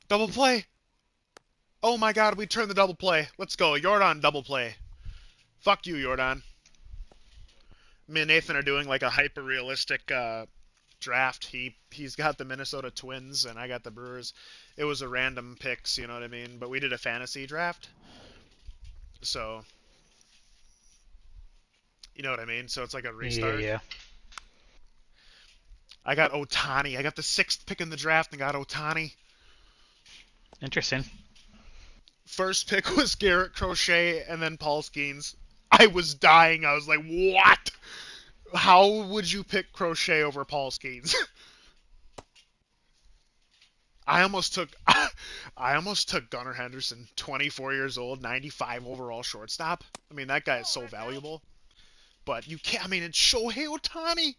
Double play. Oh my god, we turned the double play. Let's go. Jordan double play. Fuck you, Jordan. Me and Nathan are doing like a hyper realistic draft. He's got the Minnesota Twins and I got the Brewers. It was a random picks, you know what I mean? But we did a fantasy draft. So, you know what I mean? So it's like a Yeah, restart. yeah. I got Otani. I got the 6th pick in the draft and got Otani. Interesting. First pick was Garrett Crochet and then Paul Skeens. I was dying. I was like, what? How would you pick Crochet over Paul Skeens? I almost took I almost took Gunnar Henderson, 24 years old, 95 overall shortstop. I mean, that guy is so valuable. But you can't. I mean, it's Shohei Otani.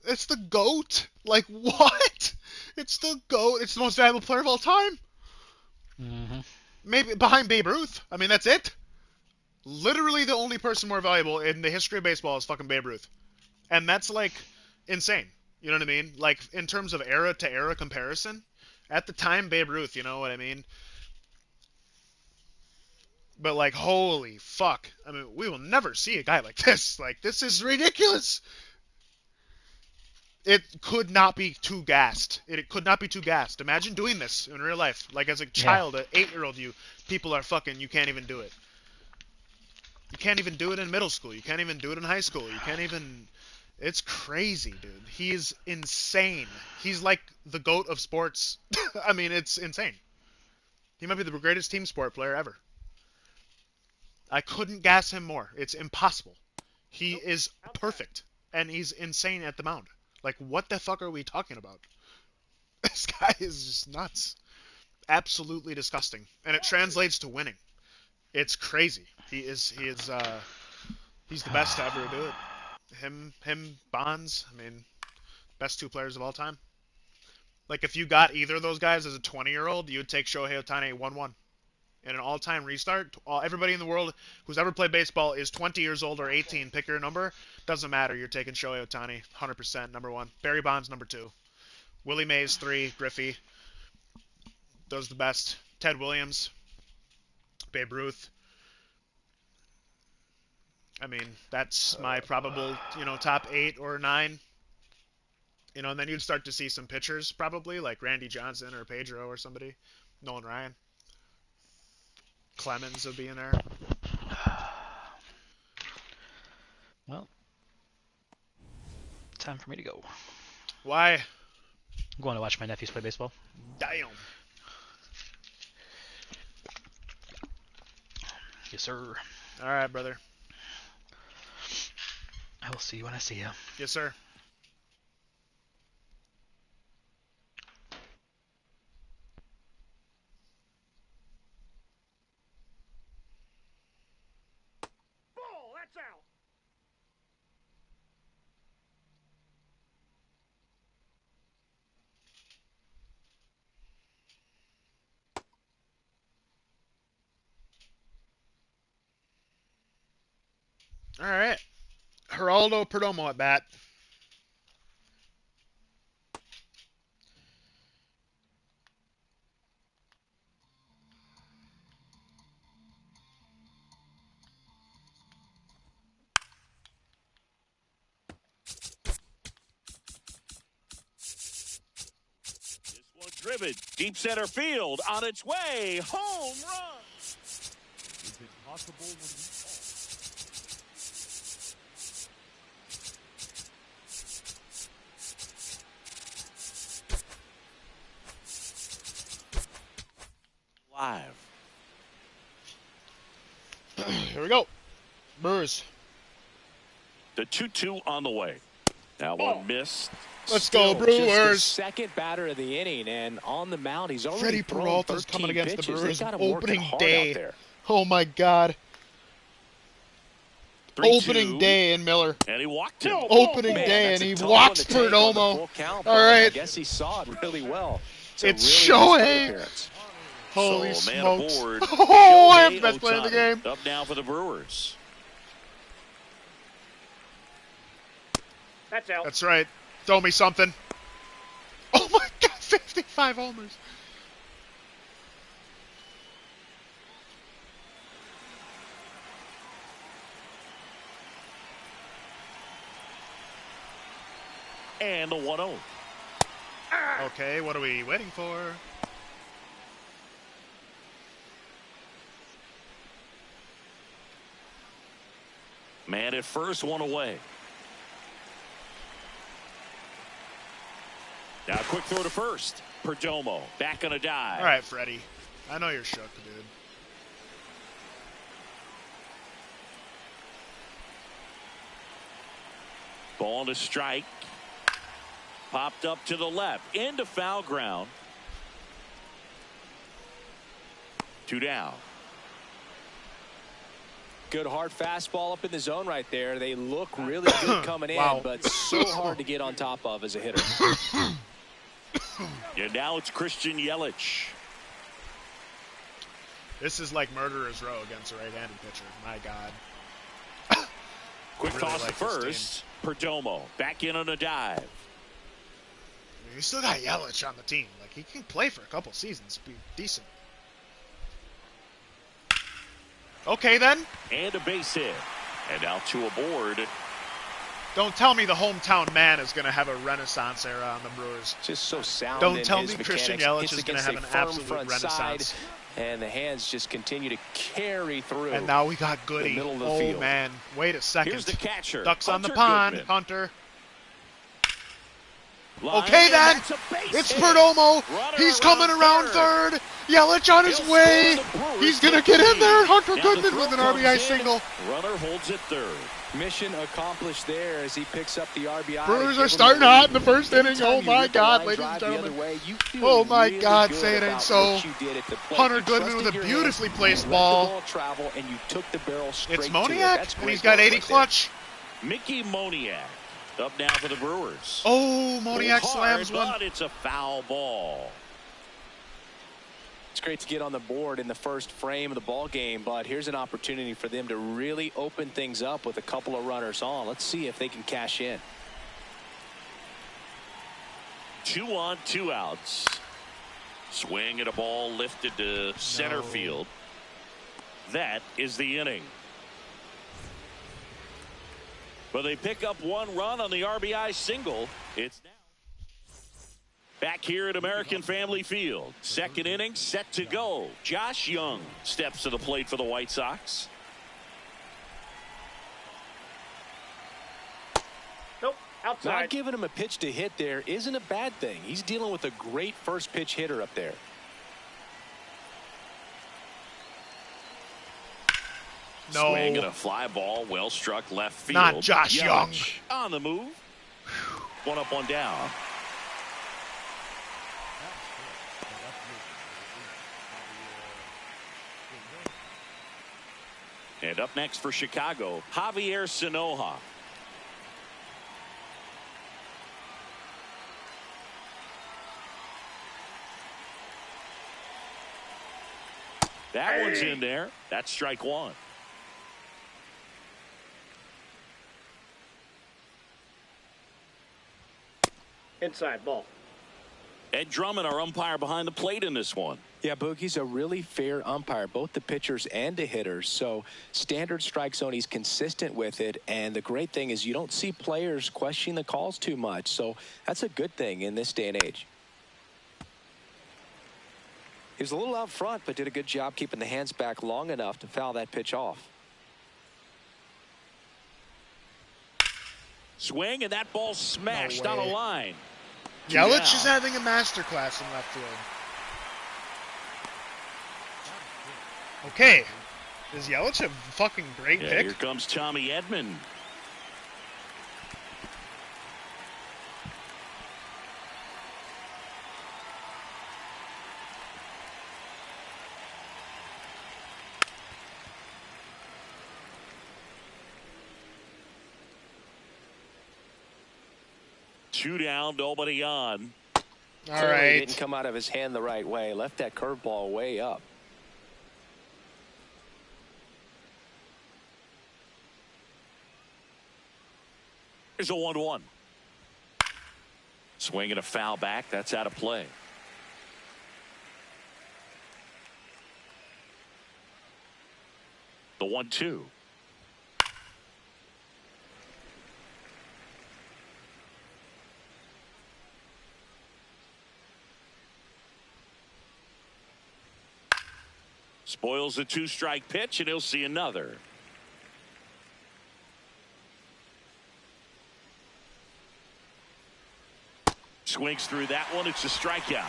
It's the GOAT. Like, what? It's the GOAT. It's the most valuable player of all time. Mm-hmm. Maybe behind Babe Ruth. I mean, that's it. Literally the only person more valuable in the history of baseball is fucking Babe Ruth. And that's, like, insane. You know what I mean? Like, in terms of era to era comparison, at the time, Babe Ruth, you know what I mean? But, like, holy fuck. I mean, we will never see a guy like this. Like, this is ridiculous. It could not be too gassed. It could not be too gassed. Imagine doing this in real life. Like, as a Yeah. child, an 8-year-old you, people are fucking, you can't even do it. You can't even do it in middle school. You can't even do it in high school. You can't even. It's crazy, dude. He's insane. He's like the GOAT of sports. I mean, it's insane. He might be the greatest team sport player ever. I couldn't gas him more. It's impossible. He is perfect. And he's insane at the mound. Like, what the fuck are we talking about? This guy is just nuts. Absolutely disgusting. And it translates to winning. It's crazy. He's the best to ever do it. Him, Bonds. I mean, best 2 players of all time. Like, if you got either of those guys as a 20-year-old, you would take Shohei Otani 1-1. In an all-time restart, everybody in the world who's ever played baseball is 20 years old or 18. Pick your number. Doesn't matter. You're taking Shohei Otani, 100% number 1. Barry Bonds, number 2. Willie Mays, 3. Griffey, those are the best. Ted Williams, Babe Ruth. I mean, that's my probable, top 8 or 9. And then you'd start to see some pitchers probably, like Randy Johnson or Pedro or somebody. Nolan Ryan. Clemens would be in there. Well, time for me to go. Why? I'm going to watch my nephews play baseball. Damn. Yes, sir. All right, brother. I will see you when I see you. Yes, sir. Ball, that's out. All right. Geraldo Perdomo at bat. This one driven. Deep center field. On its way. Home run. Is it possible when we live? Here we go. Brewers. The 2-2 on the way. That one missed. Let's Still go, just the Brewers. second batter of the inning, and on the mound, he's already Freddie thrown Peralta's 13 coming against pitches. the Brewers They got him working opening hard day. out there. Oh my God. 3-2. Opening day in Miller. And he walked him. Opening Man, day, that's and a he tough one walks to take on the Perdomo. full count, All but I right. guess he saw it really well. It's a really nice plate Shohei. appearance. Holy So, man smokes. aboard. Oh, I have Shohei the best player in the Ohtani game. Up now for the Brewers. That's right. Throw me something. Oh my God, 55 homers. And the 1-0. Okay, what are we waiting for? Man at first, one away. Now quick throw to first. Perdomo back on a dive. All right, Freddie. I know you're shook, dude. Ball to strike. Popped up to the left. Into foul ground. 2 down. Good hard fastball up in the zone right there. They look really good coming in, Wow. but so hard to get on top of as a hitter. And now it's Christian Yelich. This is like murderer's row against a right-handed pitcher. My God. Quick Really toss like to this first. Perdomo back in on a dive. I mean, you still got Yelich on the team. Like, he can play for a couple seasons, be decent. Okay, then. And a base hit. And now 2 aboard. Don't tell me the hometown man is going to have a renaissance era on the Brewers. Just so sound. Don't in tell his me Christian mechanics. Yelich Hits is going to against have a an firm absolute front renaissance. side, and the hands just continue to carry through. And now we got Goody. middle of the Oh, field. man. Wait a second. Here's the catcher. Ducks on the Hunter pond, Goodman. Hunter. Line, Okay, and then. that's a base It's hit. Perdomo. Runner He's coming around third. Yelich on his He'll way. score the Brewers He's going to take get the in there. lead. Hunter Now Goodman the with an throw RBI comes in. single. Runner holds it third. Mission accomplished there as he picks up the RBI. Brewers to are give starting him the lead. hot in the first inning. Anytime Oh, you my hit the God, line ladies drive and the gentlemen. other way, you feel Oh, my really God, good say it ain't about so. what you did at the plate. Hunter You Goodman trusted with a your beautifully hands, placed let ball. the ball travel, and you took the barrel straight It's to it. Moniak, That's and great he's got work 80 right there. clutch. Mickey Moniak up now for the Brewers. Oh, Moniak Hard, slams one. but it's a foul ball. It's great to get on the board in the first frame of the ball game, but here's an opportunity for them to really open things up with a couple of runners on. Let's see if they can cash in. 2 on, 2 outs. Swing at a ball lifted to center field. That is the inning. But they pick up 1 run on the RBI single. It's now back here at American Family Field. Second inning set to go. Josh Young steps to the plate for the White Sox. Nope, outside. Not giving him a pitch to hit there isn't a bad thing. He's dealing with a great first pitch hitter up there. No. Swing and a fly ball, well struck left field. Not Josh Young. Yelich on the move. 1 up, 1 down. And up next for Chicago, Javier Sanoja. That one's in there. That's strike 1. Inside ball. Ed Drummond, our umpire behind the plate in this one. Yeah, Boogie's a really fair umpire, both the pitchers and the hitters. So standard strike zone, he's consistent with it. And the great thing is you don't see players questioning the calls too much. So that's a good thing in this day and age. He was a little out front, but did a good job keeping the hands back long enough to foul that pitch off. Swing, and that ball smashed No on a way. line. Yelich down. is having a masterclass in left field. Okay. Does Yelich have a fucking great Yeah, pick? here comes Tommy Edman. Two down, nobody on. All Clearly right. didn't come out of his hand the right way. Left that curveball way up. Here's a 1-1. Swing and a foul back. That's out of play. The 1-2. Spoils a 2-strike pitch, and he'll see another. Swings through that one. It's a strikeout.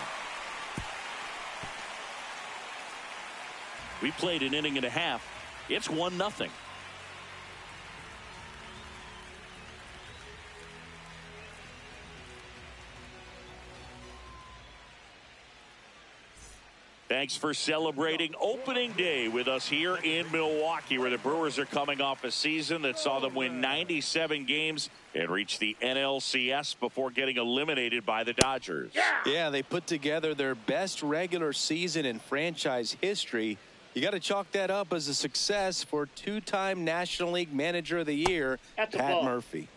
We played an inning and a half. It's 1-0. Thanks for celebrating opening day with us here in Milwaukee, where the Brewers are coming off a season that saw them win 97 games and reach the NLCS before getting eliminated by the Dodgers. Yeah, they put together their best regular season in franchise history. You got to chalk that up as a success for two-time National League Manager of the Year, Pat Murphy.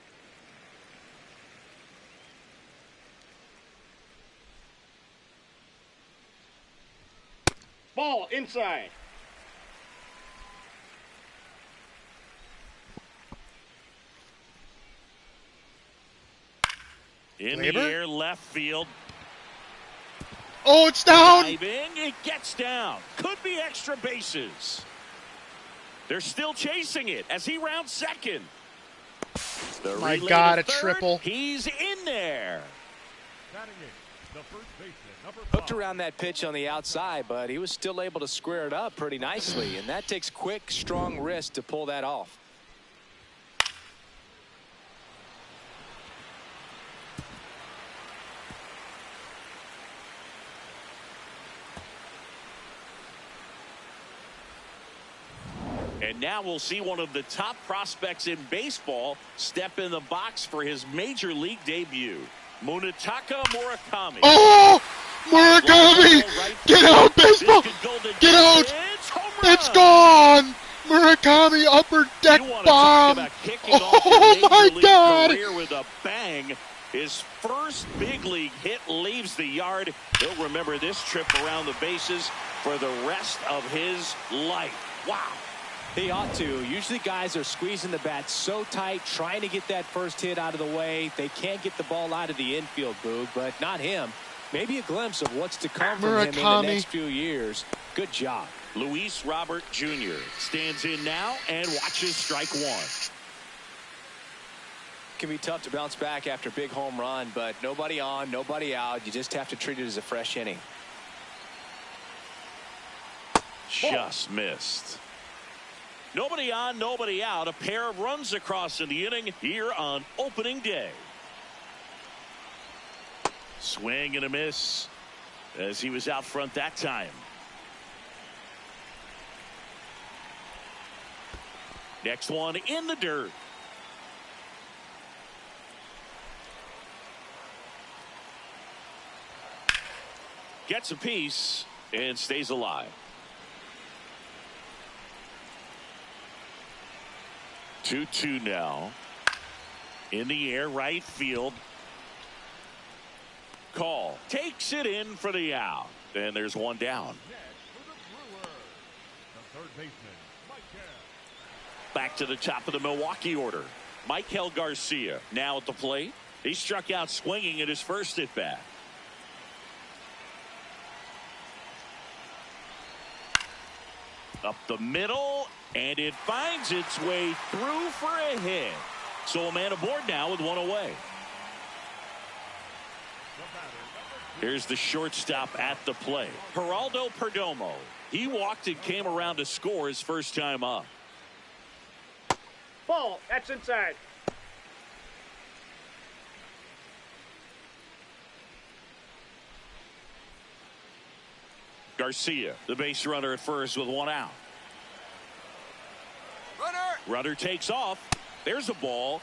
Ball inside. In Glaber? the air, left field. Oh, it's down. Diving, it gets down. Could be extra bases. They're still chasing it as he rounds second. The My relay God, to a third. triple. He's in there. Hooked around that pitch on the outside, but he was still able to square it up pretty nicely, and that takes quick, strong wrist to pull that off. And now we'll see one of the top prospects in baseball step in the box for his major league debut. Munetaka Murakami. Oh, Murakami! Get out, baseball! Get out! It's gone! Murakami upper deck bomb! Oh my God! Career with a bang. His first big league hit leaves the yard. He'll remember this trip around the bases for the rest of his life. Wow. He ought to. Usually guys are squeezing the bat so tight, trying to get that first hit out of the way. They can't get the ball out of the infield, Boog, but not him. Maybe a glimpse of what's to come from him in the next few years. Good job. Luis Robert Jr. stands in now and watches strike one. Can be tough to bounce back after a big home run, but nobody on, nobody out. You just have to treat it as a fresh inning. Just missed. Nobody on, nobody out. A pair of runs across in the inning here on opening day. Swing and a miss as he was out front that time. Next one in the dirt. Gets a piece and stays alive. 2-2 now. In the air, right field. Call. Takes it in for the out. And there's one down. Back to the top of the Milwaukee order. Michael Garcia now at the plate. He struck out swinging at his first at bat. Up the middle, and it finds its way through for a hit. So a man aboard now with one away. Here's the shortstop at the plate, Geraldo Perdomo. He walked and came around to score his first time up. Ball, that's inside. Garcia, the base runner at first with one out. Runner takes off. There's a ball.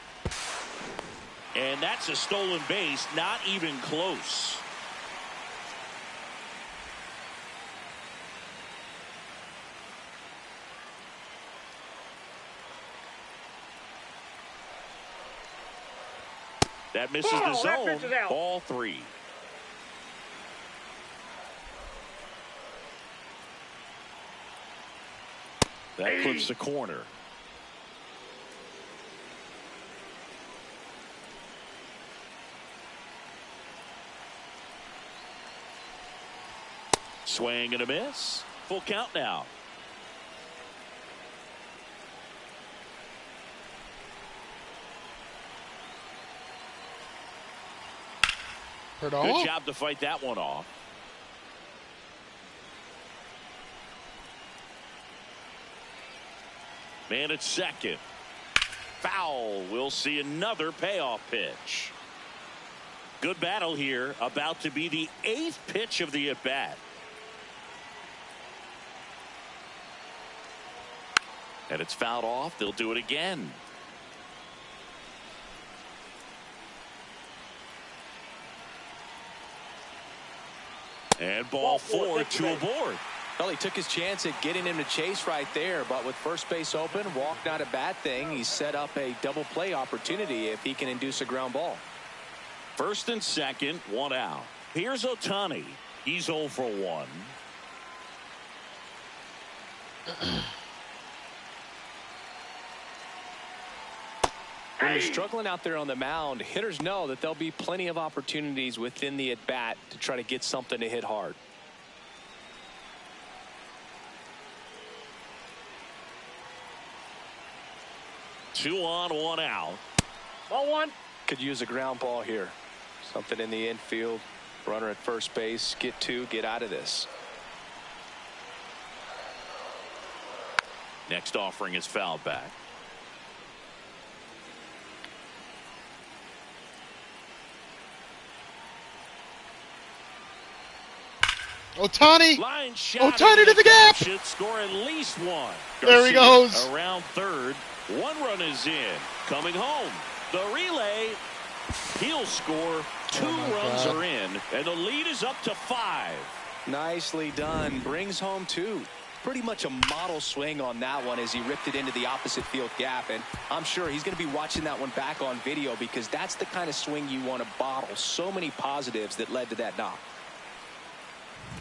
And that's a stolen base, not even close. That misses the zone. Ball three. That clips the corner. Swing and a miss. Full count now. Good job to fight that one off. Man at second. Foul. We'll see another payoff pitch. Good battle here. About to be the 8th pitch of the at-bat. And it's fouled off. They'll do it again. And ball 4, 2 aboard. Well, he took his chance at getting him to chase right there, but with first base open, walk not a bad thing. He set up a double play opportunity if he can induce a ground ball. First and second, 1 out. Here's Ohtani. He's 0 for 1. When you're struggling out there on the mound, hitters know that there'll be plenty of opportunities within the at-bat to try to get something to hit hard. Two on, 1 out. Ball 1. Could use a ground ball here. Something in the infield. Runner at first base. Get 2. Get out of this. Next offering is fouled back. Ohtani. Line shot. Ohtani to the gap. Should score at least 1. There he Garcia goes. Around third. 1 run is in. Coming home. The relay. He'll score. 2 runs God. are in. And the lead is up to 5. Nicely done. Brings home 2. Pretty much a model swing on that one as he ripped it into the opposite field gap. And I'm sure he's going to be watching that one back on video because that's the kind of swing you want to bottle. So many positives that led to that knock.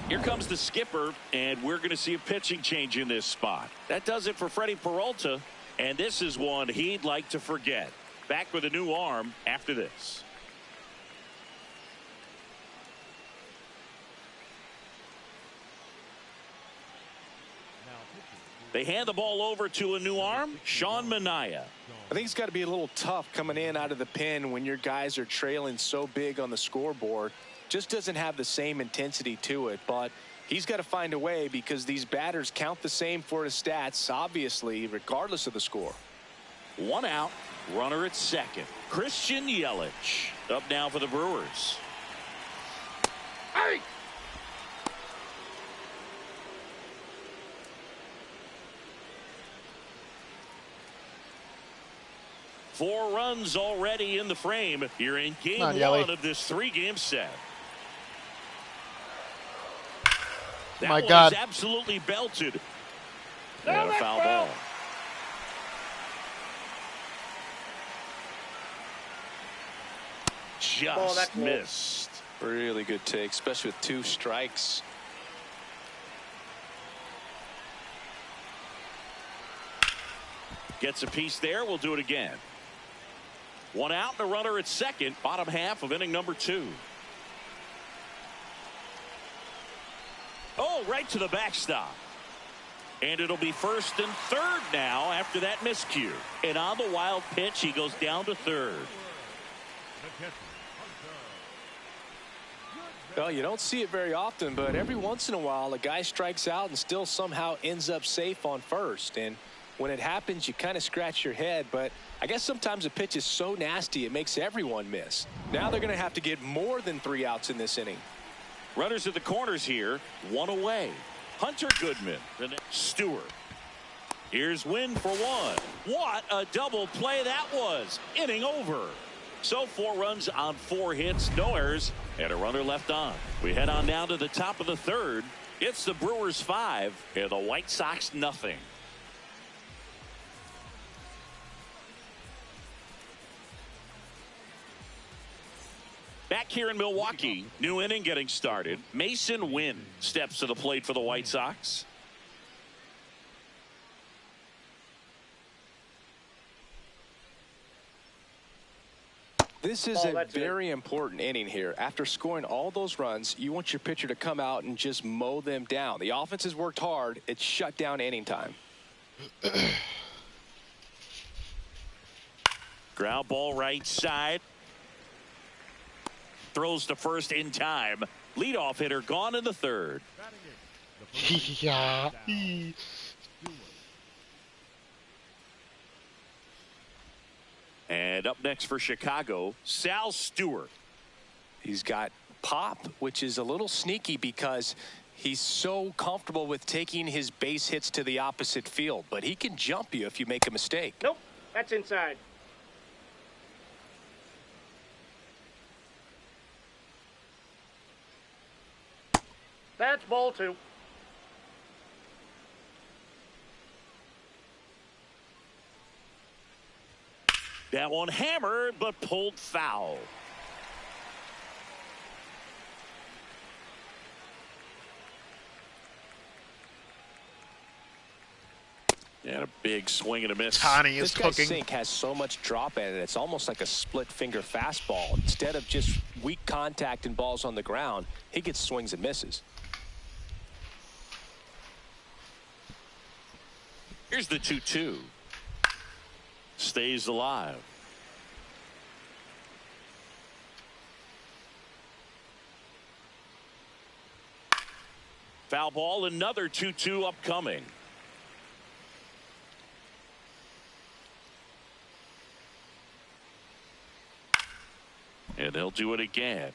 Here comes the skipper, and we're going to see a pitching change in this spot. That does it for Freddie Peralta, and this is one he'd like to forget. Back with a new arm after this. They hand the ball over to a new arm, Sean Manaea. I think it's got to be a little tough coming in out of the pen when your guys are trailing so big on the scoreboard. Just doesn't have the same intensity to it, but he's got to find a way because these batters count the same for his stats, obviously, regardless of the score. 1 out, runner at second. Christian Yelich up now for the Brewers. Hey! Four runs already in the frame here in game Come on, 1 Yelly. of this 3-game set. That My one God. is absolutely belted. No, And a that's foul foul. ball. Just that's low. missed. Really good take, especially with 2 strikes. Gets a piece there. We'll do it again. 1 out and a runner at second. Bottom half of inning number 2. Oh, right to the backstop. And it'll be first and third now after that miscue. And on the wild pitch, he goes down to third. Well, you don't see it very often, but every once in a while a guy strikes out and still somehow ends up safe on first. And when it happens, you kind of scratch your head, but I guess sometimes a pitch is so nasty it makes everyone miss. Now they're going to have to get more than 3 outs in this inning. Runners at the corners here. 1 away. Hunter Goodman. The next Stewart. Here's Wynn for 1. What a double play that was. Inning over. So 4 runs on 4 hits, no errors, and a runner left on. We head on down to the top of the third. It's the Brewers 5 and the White Sox nothing. Back here in Milwaukee, new inning getting started. Mason Wynn steps to the plate for the White Sox. This is a very important inning here. After scoring all those runs, you want your pitcher to come out and just mow them down. The offense has worked hard. It's shut down inning time. Ground ball right side. throws to first in time. Leadoff hitter gone in the third. Yeah. And up next for Chicago, Sal Stewart. He's got pop, which is a little sneaky because he's so comfortable with taking his base hits to the opposite field, but he can jump you if you make a mistake. Nope, that's inside. That's ball 2. That one hammered, but pulled foul. And a big swing and a miss. Tani is This guy's cooking. sink has so much drop in it. It's almost like a split finger fastball. Instead of just weak contact and balls on the ground, he gets swings and misses. Here's the 2-2. Stays alive. Foul ball, another 2-2 upcoming. And they'll do it again.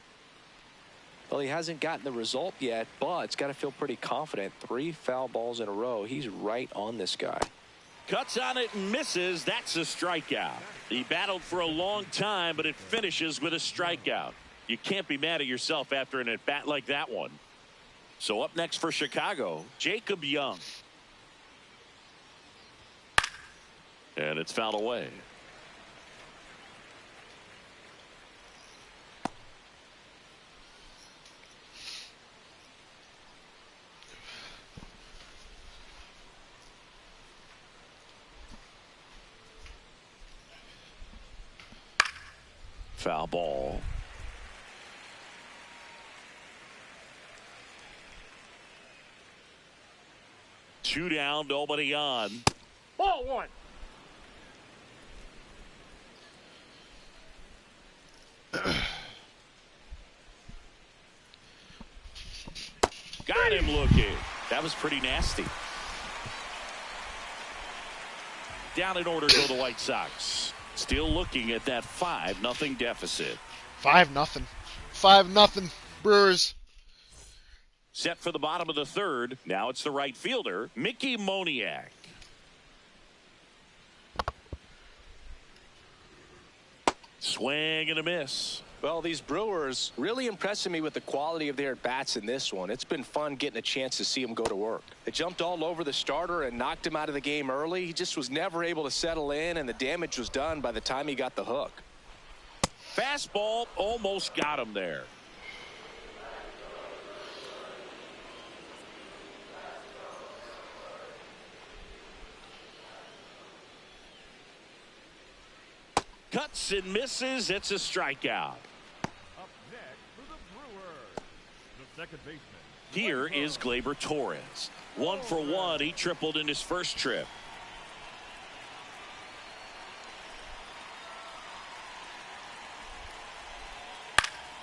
Well, he hasn't gotten the result yet, but it's got to feel pretty confident. 3 foul balls in a row. He's right on this guy. Cuts on it and misses. That's a strikeout. He battled for a long time, but it finishes with a strikeout. You can't be mad at yourself after an at-bat like that one. So up next for Chicago, Jacob Young. And it's fouled away. Foul ball. Two down, nobody on. Ball 1. Got him looking. That was pretty nasty. Down in order go the White Sox. Still looking at that 5-0 deficit. 5-0. 5-0. Brewers. Set for the bottom of the third. Now it's the right fielder, Mickey Moniak. Swing and a miss. Well, these Brewers really impressing me with the quality of their at-bats in this one. It's been fun getting a chance to see them go to work. They jumped all over the starter and knocked him out of the game early. He just was never able to settle in, and the damage was done by the time he got the hook. Fastball almost got him there. Cuts and misses. It's a strikeout. Up next for the Brewers, the second baseman. Here is Gleyber Torres. 1 for 1. He tripled in his first trip.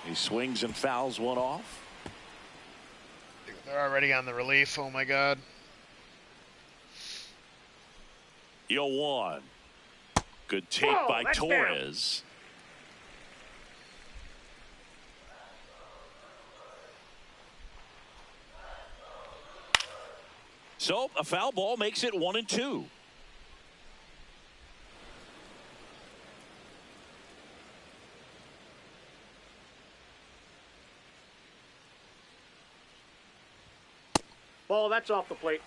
He swings and fouls one off. They're already on the relief. Oh my God. 0-1. Good take Whoa, by that's Torres. So a foul ball makes it 1-2. Ball, that's off the plate.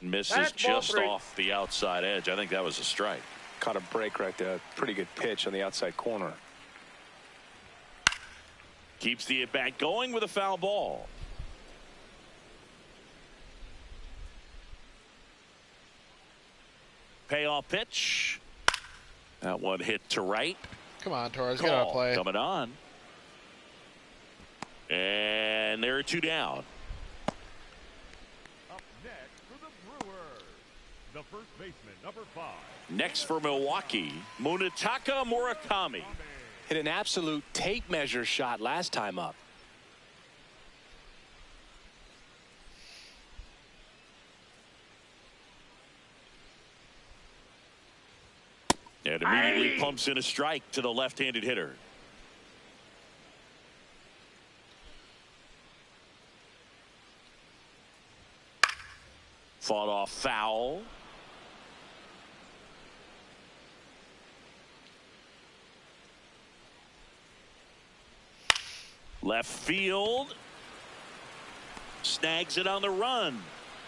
Misses That's ball just 3. off the outside edge. I think that was a strike. Caught a break right there. Pretty good pitch on the outside corner. Keeps the at-bat going with a foul ball. Payoff pitch. That one hit to right. Come on, Torres. Get out of Call play. coming on. And there are 2 down. Up next for the Brewers, the first baseman, number 5. Next for Milwaukee, Munetaka Murakami. Hit an absolute tape measure shot last time up. And immediately pumps in a strike to the left-handed hitter. Fought off foul. Left field. Snags it on the run.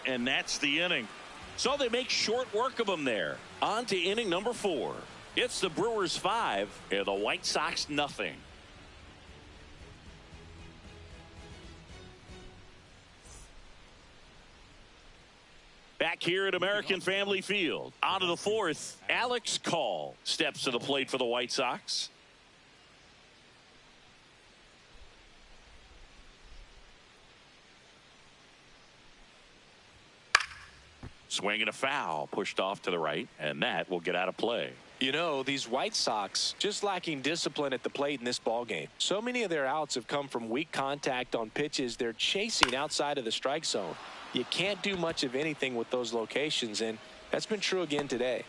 And that's the inning. So they make short work of him there. On to inning number 4. It's the Brewers 5 and the White Sox nothing. Back here at American Family Field. On to the 4th, Alex Call steps to the plate for the White Sox. Swinging a foul, pushed off to the right, and that will get out of play. You know, these White Sox just lacking discipline at the plate in this ballgame. So many of their outs have come from weak contact on pitches they're chasing outside of the strike zone. You can't do much of anything with those locations, and that's been true again today.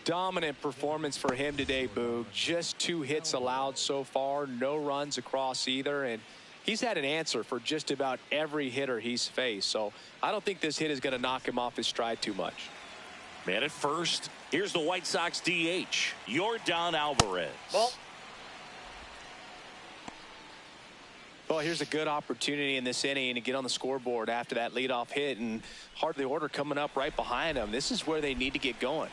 Dominant performance for him today, Boog. Just 2 hits allowed so far, no runs across either, and he's had an answer for just about every hitter he's faced. So I don't think this hit is going to knock him off his stride too much. Man at first. Here's the White Sox DH, Yordan Alvarez. Well, here's a good opportunity in this inning to get on the scoreboard after that leadoff hit, and heart of the order coming up right behind them. This is where they need to get going.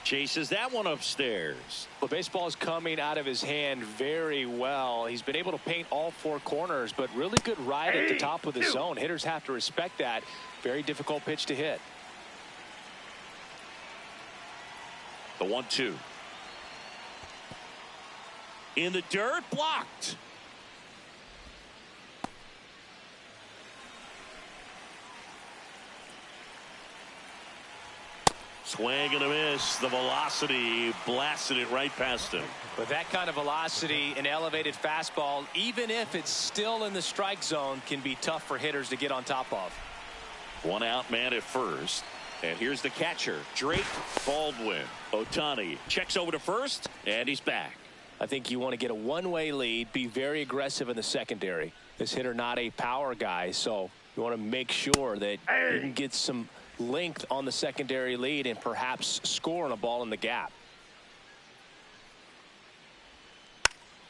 Chases that one upstairs. The baseball is coming out of his hand very well. He's been able to paint all 4 corners, but really good ride at the top of the zone. Hitters have to respect that. Very difficult pitch to hit. The 1-2. In the dirt, blocked. Swing and a miss. The velocity blasted it right past him. With that kind of velocity, an elevated fastball, even if it's still in the strike zone, can be tough for hitters to get on top of. 1 out, man at first. And here's the catcher, Drake Baldwin. Ohtani checks over to first, and he's back. I think you want to get a one-way lead, be very aggressive in the secondary. This hitter not a power guy, so you want to make sure that you can get some length on the secondary lead and perhaps score on a ball in the gap.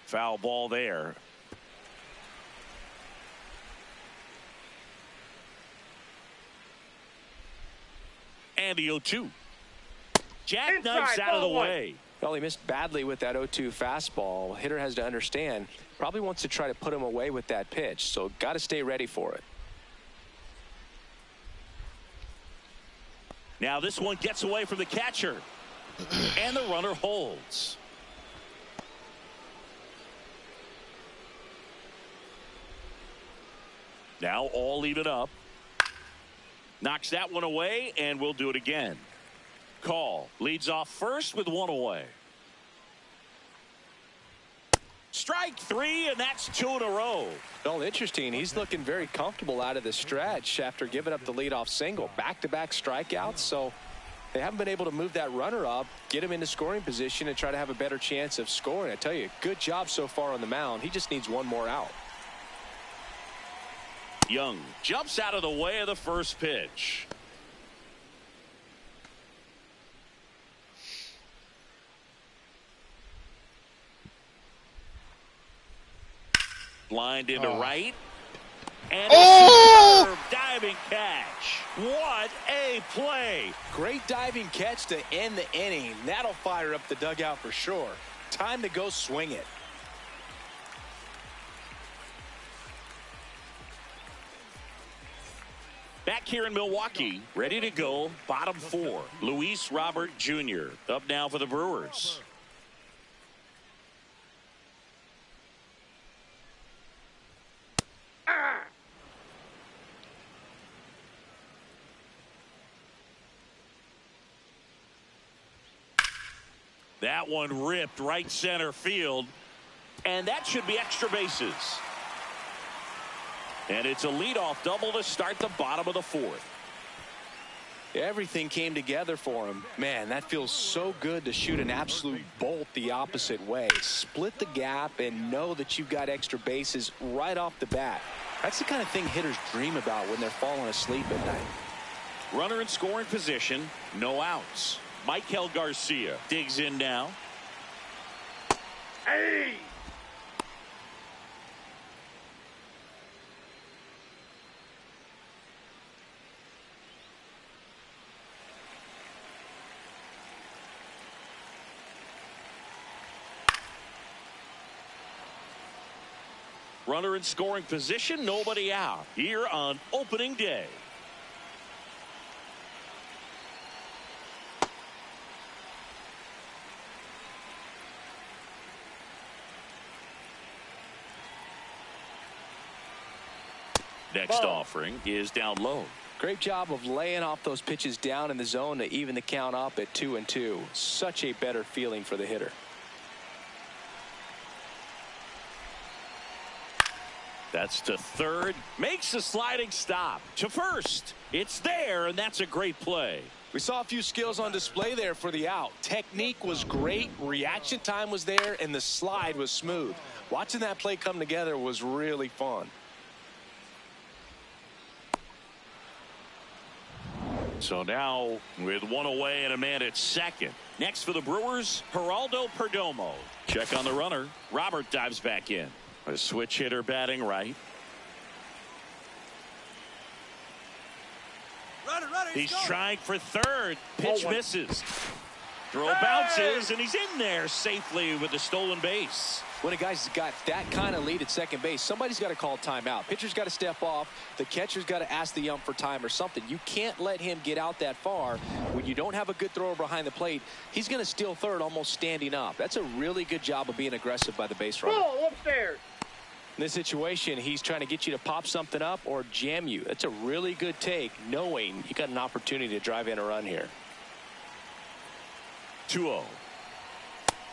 Foul ball there. And the 0-2. Jackknifes out of the way. Well, he missed badly with that 0-2 fastball. Hitter has to understand, probably wants to try to put him away with that pitch, so got to stay ready for it. Now this one gets away from the catcher. And the runner holds. Now all even up. Knocks that one away, and we'll do it again. Call leads off first with 1 away. Strike 3, and that's 2 in a row. Well, interesting. He's looking very comfortable out of the stretch after giving up the leadoff single. Back-to-back strikeouts, so they haven't been able to move that runner up, get him into scoring position, and try to have a better chance of scoring. I tell you, good job so far on the mound. He just needs 1 more out. Young jumps out of the way of the first pitch. Lined into right. And a superb diving catch. What a play. Great diving catch to end the inning. That'll fire up the dugout for sure. Time to go swing it. Back here in Milwaukee, ready to go, bottom 4. Luis Robert Jr. up now for the Brewers. That one ripped right center field. And that should be extra bases. And it's a leadoff double to start the bottom of the fourth. Everything came together for him. Man, that feels so good to shoot an absolute bolt the opposite way. Split the gap and know that you've got extra bases right off the bat. That's the kind of thing hitters dream about when they're falling asleep at night. Runner in scoring position, no outs. Michael Garcia digs in now. Hey! Runner in scoring position, nobody out here on opening day. Next offering is down low. Great job of laying off those pitches down in the zone to even the count up at 2-2. Such a better feeling for the hitter. That's to third. Makes a sliding stop. To first. It's there, and that's a great play. We saw a few skills on display there for the out. Technique was great. Reaction time was there, and the slide was smooth. Watching that play come together was really fun. So now with one away and a man at second. Next for the Brewers, Geraldo Perdomo. Check on the runner. Robert dives back in. A switch hitter batting right. He's trying for third. Pitch misses. Throw bounces, and he's in there safely with the stolen base. When a guy's got that kind of lead at second base, somebody's got to call timeout. Pitcher's got to step off. The catcher's got to ask the ump for time or something. You can't let him get out that far. When you don't have a good thrower behind the plate, he's going to steal third almost standing up. That's a really good job of being aggressive by the base runner. Ball upstairs. In this situation, he's trying to get you to pop something up or jam you. That's a really good take, knowing you got an opportunity to drive in a run here. 2-0.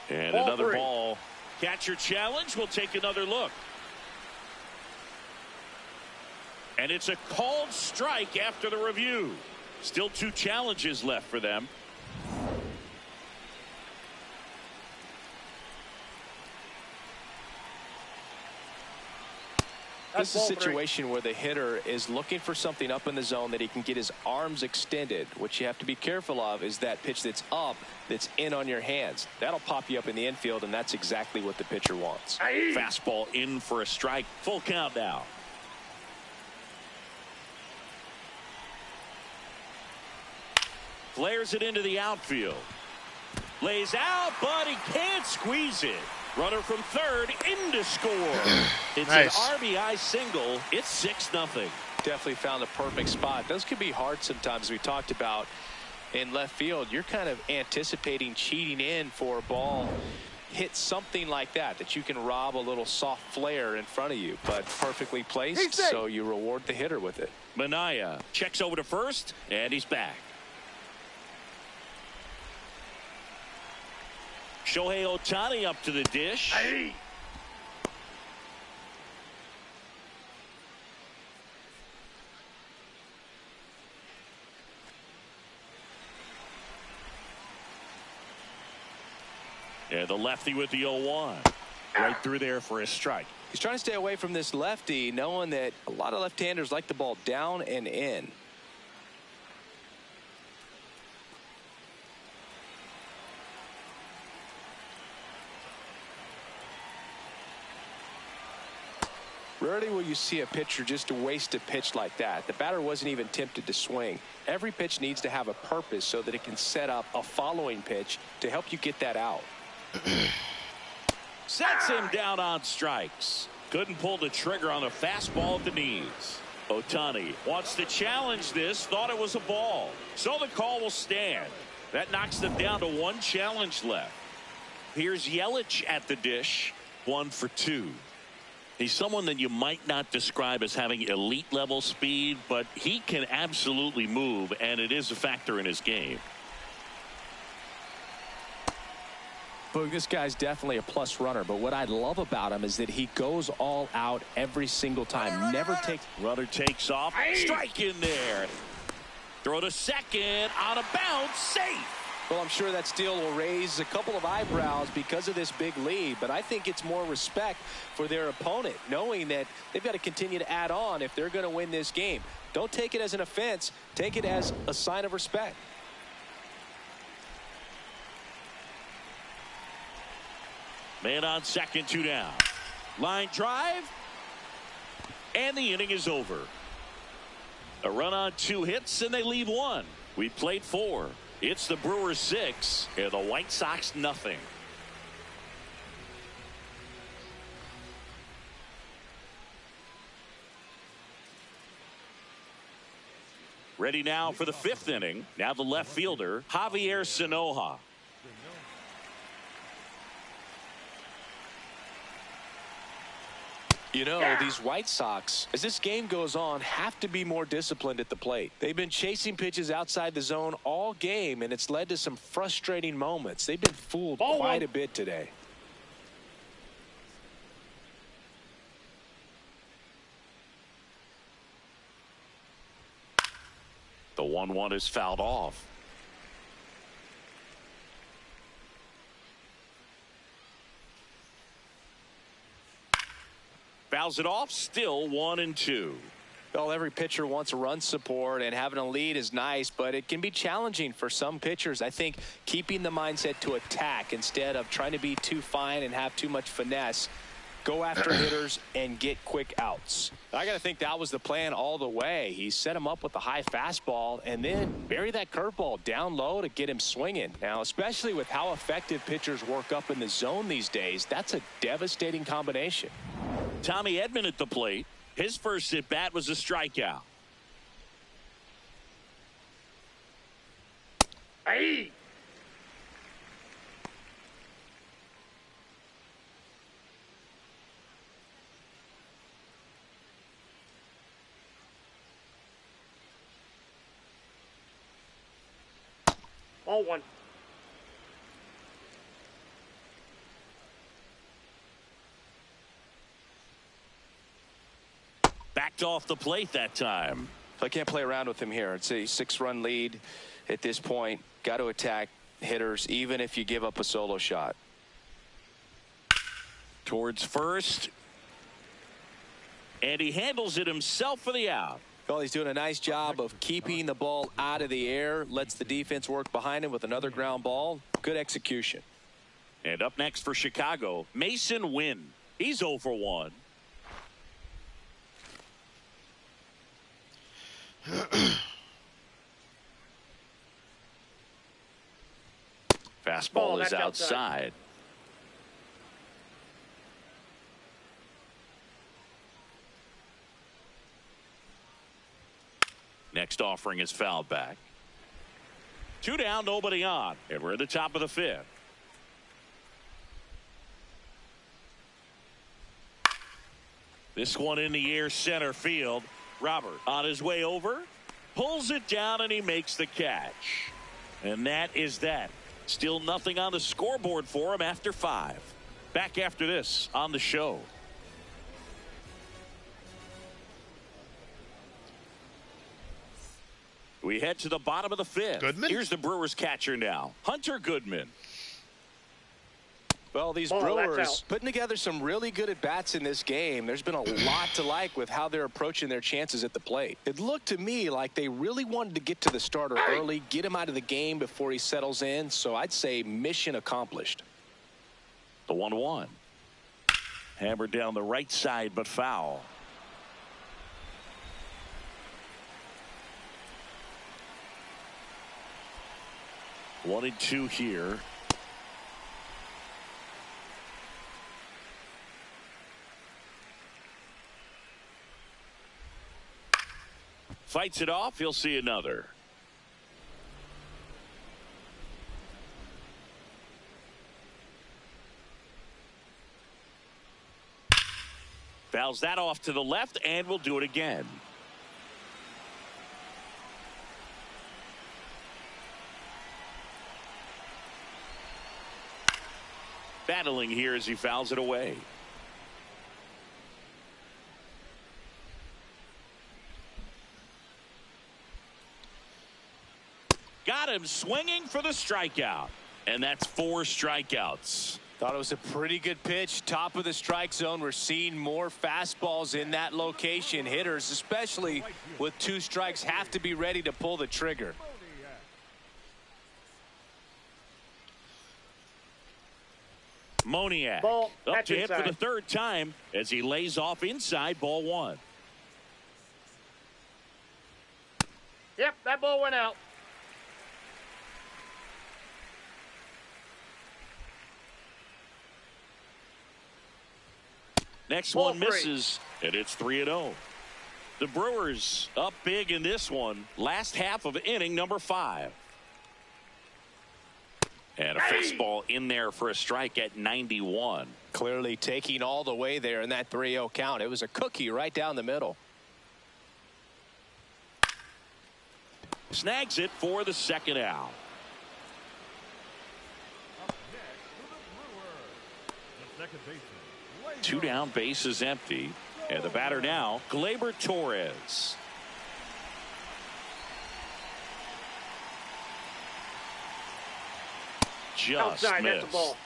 And Ball another three. ball. Catcher challenge. We'll take another look. And it's a called strike after the review. Still 2 challenges left for them. This is a situation where the hitter is looking for something up in the zone that he can get his arms extended. What you have to be careful of is that pitch that's up, that's in on your hands. That'll pop you up in the infield, and that's exactly what the pitcher wants. Fastball in for a strike. Full count now. Flares it into the outfield. Lays out, but he can't squeeze it. Runner from third in to score. It's Nice. an RBI single. It's 6-0. Definitely found a perfect spot. Those can be hard sometimes. We talked about in left field, you're kind of anticipating cheating in for a ball. Hit something like that you can rob a little soft flare in front of you, but perfectly placed, so you reward the hitter with it. Minaya checks over to first, and he's back. Shohei Ohtani up to the dish. And the lefty with the 0-1. Right through there for a strike. He's trying to stay away from this lefty, knowing that a lot of left-handers like the ball down and in. Rarely will you see a pitcher just waste a pitch like that. The batter wasn't even tempted to swing. Every pitch needs to have a purpose so that it can set up a following pitch to help you get that out. Sets him down on strikes. Couldn't pull the trigger on a fastball at the knees. Ohtani wants to challenge this. Thought it was a ball. So the call will stand. That knocks them down to 1 challenge left. Here's Yelich at the dish. 1 for 2. He's someone that you might not describe as having elite level speed, but he can absolutely move, and it is a factor in his game. Boog, this guy's definitely a plus runner, but what I love about him is that he goes all out every single time. Never takes. Runner takes off. Strike in there. Throw to second. On a bounce. Safe. Well, I'm sure that steal will raise a couple of eyebrows because of this big lead, but I think it's more respect for their opponent, knowing that they've got to continue to add on if they're going to win this game. Don't take it as an offense. Take it as a sign of respect. Man on second, 2 down. Line drive. And the inning is over. A run on 2 hits, and they leave 1. We played 4. It's the Brewers 6 and the White Sox nothing. Ready now for the 5th inning. Now the left fielder, Javier Sanoja. You know, these White Sox, as this game goes on, have to be more disciplined at the plate. They've been chasing pitches outside the zone all game, and it's led to some frustrating moments. They've been fooled quite a bit today. The 1-1 is fouled off. Fouls it off, still 1-2. Well, every pitcher wants a run support, and having a lead is nice, but it can be challenging for some pitchers. I think keeping the mindset to attack instead of trying to be too fine and have too much finesse. Go after hitters and get quick outs. I got to think that was the plan all the way. He set him up with a high fastball and then bury that curveball down low to get him swinging. Now, especially with how effective pitchers work up in the zone these days, that's a devastating combination. Tommy Edman at the plate. His first at bat was a strikeout. Hey! Ball 1. Backed off the plate that time. I can't play around with him here. It's a 6-run lead at this point. Got to attack hitters even if you give up a solo shot. Towards first. And he handles it himself for the out. Well, he's doing a nice job of keeping the ball out of the air. Lets the defense work behind him with another ground ball. Good execution. And up next for Chicago, Mason Wynn. He's 0 for 1. Fastball is outside. Next offering is fouled back. 2 down, nobody on, and we're at the top of the 5th. This one in the air, center field. Robert on his way over, pulls it down, and he makes the catch. And that is that. Still nothing on the scoreboard for him after 5. Back after this on the show. We head to the bottom of the 5th. Goodman? Here's the Brewers catcher now, Hunter Goodman. Well, these Brewers putting together some really good at-bats in this game. There's been a lot to like with how they're approaching their chances at the plate. It looked to me like they really wanted to get to the starter early, get him out of the game before he settles in. So I'd say mission accomplished. The 1-1. Hammered down the right side, but foul. One and 2 here. Fights it off. He'll see another. Fouls that off to the left, and will do it again. battling here as he fouls it away. Got him swinging for the strikeout. And that's 4 strikeouts. Thought it was a pretty good pitch. Top of the strike zone. We're seeing more fastballs in that location. Hitters, especially with 2 strikes, have to be ready to pull the trigger. Moniak Ball. up That's to hit for inside. the 3rd time as he lays off inside, ball 1. Yep, that ball went out. Next Ball one 3. misses, and it's 3-0. The Brewers up big in this one. Last half of inning number 5. And a fastball in there for a strike at 91. Clearly taking all the way there in that 3-0 count. It was a cookie right down the middle. Snags it for the 2nd out. Up next for the Brewers, the second baseman. 2 down, base is empty. And the batter now, Gleyber Torres. Just Outside, missed. that's a ball.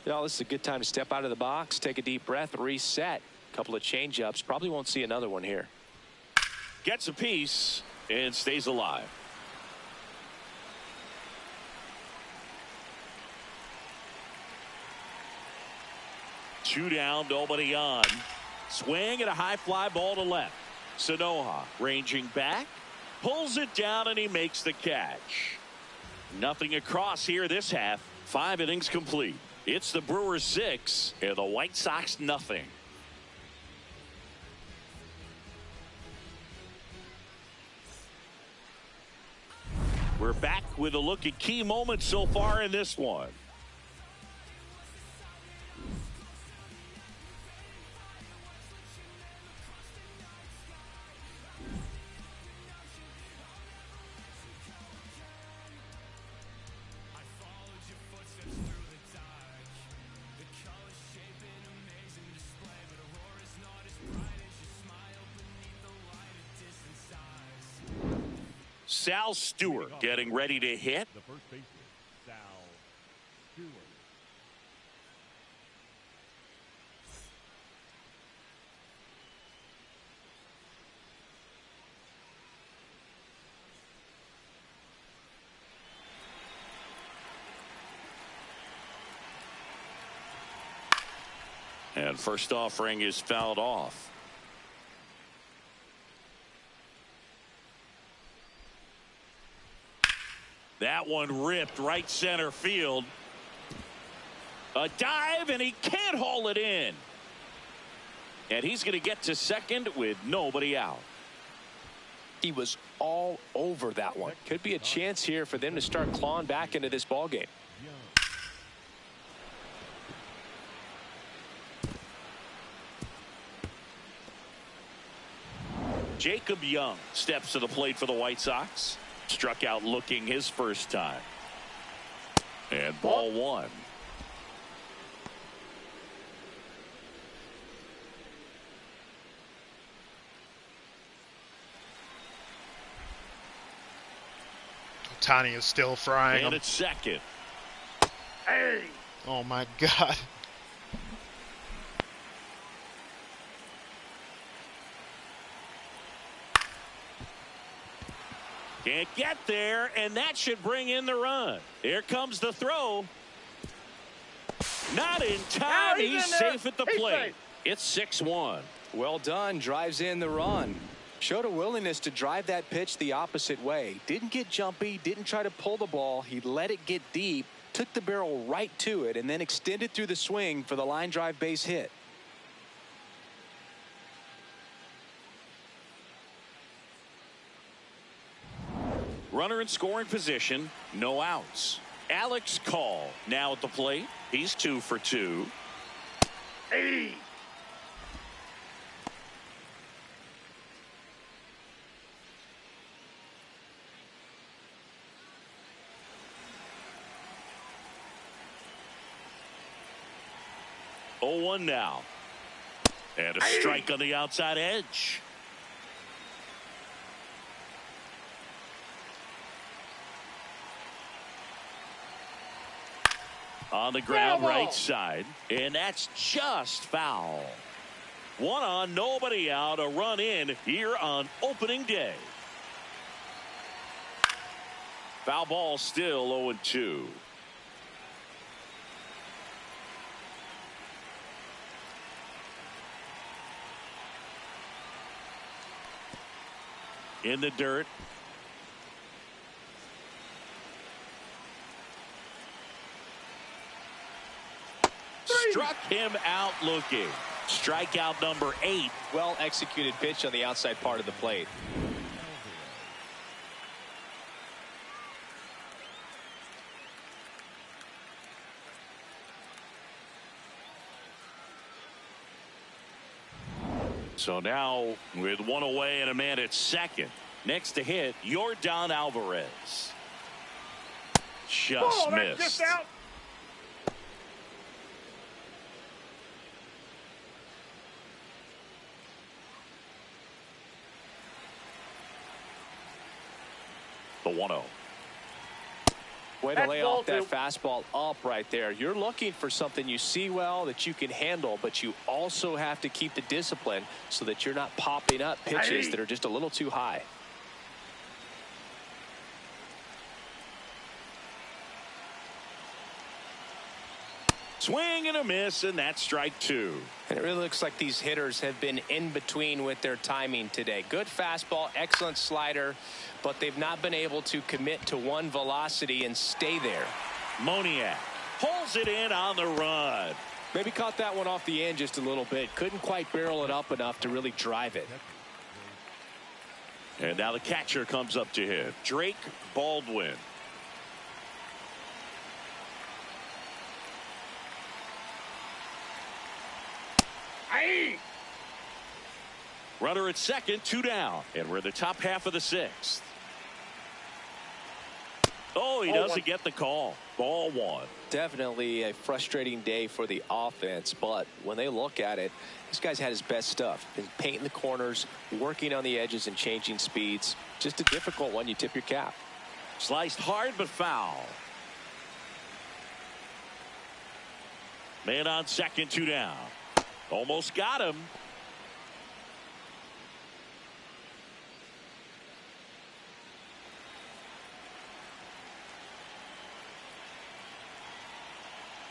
Well, this is a good time to step out of the box, take a deep breath, reset. A couple of change-ups. Probably won't see another one here. Gets a piece and stays alive. Two down, nobody on. Swing and a high fly ball to left. Sanoja ranging back, pulls it down, and he makes the catch. Nothing across here this half. 5 innings complete. It's the Brewers 6 and the White Sox nothing. We're back with a look at key moments so far in this one. Sal Stewart getting ready to hit. The first baseman, Sal Stewart. And first offering is fouled off. That one ripped right center field. A dive, and he can't haul it in. And he's going to get to second with nobody out. He was all over that one. Could be a chance here for them to start clawing back into this ball game. Jacob Young steps to the plate for the White Sox. Struck out looking his first time. And ball 1. Tani is still frying And him. it's second. Hey! Oh my God. Can't get there, and that should bring in the run. Here comes the throw. Not in time. Oh, he's He's in there. safe at the He's plate. safe. It's 6-1. Well done. Drives in the run. Showed a willingness to drive that pitch the opposite way. Didn't get jumpy. Didn't try to pull the ball. He let it get deep. Took the barrel right to it and then extended through the swing for the line drive base hit. Runner in scoring position. No outs. Alex Call now at the plate. He's 2 for 2. Hey. Oh, 1 now. And a strike on the outside edge. On the ground, right side. And that's just foul. 1 on, nobody out. A run in here on opening day. Foul ball still 0-2. In the dirt. Struck him out looking. Strikeout number 8. Well executed pitch on the outside part of the plate. So now with 1 away and a man at second. Next to hit, Yordan Alvarez. Just missed. Just out. The 1-0. Way to That's lay ball off that two. fastball up right there. You're looking for something you see well that you can handle, but you also have to keep the discipline so that you're not popping up pitches Hey. that are just a little too high. Swing and a miss, and that's strike 2. And it really looks like these hitters have been in between with their timing today. Good fastball, excellent slider, but they've not been able to commit to one velocity and stay there. Moniak pulls it in on the run. Maybe caught that one off the end just a little bit. Couldn't quite barrel it up enough to really drive it. And now the catcher comes up to hit. Drake Baldwin. Hey. Runner at second, 2 down. And we're in the top half of the 6th. Oh, he doesn't get the call. Ball 1. Definitely a frustrating day for the offense, but when they look at it, this guy's had his best stuff. Been painting the corners, working on the edges and changing speeds. Just a difficult one. You tip your cap. Sliced hard but foul. Man on second, 2 down. Almost got him.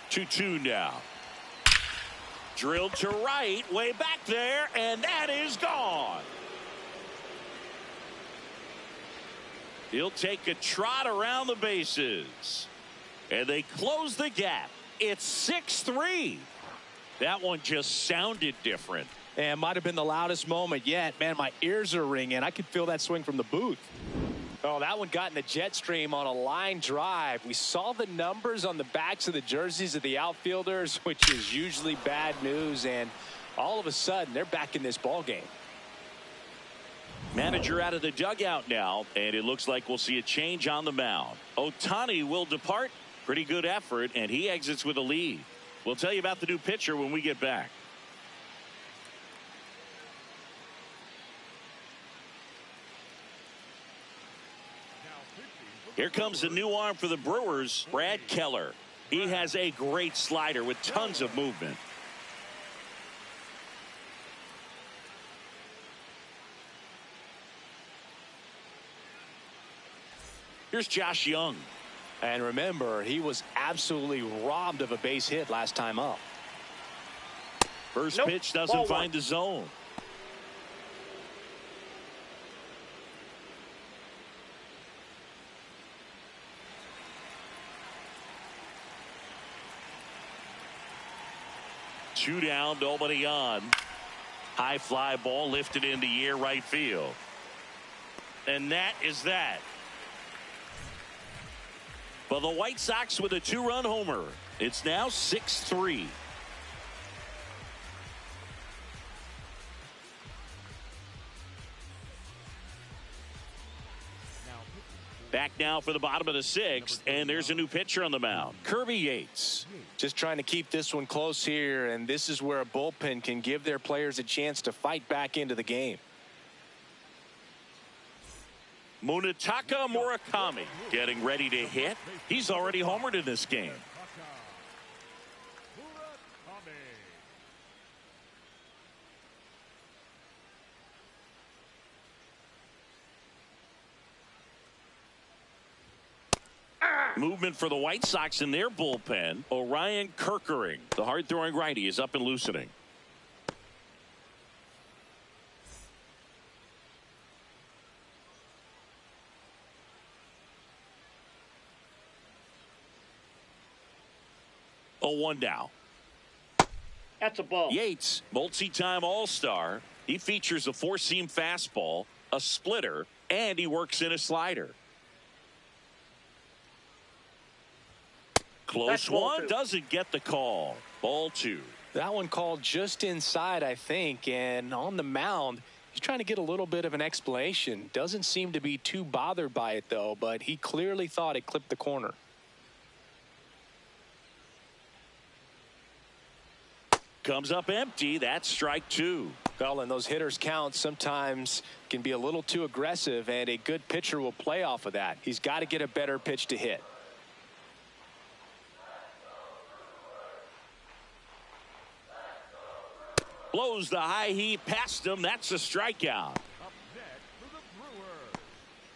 Two now. Drilled to right, way back there, and that is gone. He'll take a trot around the bases. And they close the gap. It's 6-3. That one just sounded different. And might have been the loudest moment yet. Man, my ears are ringing. I could feel that swing from the booth. Oh, that one got in the jet stream on a line drive. We saw the numbers on the backs of the jerseys of the outfielders, which is usually bad news. And all of a sudden, they're back in this ball game. Manager out of the dugout now, and it looks like we'll see a change on the mound. Ohtani will depart. Pretty good effort, and he exits with a lead. We'll tell you about the new pitcher when we get back. Here comes the new arm for the Brewers, Brad Keller. He has a great slider with tons of movement. Here's Josh Young. And remember, he was absolutely robbed of a base hit last time up. First Nope. pitch doesn't Ball find one. the zone. Two down, nobody on. High fly ball lifted in the air, right field. And that is that. But the White Sox with a 2-run homer. It's now 6-3. Back now for the bottom of the 6th, and there's a new pitcher on the mound, Kirby Yates. Just trying to keep this one close here, and this is where a bullpen can give their players a chance to fight back into the game. Munetaka Murakami getting ready to hit. He's already homered in this game. Movement for the White Sox in their bullpen. Orion Kerkering, the hard-throwing righty, is up and loosening. Oh, 1 down. That's a ball. Yates, multi-time All-Star. He features a 4-seam fastball, a splitter, and he works in a slider. Close one, doesn't get the call. Ball 2. That one called just inside, I think, and on the mound, he's trying to get a little bit of an explanation. Doesn't seem to be too bothered by it, though, but he clearly thought it clipped the corner. Comes up empty. That's strike 2. Well, and those hitters' counts sometimes can be a little too aggressive, and a good pitcher will play off of that. He's got to get a better pitch to hit. Blows the high heat past him. That's a strikeout. Up next for the Brewers,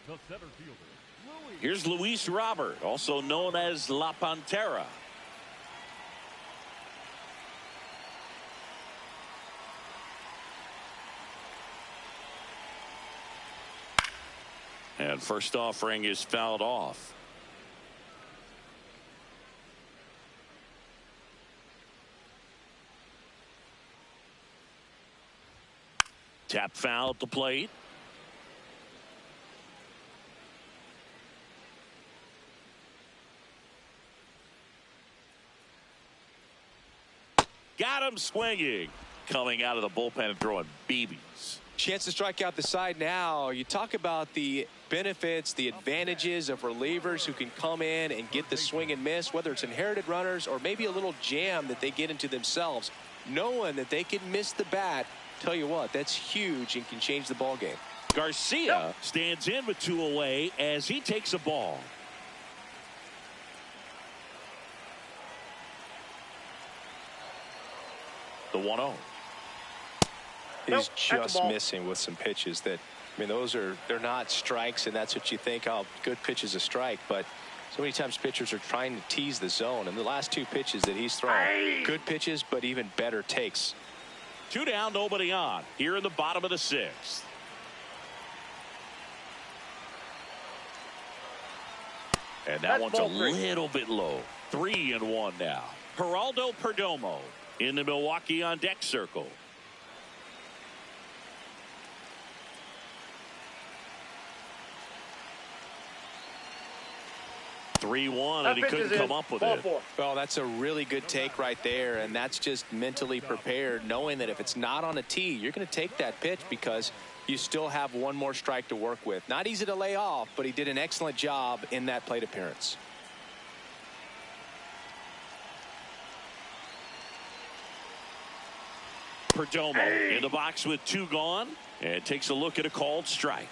the center fielder, Luis. Here's Luis Robert, also known as La Pantera. And first offering is fouled off. Tap foul at the plate. Got him swinging. Coming out of the bullpen and throwing BBs. Chance to strike out the side now. You talk about the benefits, the advantages of relievers who can come in and get the swing and miss, whether it's inherited runners or maybe a little jam that they get into themselves. Knowing that they can miss the bat, tell you what, that's huge and can change the ball game. Garcia stands in with 2 away as he takes a ball. The 1-0. He's just missing with some pitches that, I mean, they're not strikes, and that's what you think, oh, good pitch is a strike, but so many times pitchers are trying to tease the zone, and the last 2 pitches that he's thrown, good pitches, but even better takes. 2 down, nobody on. Here in the bottom of the 6th. And that one's a little bit low. 3-1 now. Geraldo Perdomo in the Milwaukee on deck circle. And he couldn't come up with it. Well, that's a really good take right there, and that's just mentally prepared, knowing that if it's not on a tee, you're going to take that pitch because you still have one more strike to work with. Not easy to lay off, but he did an excellent job in that plate appearance. Perdomo in the box with 2 gone, and takes a look at a called strike.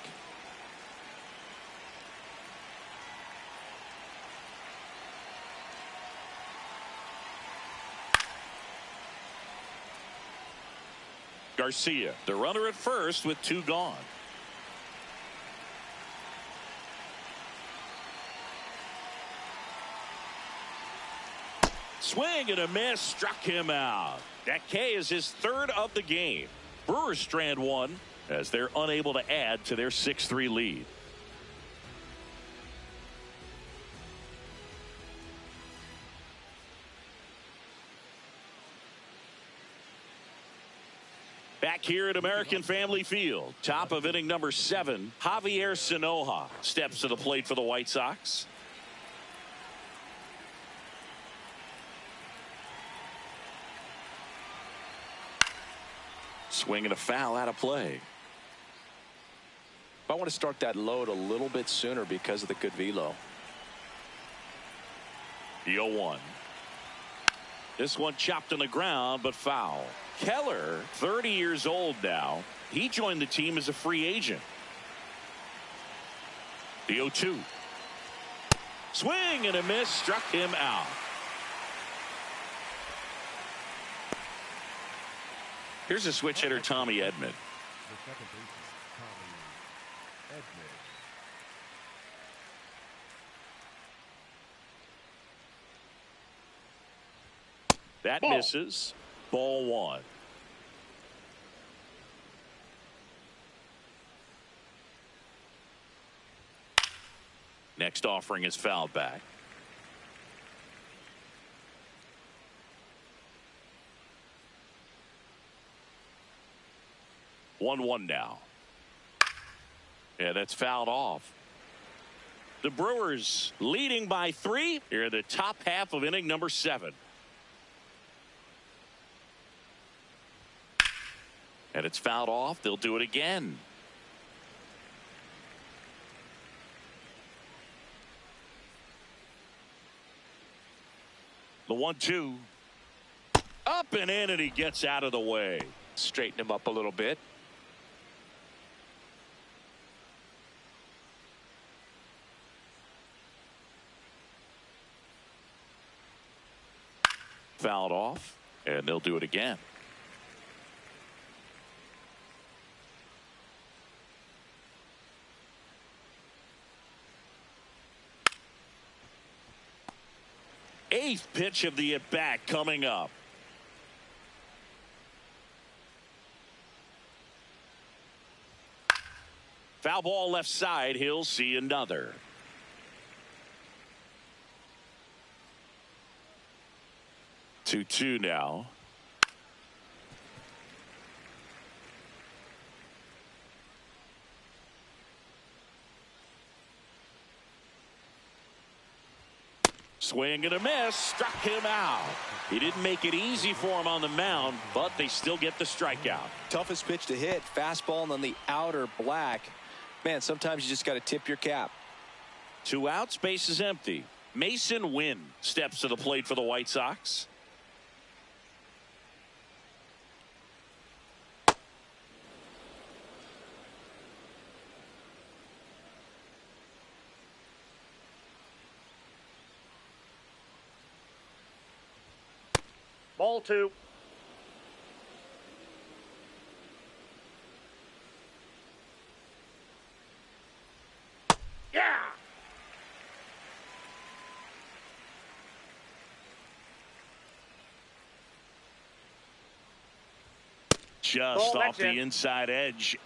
Garcia, the runner at first with 2 gone. Swing and a miss, struck him out. That K is his 3rd of the game. Brewers strand 1 as they're unable to add to their 6-3 lead. Back here at American Family Field, top of inning number 7, Javier Sinoja steps to the plate for the White Sox. Swing and a foul out of play. I want to start that load a little bit sooner because of the good velo. The 0-1. This one chopped on the ground, but foul. Keller, 30 years old now. He joined the team as a free agent. The 0-2. Swing and a miss, struck him out. Here's a switch hitter, Tommy Edman. The second baseman, Tommy Edman. That Ball. misses. Ball 1. Next offering is fouled back. One now. Yeah, that's fouled off. The Brewers leading by 3 here in the top half of inning number 7. And it's fouled off. They'll do it again. The 1-2. Up and in, and he gets out of the way. Straighten him up a little bit. Fouled off, and they'll do it again. Eighth pitch of the at-bat coming up. Foul ball left side. He'll see another. Two now. Swing and a miss, struck him out. He didn't make it easy for him on the mound, but they still get the strikeout. Toughest pitch to hit, fastball on the outer black. Man, sometimes you just got to tip your cap. 2 outs, base is empty. Mason Wynn steps to the plate for the White Sox. Ball 2. Yeah. Just Ball, off the that's in. inside edge.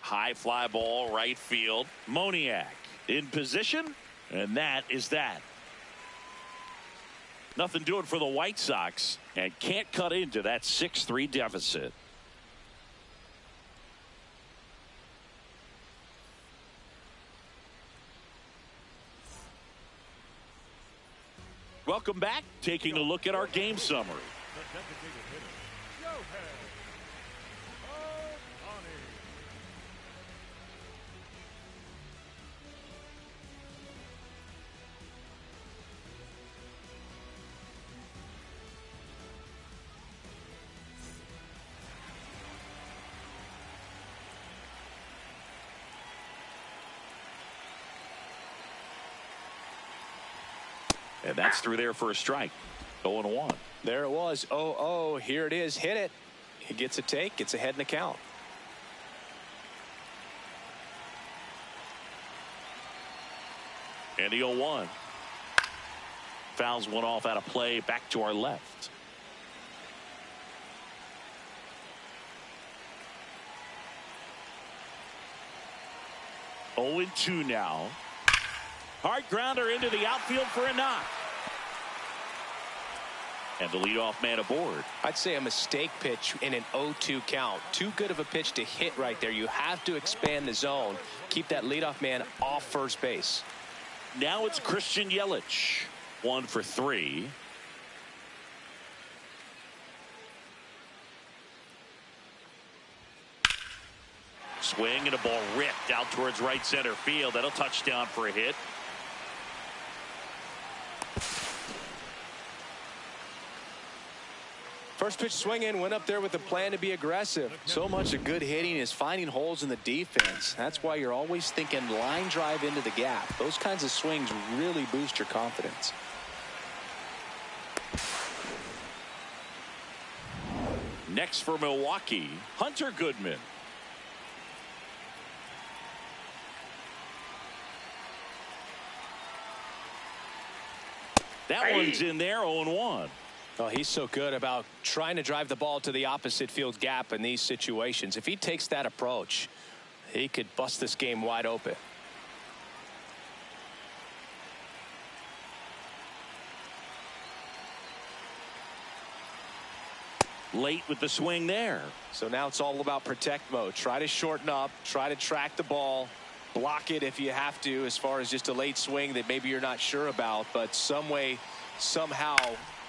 High fly ball, right field. Moniak in position, and that is that. Nothing doing for the White Sox, and can't cut into that 6-3 deficit. Welcome back. Taking a look at our game summary. The designated hitter, Shohei Ohtani. And that's through there for a strike. 0-1. There it was. 0-0. Here it is. Hit it. He gets a take. Gets ahead in the count. And the 0-1. Fouls one off out of play. Back to our left. Oh, 0-2 now. Hard grounder into the outfield for a knock. And the leadoff man aboard. I'd say a mistake pitch in an 0-2 count. Too good of a pitch to hit right there. You have to expand the zone. Keep that leadoff man off first base. Now it's Christian Yelich. 1 for 3. Swing and a ball ripped out towards right center field. That'll touch down for a hit. First pitch swing in, went up there with a plan to be aggressive. So much of good hitting is finding holes in the defense. That's why you're always thinking line drive into the gap. Those kinds of swings really boost your confidence. Next for Milwaukee, Hunter Goodman. That one's in there, 0-1. Oh, he's so good about trying to drive the ball to the opposite field gap in these situations. If he takes that approach, he could bust this game wide open. Late with the swing there. So now it's all about protect mode. Try to shorten up, try to track the ball, block it if you have to, as far as just a late swing that maybe you're not sure about, but some way, somehow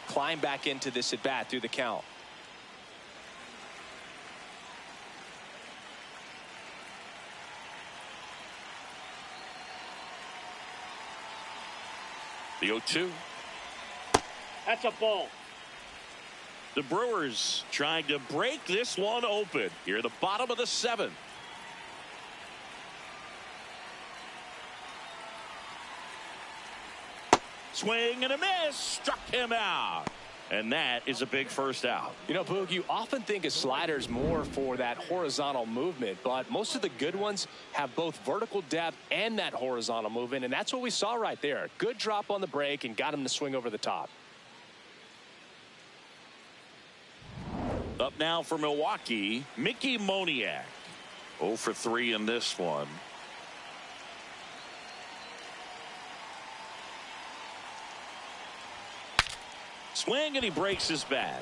climb back into this at bat through the count. The 0-2. That's a ball. The Brewers trying to break this one open here at the bottom of the 7th. Swing and a miss, struck him out, and that is a big first out. You know, Boog, you often think of sliders more for that horizontal movement, but most of the good ones have both vertical depth and that horizontal movement, and that's what we saw right there. Good drop on the break and got him to swing over the top. Up now for Milwaukee, Mickey Moniak. 0 for 3 in this one. Swing and he breaks his bat.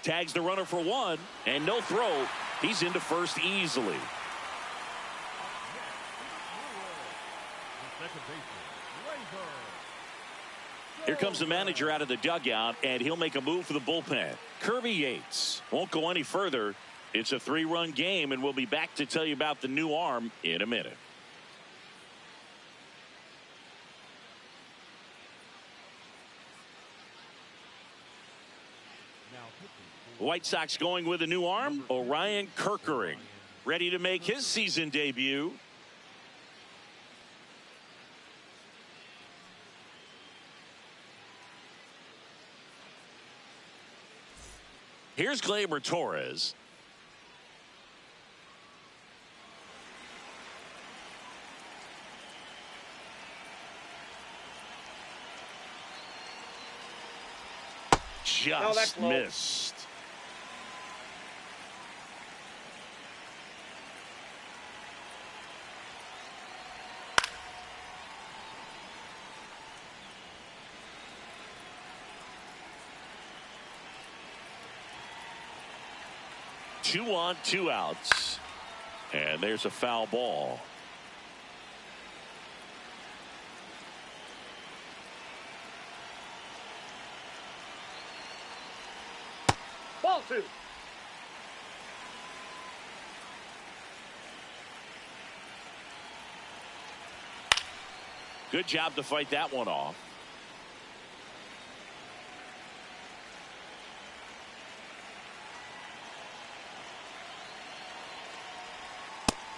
Tags the runner for 1 and no throw. He's into first easily. The second baseman, Razor. Here comes the manager out of the dugout, and he'll make a move for the bullpen. Kirby Yates won't go any further. It's a 3-run game, and we'll be back to tell you about the new arm in a minute. The White Sox going with a new arm, Orion Kerkering, ready to make his season debut. Here's Gleyber Torres. Just missed. Two on, 2 outs. And there's a foul ball. Ball 2. Good job to fight that one off.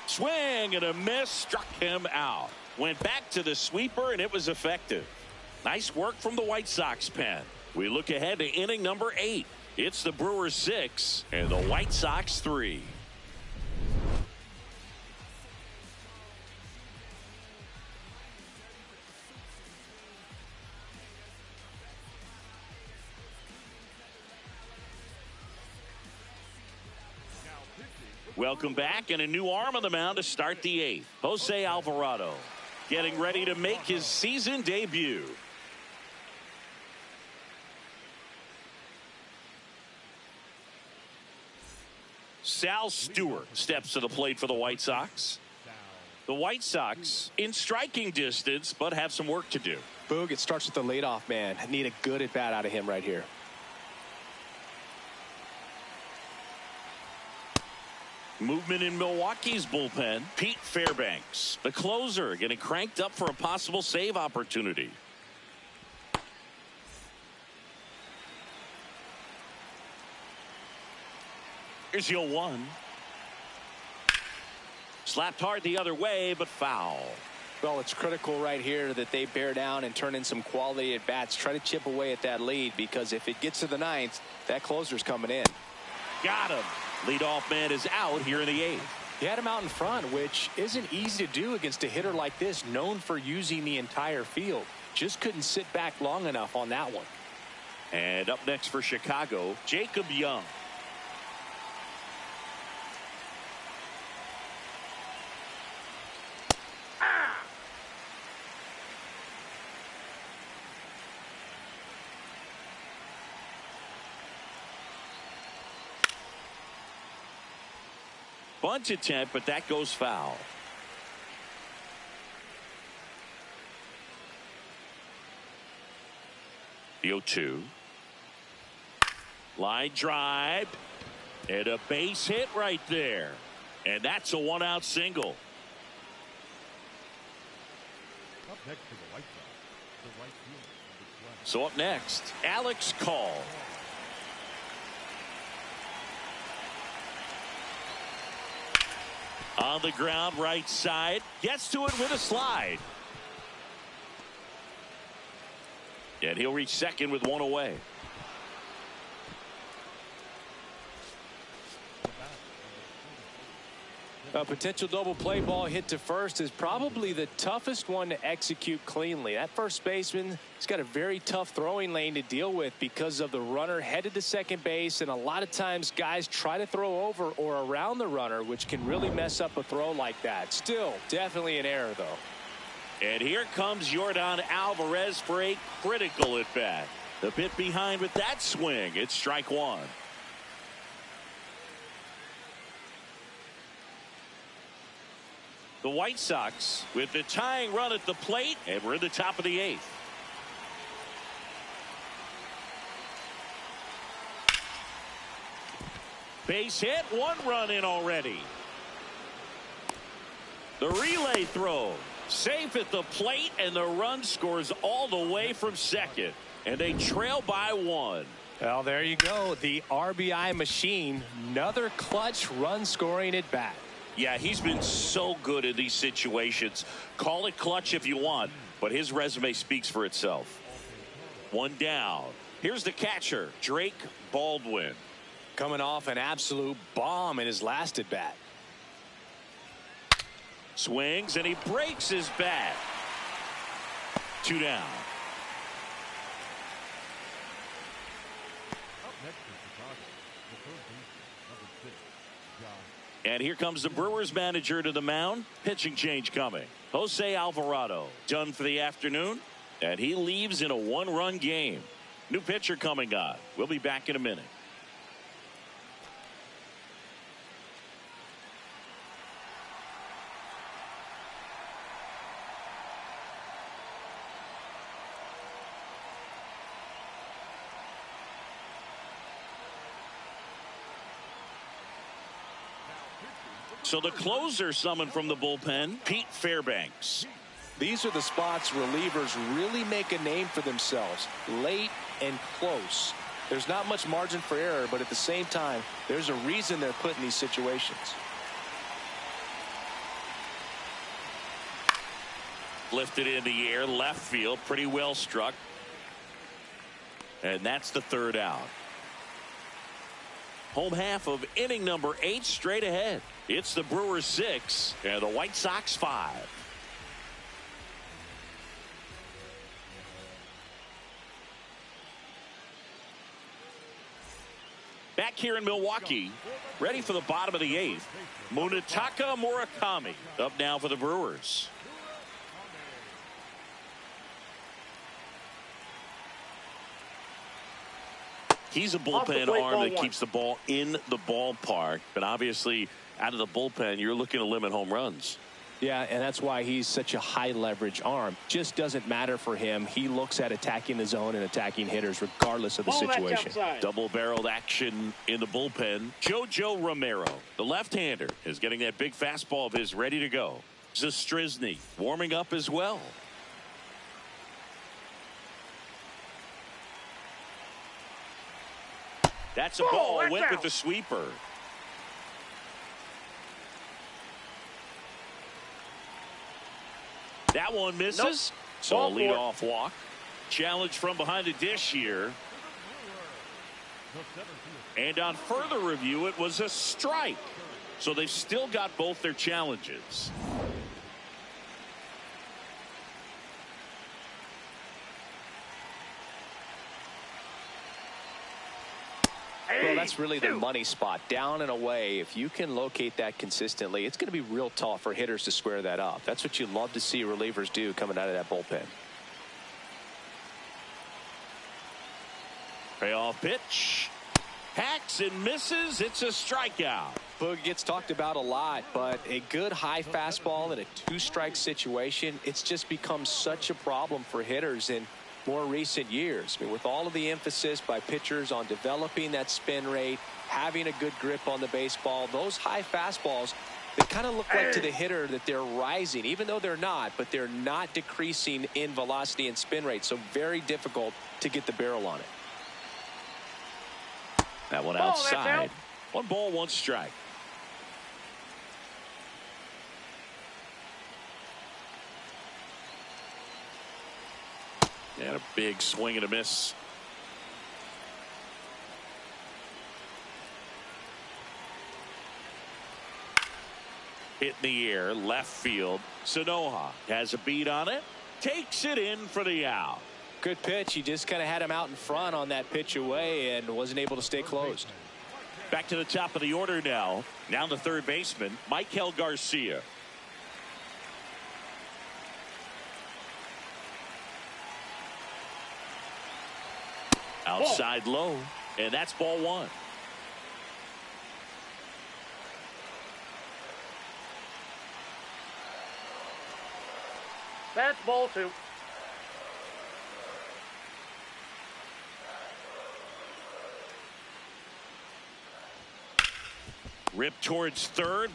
Swing and a miss, struck him out. Went back to the sweeper and it was effective. Nice work from the White Sox pen. We look ahead to inning number 8. It's the Brewers 6 and the White Sox 3. Welcome back, and a new arm on the mound to start the 8th. Jose Alvarado getting ready to make his season debut. Sal Stewart steps to the plate for the White Sox. The White Sox in striking distance, but have some work to do. Boog, it starts with the leadoff man. Need a good at bat out of him right here. Movement in Milwaukee's bullpen. Pete Fairbanks, the closer, getting cranked up for a possible save opportunity. Here's the 0-1. Slapped hard the other way, but foul. Well, it's critical right here that they bear down and turn in some quality at bats. Try to chip away at that lead, because if it gets to the ninth, that closer's coming in. Got him. Leadoff man is out here in the 8th. He had him out in front, which isn't easy to do against a hitter like this, known for using the entire field. Just couldn't sit back long enough on that one. And up next for Chicago, Jacob Young. Bunt attempt, but that goes foul. The 0-2. Line drive. And a base hit right there. And that's a one-out single. Up next to the White Sox, the right fielder, number 12. So up next, Alex Call. On the ground, right side. Gets to it with a slide. And he'll reach second with one away. A potential double play ball hit to first is probably the toughest one to execute cleanly. That first baseman has got a very tough throwing lane to deal with because of the runner headed to second base, and a lot of times guys try to throw over or around the runner, which can really mess up a throw like that. Still, definitely an error, though. And here comes Yordan Alvarez for a critical at bat. The bit behind with that swing. It's strike one. The White Sox with the tying run at the plate, and we're in the top of the 8th. Base hit, one run in already. The relay throw, safe at the plate, and the run scores all the way from second. And they trail by one. Well, there you go. The RBI machine. Another clutch run scoring at bat. Yeah, he's been so good in these situations. Call it clutch if you want, but his resume speaks for itself. One down. Here's the catcher, Drake Baldwin. Coming off an absolute bomb in his last at bat. Swings, and he breaks his bat. 2 down. Up next is Chicago, the third baseman, number 6, Josh. And here comes the Brewers manager to the mound. Pitching change coming. Jose Alvarado done for the afternoon, and he leaves in a one-run game. New pitcher coming on. We'll be back in a minute. So the closer summoned from the bullpen, Pete Fairbanks. These are the spots relievers really make a name for themselves. Late and close. There's not much margin for error, but at the same time, there's a reason they're put in these situations. Lifted in the air, left field, pretty well struck. And that's the third out. Home half of inning number 8 straight ahead. It's the Brewers 6 and the White Sox 5. Back here in Milwaukee, ready for the bottom of the 8th. Munetaka Murakami up now for the Brewers. He's a bullpen arm that keeps the ball in the ballpark, but obviously out of the bullpen, you're looking to limit home runs. Yeah, and that's why he's such a high leverage arm. Just doesn't matter for him. He looks at attacking the zone and attacking hitters regardless of the situation. Double-barreled action in the bullpen. JoJo Romero, the left-hander, is getting that big fastball of his ready to go. Zastryzny warming up as well. That's a ball. Went with the sweeper. That one misses. So a leadoff walk. Challenge from behind the dish here. And on further review, it was a strike. So they've still got both their challenges. Well, that's really the money spot. Down and away, if you can locate that consistently, it's going to be real tough for hitters to square that up. That's what you love to see relievers do coming out of that bullpen. Payoff pitch. Hacks and misses. It's a strikeout. Boog gets talked about a lot, but a good high fastball in a two-strike situation, it's just become such a problem for hitters in more recent years. I mean, with all of the emphasis by pitchers on developing that spin rate, having a good grip on the baseball, those high fastballs, they kind of look like to the hitter that they're rising, even though they're not, but they're not decreasing in velocity and spin rate. So very difficult to get the barrel on it. That one outside. 1 ball, 1 strike. And a big swing and a miss. Hit in the air, left field. Sanoja has a beat on it. Takes it in for the out. Good pitch. He just kind of had him out in front on that pitch away and wasn't able to stay closed. Back to the top of the order now. Now the third baseman, Michael Garcia. Outside low, and that's ball 1. That's ball 2. Rip towards third.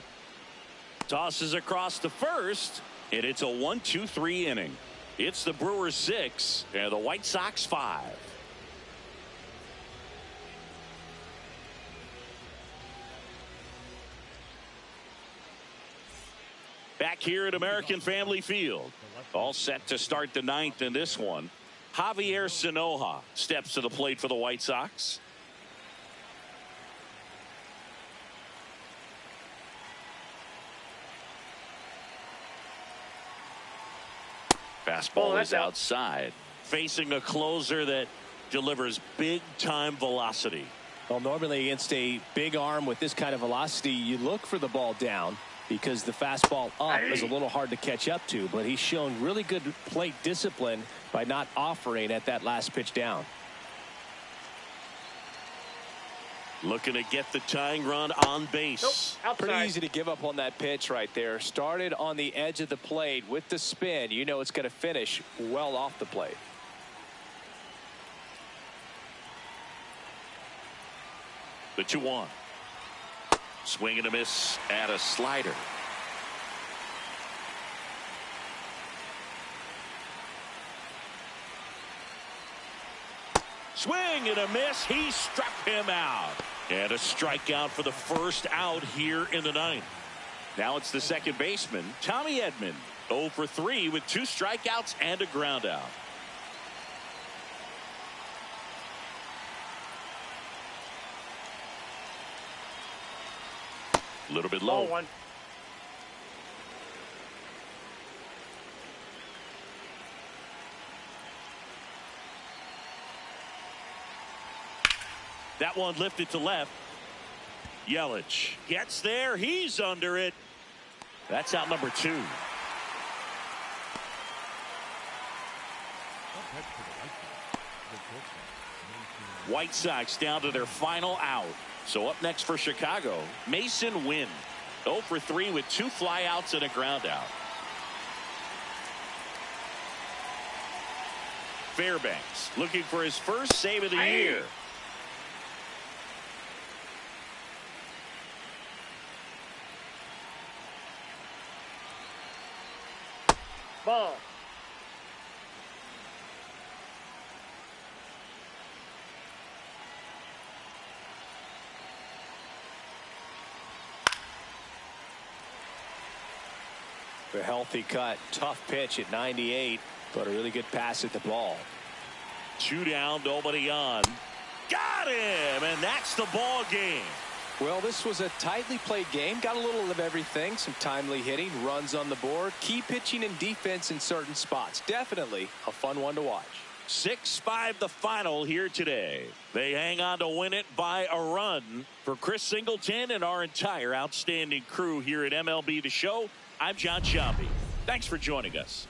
Tosses across to first, and it's a 1-2-3 inning. It's the Brewers 6 and the White Sox 5. Back here at American Family Field. All set to start the 9th in this one. Javier Sanoja steps to the plate for the White Sox. Fastball is outside. Facing a closer that delivers big-time velocity. Well, normally against a big arm with this kind of velocity, you look for the ball down because the fastball up is a little hard to catch up to. But he's shown really good plate discipline by not offering at that last pitch down. Looking to get the tying run on base. Pretty easy to give up on that pitch right there. Started on the edge of the plate with the spin. You know it's going to finish well off the plate. The 2-1. Swing and a miss at a slider. Swing and a miss. He struck him out. And a strikeout for the first out here in the 9th. Now it's the second baseman, Tommy Edman. 0 for 3 with 2 strikeouts and a ground out. A little bit low. 1. That one lifted to left. Yelich gets there. He's under it. That's out number 2. White Sox down to their final out. So up next for Chicago, Mason Wynn. 0 for 3 with 2 flyouts and a ground out. Fairbanks looking for his first save of the year. Ball. A healthy cut, tough pitch at 98, but a really good pass at the ball. 2 down, nobody on. Got him, and that's the ball game. Well, this was a tightly played game. Got a little of everything. Some timely hitting, runs on the board, key pitching and defense in certain spots. Definitely a fun one to watch. 6-5 the final here today. They hang on to win it by a run. For Chris Singleton and our entire outstanding crew here at MLB The Show, I'm John Sciambi. Thanks for joining us.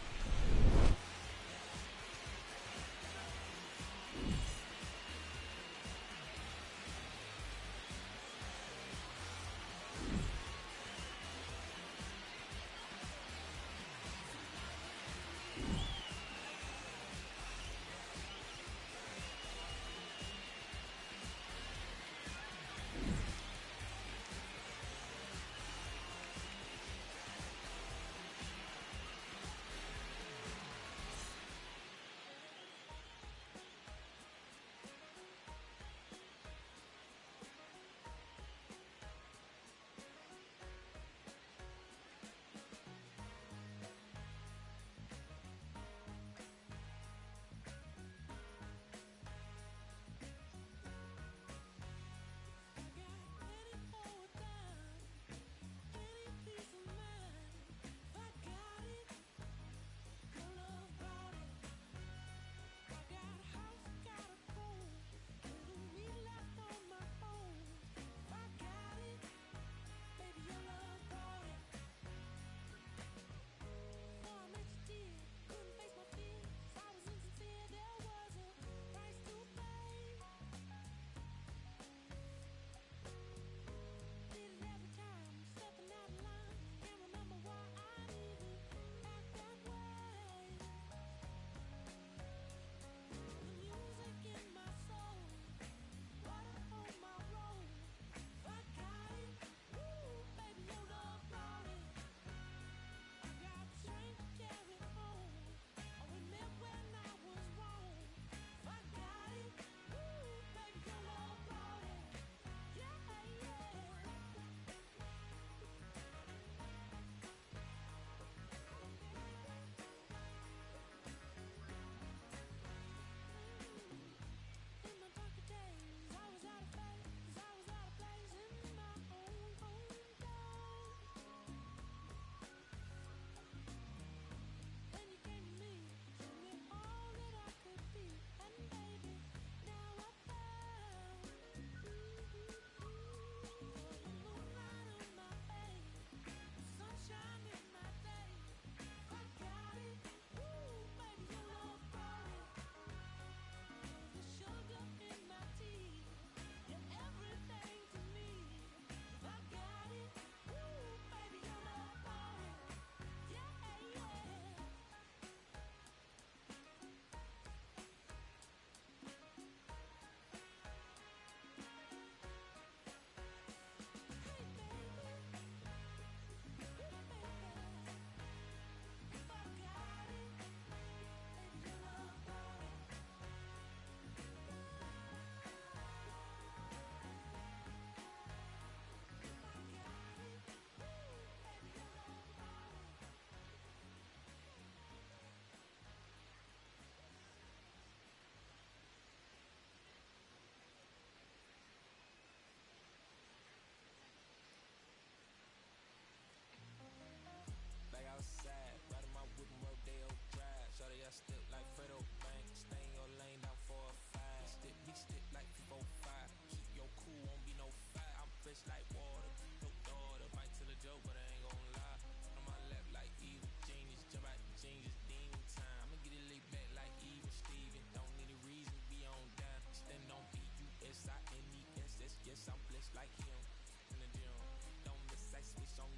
Yes, I'm blessed like him. In the gym, don't miss, I switch on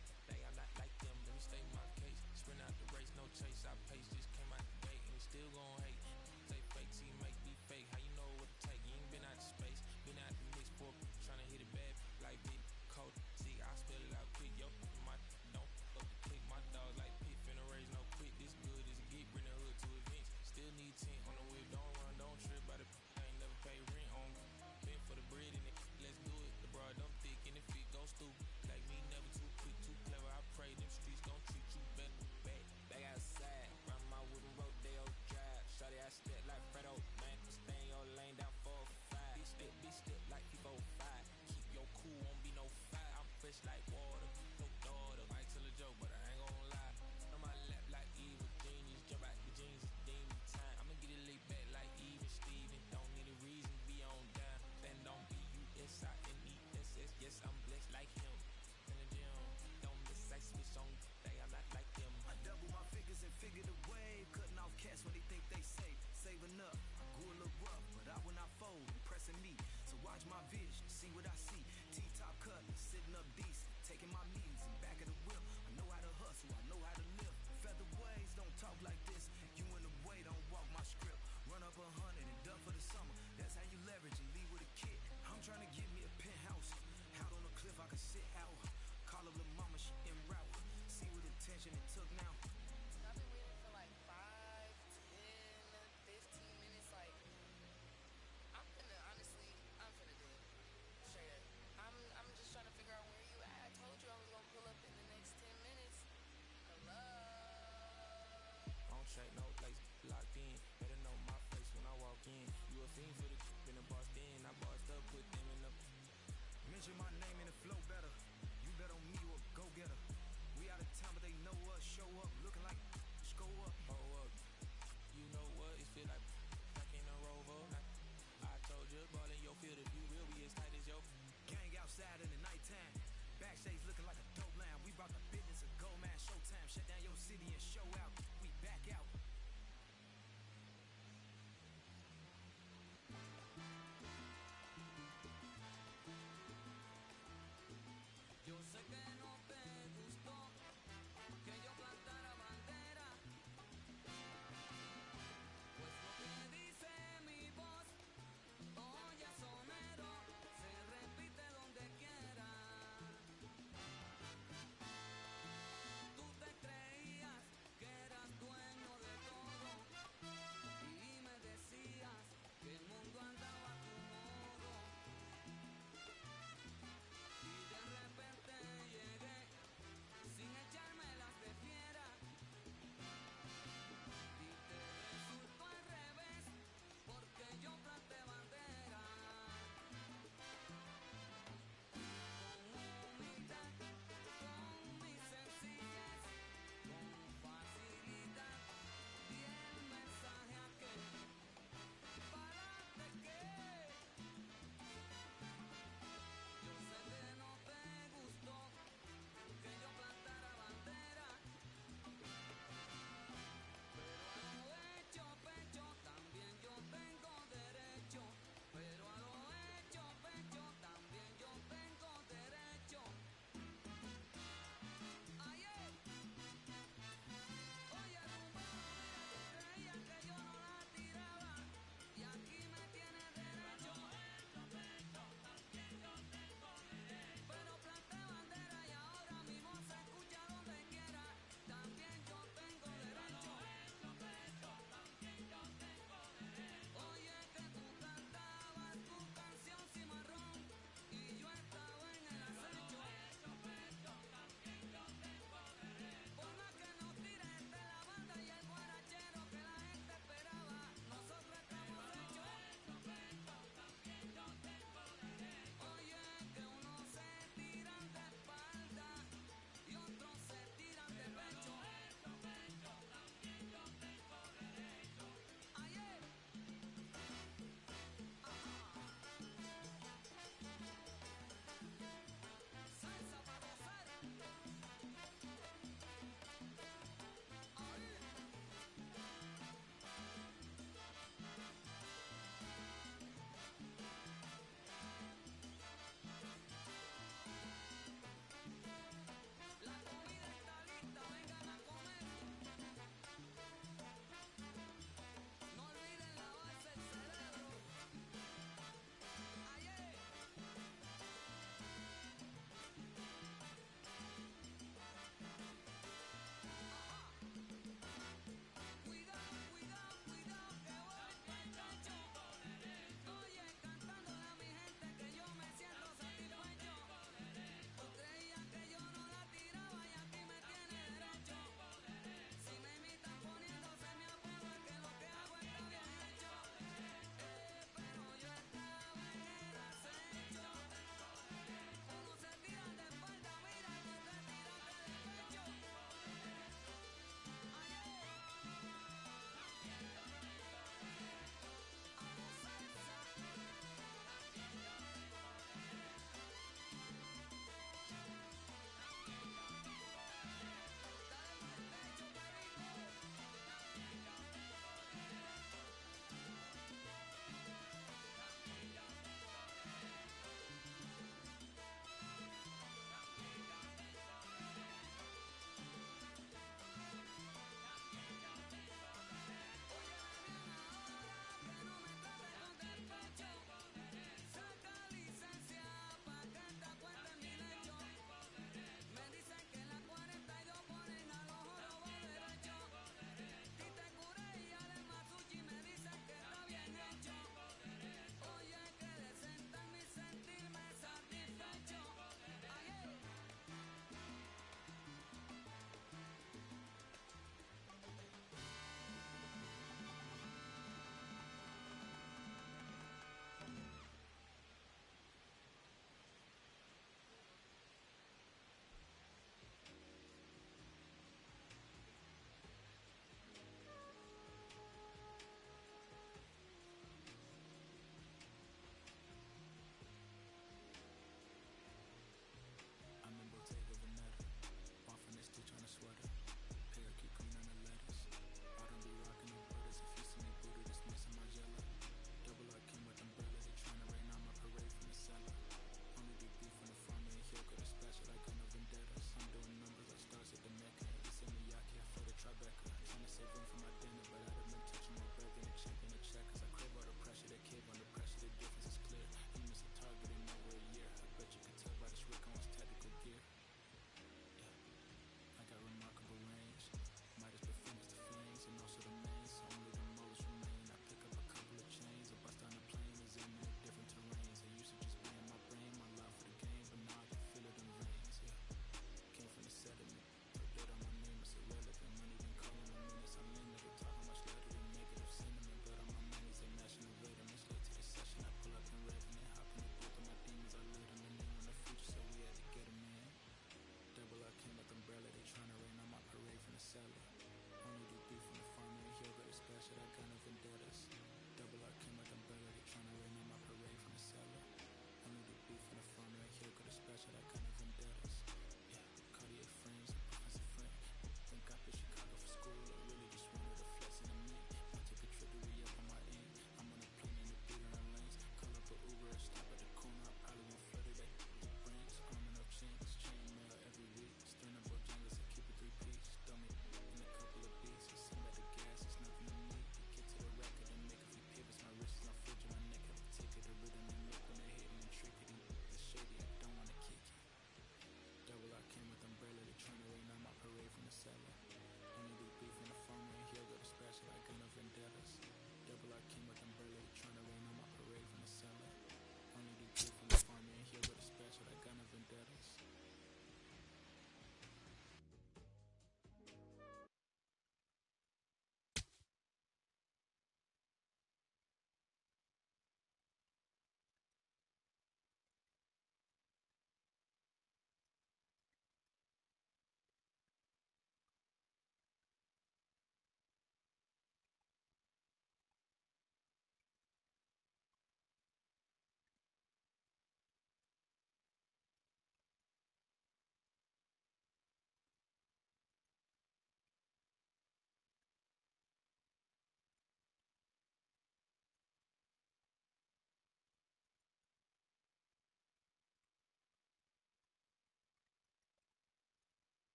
through. Like me, never too quick, too clever. I pray them streets gon' treat you better. Back outside, round my wooden rodeo drive. Shorty, I step like Fredo, man. Stay in your lane down 4-5. Be step like people 5. Keep your cool, won't be no fight. I'm fresh like water, no daughter. Might tell a joke, but I ain't gon' lie. On my lap like evil genius, jump out the jeans, it's demon time. I'ma get it laid back like even Steven. Don't need a reason, be on down. Then don't be USINESS. Yes, I'm blessed like him. In the gym, don't miss, I switch on. I'm not like them. I double my figures and figure the wave. Cutting off cash when they think they safe. Saving up, I grew a little rough, but I will not fold, impressing me. So watch my vision, see what I see. T-top cut, sitting up decent, taking my meetings in back of the whip. I know how to hustle, I know how to live. Featherweights don't talk like this. You in the way, don't walk my script. Run up 100 and done for the summer. That's how you leverage and leave with a kid. I'm trying to get me a penthouse. Out on the cliff, I can sit out. Call up little mama, she en route. See what attention it took now. I've been waiting for like 5, 10, 15 minutes. Like, I'm finna do it. Straight up. I'm just trying to figure out where you at. I told you I was gonna pull up in the next 10 minutes. Hello? I don't check no place, locked in. Better know my face when I walk in. You a fiend for the in the bossed in. I bossed up, put them in the. Mention my name and the flow better. You bet on me, you a go-getter. We out of town, but they know us. Show up, looking like go up. Oh, up. You know what? It feel like back in a Rover. I told you, ball in your field. If you real, we as tight as your. Gang outside in the nighttime. Backstage looking like a dope line. We brought the business of gold man. Showtime. Shut down your city and show out. We back out. Yo sé que no te gustó que yo plantara bandera, pues lo que dice mi voz, oye sonero, se repite donde quiera. Tú te creías que era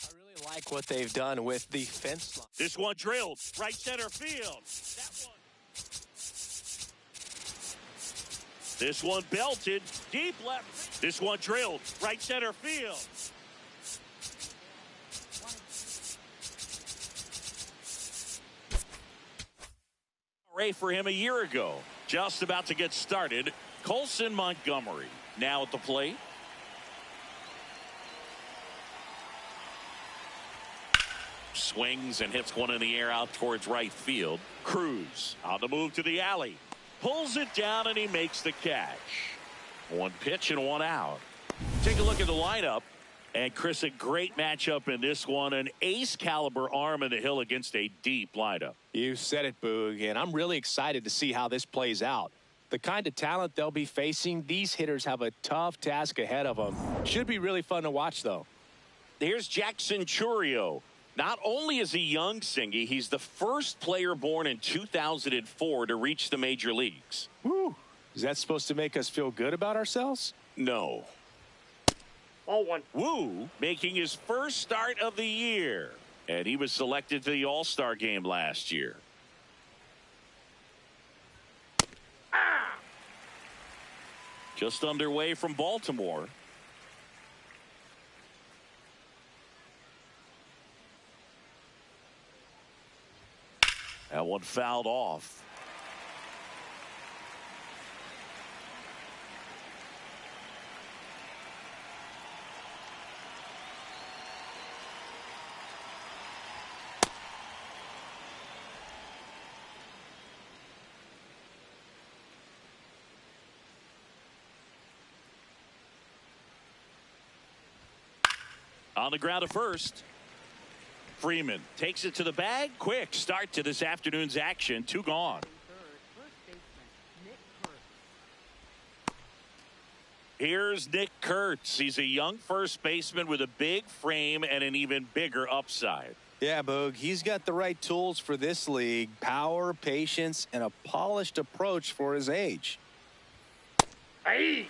I really like what they've done with the fence line. This one drilled right center field. This one belted deep left. This one drilled right center field. Ray for him a year ago. Just about to get started. Colson Montgomery now at the plate. Swings and hits one in the air out towards right field. Cruz on the move to the alley. Pulls it down and he makes the catch. One pitch and one out. Take a look at the lineup. And Chris, a great matchup in this one. An ace caliber arm in the hill against a deep lineup. You said it, Boog, and I'm really excited to see how this plays out. The kind of talent they'll be facing, these hitters have a tough task ahead of them. Should be really fun to watch, though. Here's Jackson Churio. Not only is he young, Singy, he's the first player born in 2004 to reach the major leagues. Woo. Is that supposed to make us feel good about ourselves? No. Ball one. Woo making his first start of the year. And he was selected to the All-Star game last year. Just underway from Baltimore. That one fouled off. On the ground at first. Freeman takes it to the bag. Quick start to this afternoon's action. Two gone. Here's Nick Kurtz. He's a young first baseman with a big frame and an even bigger upside. Yeah, Boog, he's got the right tools for this league. Power, patience, and a polished approach for his age. Hey!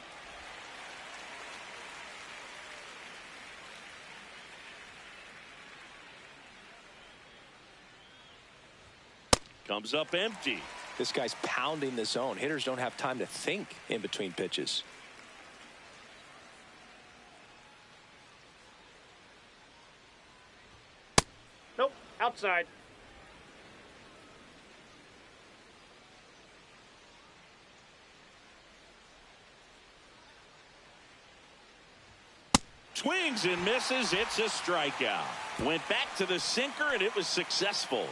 Comes up empty. This guy's pounding the zone. Hitters don't have time to think in between pitches. Nope. Outside. Swings and misses. It's a strikeout. Went back to the sinker and it was successful.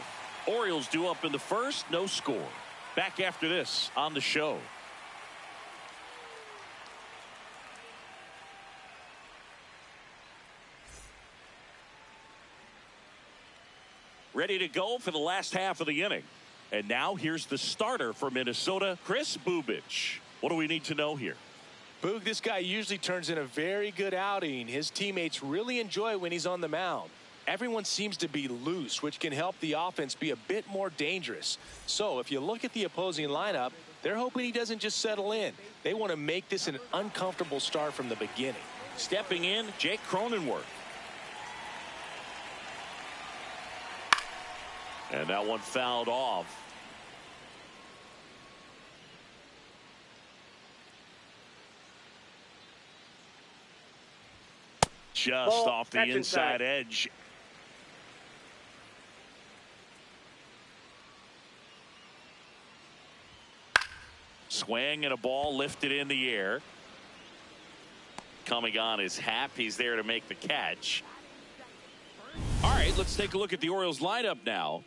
Orioles due up in the first, no score. Back after this on the show. Ready to go for the last half of the inning. And now here's the starter for Minnesota, Chris Bubich. What do we need to know here? Boog, this guy usually turns in a very good outing. His teammates really enjoy when he's on the mound. Everyone seems to be loose, which can help the offense be a bit more dangerous. So if you look at the opposing lineup, They're hoping he doesn't just settle in. They want to make this an uncomfortable start from the beginning. Stepping in, Jake Cronenworth. And that one fouled off. Just Ball, off the that's inside inside. edge. Swing and a ball lifted in the air. Coming on is Happ. He's there to make the catch. All right, let's take a look at the Orioles lineup now.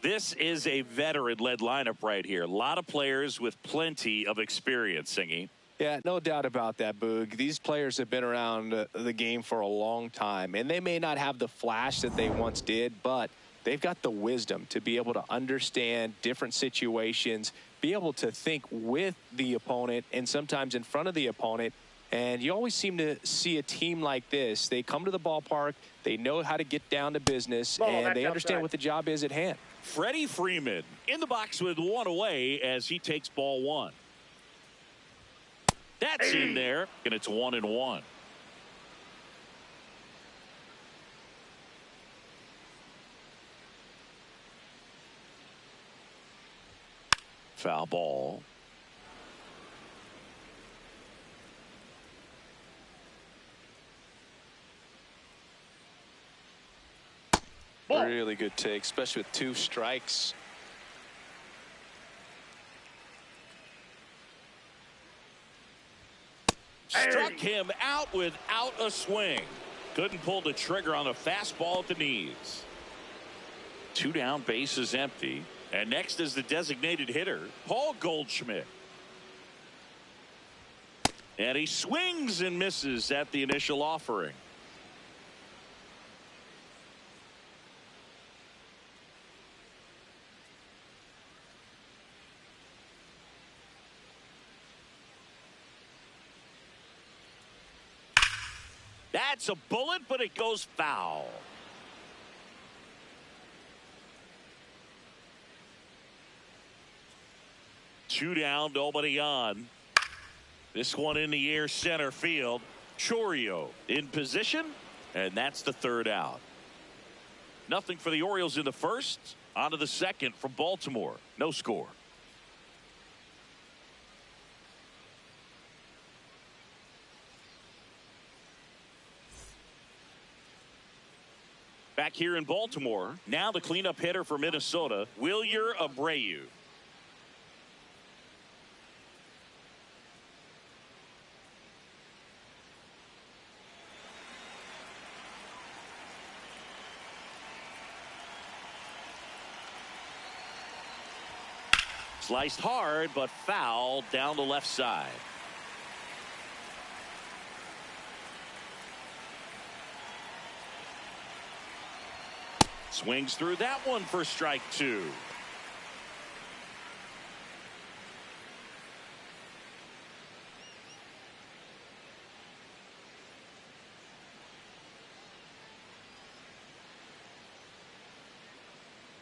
This is a veteran-led lineup right here. A lot of players with plenty of experience, Singy. Yeah, no doubt about that, Boog. These players have been around the game for a long time, and they may not have the flash that they once did, but they've got the wisdom to be able to understand different situations, be able to think with the opponent and sometimes in front of the opponent. And you always seem to see a team like this. They come to the ballpark, they know how to get down to business, and they understand what the job is at hand. Freddie Freeman in the box with one away as he takes ball one. That's in there, and it's 1-1. Foul ball. Really good take, especially with 2 strikes. Struck him out without a swing. Couldn't pull the trigger on the fastball at the knees. 2 down, bases empty. And next is the designated hitter, Paul Goldschmidt. And he swings and misses at the initial offering. That's a bullet, but it goes foul. Two down, nobody on. This one in the air, center field. Chorio in position, and that's the 3rd out. Nothing for the Orioles in the first. On to the second from Baltimore. No score. Back here in Baltimore, now the cleanup hitter for Minnesota, Wilyer Abreu. Sliced hard, but foul down the left side. Swings through that one for strike 2.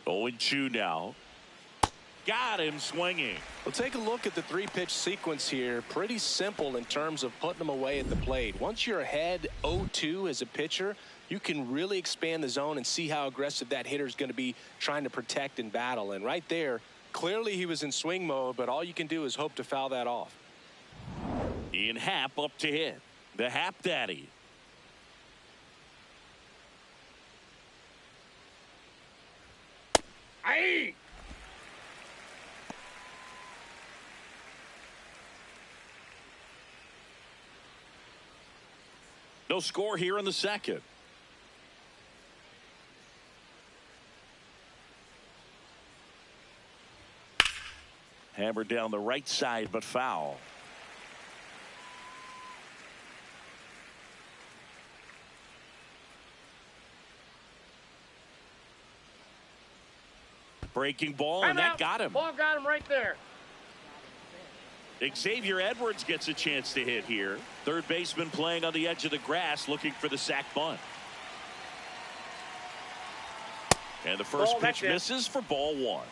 Oh, and 2 now. Got him swinging. Well, take a look at the 3-pitch sequence here. Pretty simple in terms of putting them away at the plate. Once you're ahead 0-2 as a pitcher, you can really expand the zone and see how aggressive that hitter is going to be trying to protect and battle. And right there, clearly he was in swing mode, but all you can do is hope to foul that off. Ian Happ up to hit. The Happ Daddy. Aye. No score here in the second. Hammered down the right side, but foul. Breaking ball, and that got him. Ball got him right there. Xavier Edwards gets a chance to hit here. Third baseman playing on the edge of the grass, looking for the sac bunt. And the first pitch misses for ball 1.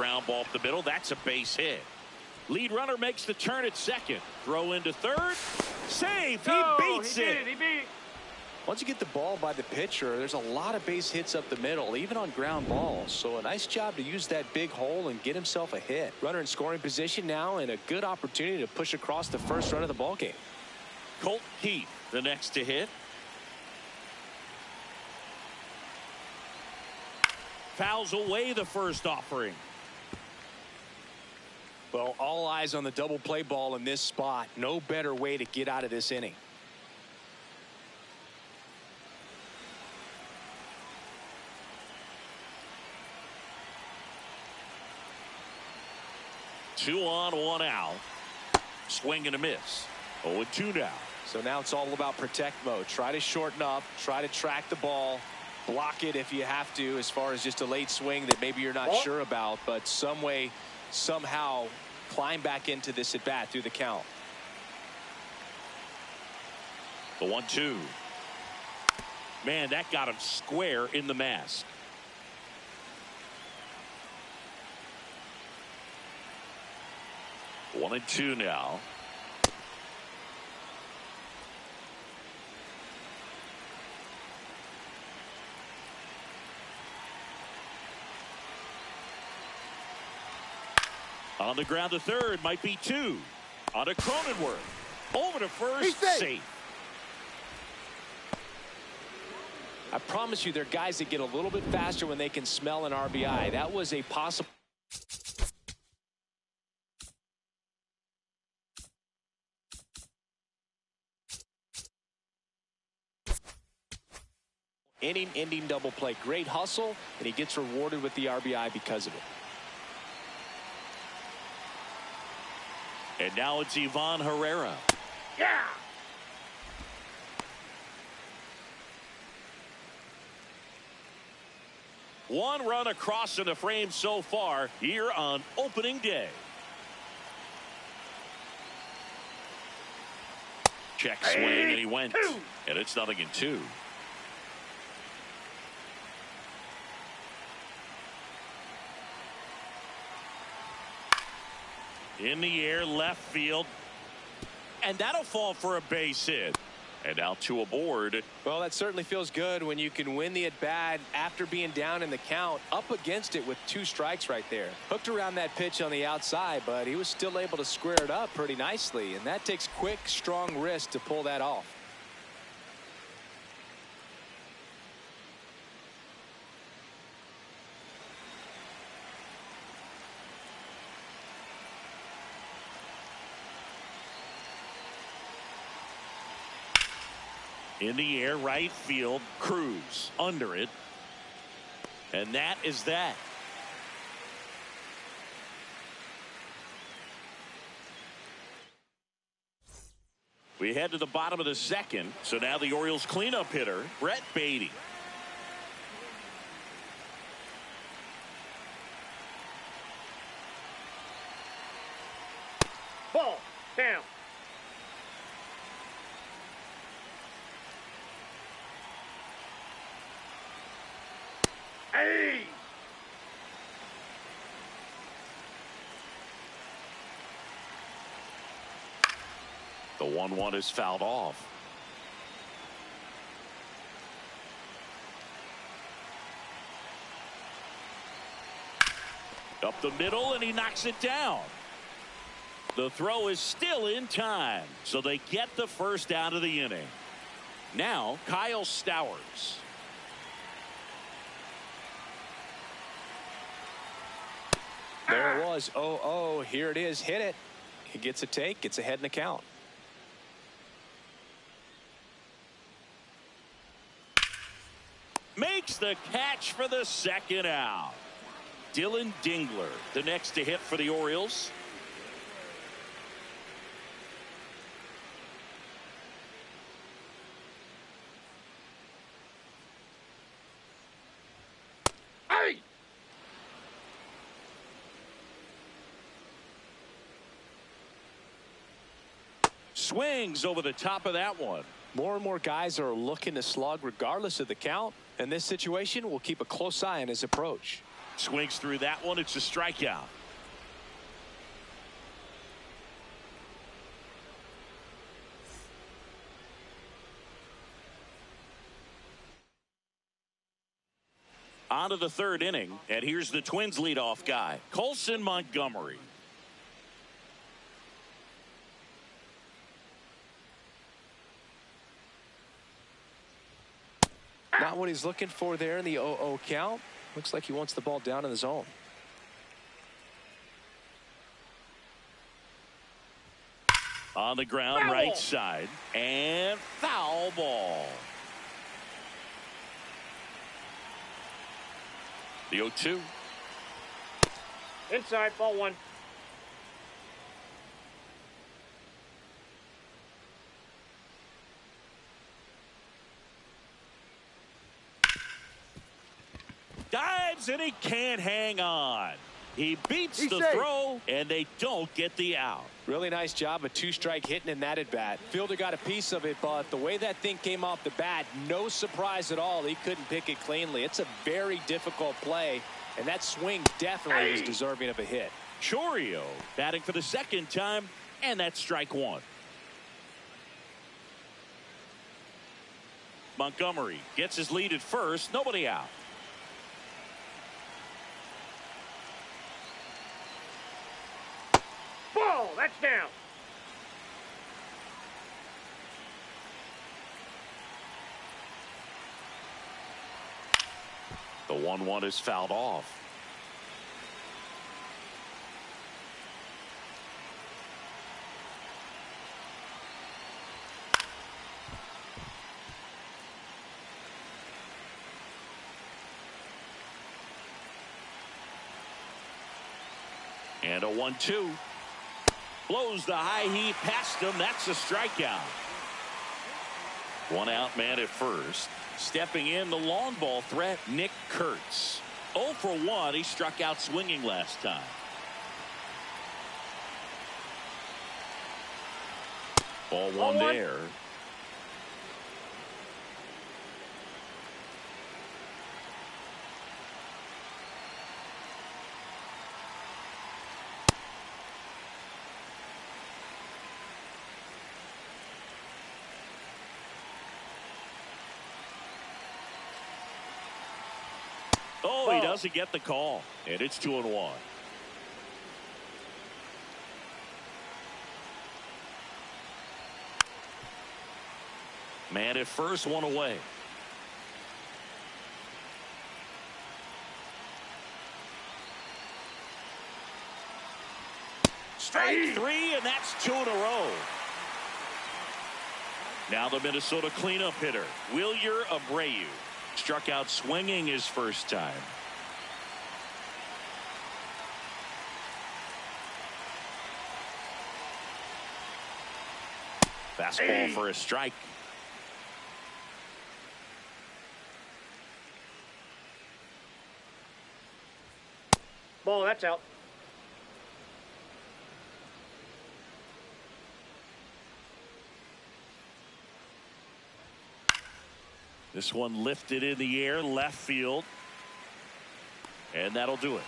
ground ball up the middle. That's a base hit. Lead runner makes the turn at second. Throw into third. Save. He beats it. He beat it. Once you get the ball by the pitcher, there's a lot of base hits up the middle, even on ground balls. So a nice job to use that big hole and get himself a hit. Runner in scoring position now, and a good opportunity to push across the first run of the ball game. Colt Heath, the next to hit. Fouls away the first offering. Well, all eyes on the double play ball in this spot. No better way to get out of this inning. Two on, one out. Swing and a miss. 0-2 now. So now it's all about protect mode. Try to shorten up, try to track the ball, block it if you have to, as far as just a late swing that maybe you're not sure about, but some way, somehow climb back into this at bat through the count. The 1-2. Man, that got him square in the mask. One and two now. On the ground to third, might be two. On to Cronenworth. Over to first, safe. I promise you, there are guys that get a little bit faster when they can smell an RBI. That was a possible inning-ending double play. Great hustle, and he gets rewarded with the RBI because of it. And now it's Ivan Herrera. Yeah. One run across in the frame so far here on opening day. Check swing, and he went. And it's 0-2. In the air, left field. And that'll fall for a base hit. And now two aboard. Well, that certainly feels good when you can win the at-bat after being down in the count, up against it with 2 strikes right there. Hooked around that pitch on the outside, but he was still able to square it up pretty nicely, and that takes quick, strong wrist to pull that off. In the air, right field, Cruz under it. And that is that. We head to the bottom of the second. So now the Orioles cleanup hitter, Brett Beatty. Ball down. Hey! The 1-1 is fouled off. Up the middle, and he knocks it down. The throw is still in time, so they get the first out of the inning. Now Kyle Stowers. There it was. 0-0. Here it is. Hit it. He gets a take. Gets ahead in the count. Makes the catch for the second out. Dylan Dingler, the next to hit for the Orioles. Hey! Swings over the top of that one. More and more guys are looking to slug regardless of the count. In this situation, we'll keep a close eye on his approach. Swings through that one. It's a strikeout. On to the third inning, and here's the Twins leadoff guy, Colson Montgomery. Not what he's looking for there in the 0-0 count. Looks like he wants the ball down in the zone. On the ground, Foul. right side, and foul ball. The 0-2. Inside, ball one. Dives, and he can't hang on. He beats He's the safe. throw, and they don't get the out. Really nice job, a two-strike hitting in that at-bat. Fielder got a piece of it, but the way that thing came off the bat, no surprise at all. He couldn't pick it cleanly. It's a very difficult play, and that swing definitely was deserving of a hit. Chourio batting for the second time, and that's strike one. Montgomery gets his lead at first, nobody out. Ball, that's down. The 1-1 is fouled off. And a 1-2. Blows the high heat past him. That's a strikeout. One out man at first. Stepping in, the long ball threat, Nick Kurtz. 0 for 1. He struck out swinging last time. Ball one there. Oh, he doesn't get the call, and it's 2-1. Man at first, one away. Strike three, and that's 2 in a row. Now the Minnesota cleanup hitter, Wilyer Abreu. Struck out swinging his first time. Fastball for a strike. Ball, that's out. This one lifted in the air, left field. And that'll do it.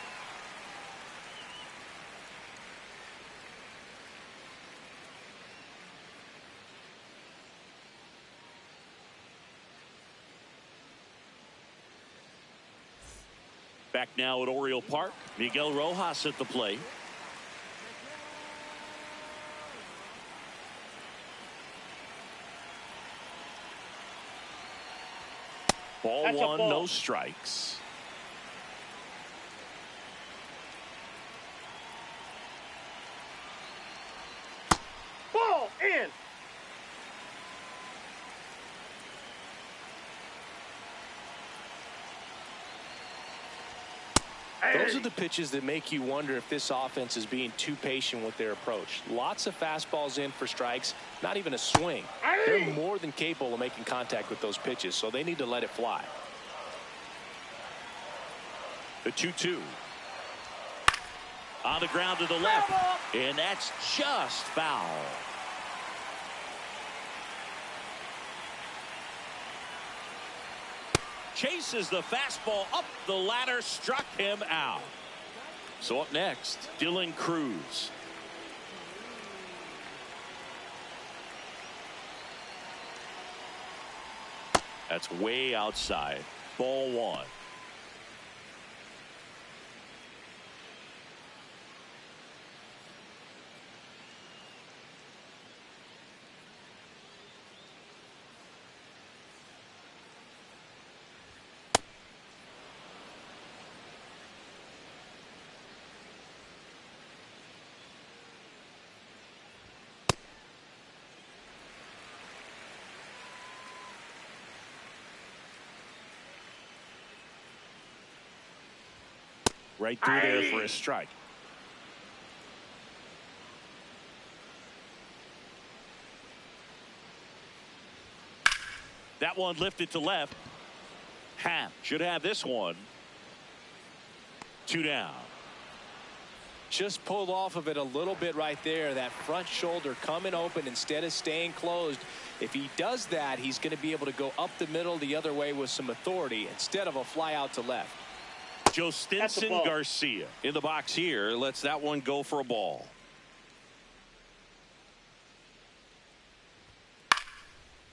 Back now at Oriole Park. Miguel Rojas at the plate. Ball That's a one, ball. no strikes. Ball, in. Those are the pitches that make you wonder if this offense is being too patient with their approach. Lots of fastballs in for strikes, not even a swing. They're more than capable of making contact with those pitches, so they need to let it fly. The 2-2. On the ground to the left, and that's just foul. chases the fastball up the ladder, struck him out. So up next, Dylan Cruz. That's way outside. Ball one. Right through there for a strike. That one lifted to left. Happ should have this one. 2 down. Just pulled off of it a little bit right there. That front shoulder coming open instead of staying closed. If he does that, he's going to be able to go up the middle the other way with some authority instead of a fly out to left. Joe Stinson Garcia in the box here. Lets that one go for a ball.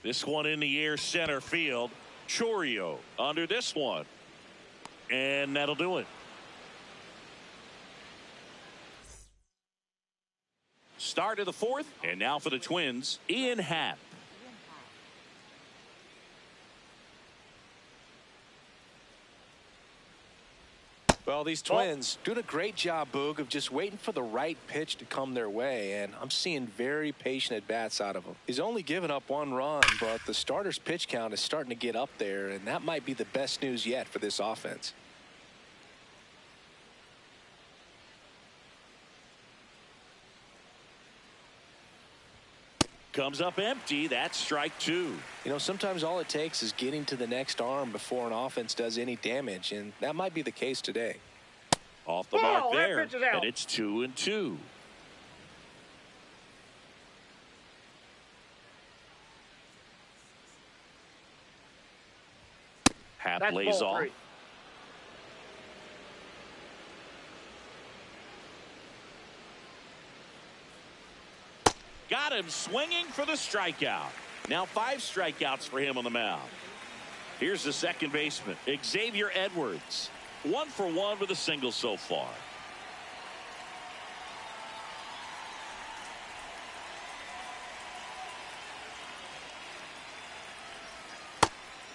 This one in the air center field. Chorio under this one. And that'll do it. Start of the fourth. And now for the Twins, Ian Happ. Well, these Twins doing a great job, Boog, of just waiting for the right pitch to come their way, and I'm seeing very patient at-bats out of him. He's only given up 1 run, but the starter's pitch count is starting to get up there, and that might be the best news yet for this offense. Comes up empty. That's strike 2. You know, sometimes all it takes is getting to the next arm before an offense does any damage, and that might be the case today. Off the mark there, and it's 2-2. Happ lays off. Got him swinging for the strikeout. Now 5 strikeouts for him on the mound. Here's the second baseman, Xavier Edwards. 1 for 1 with a single so far.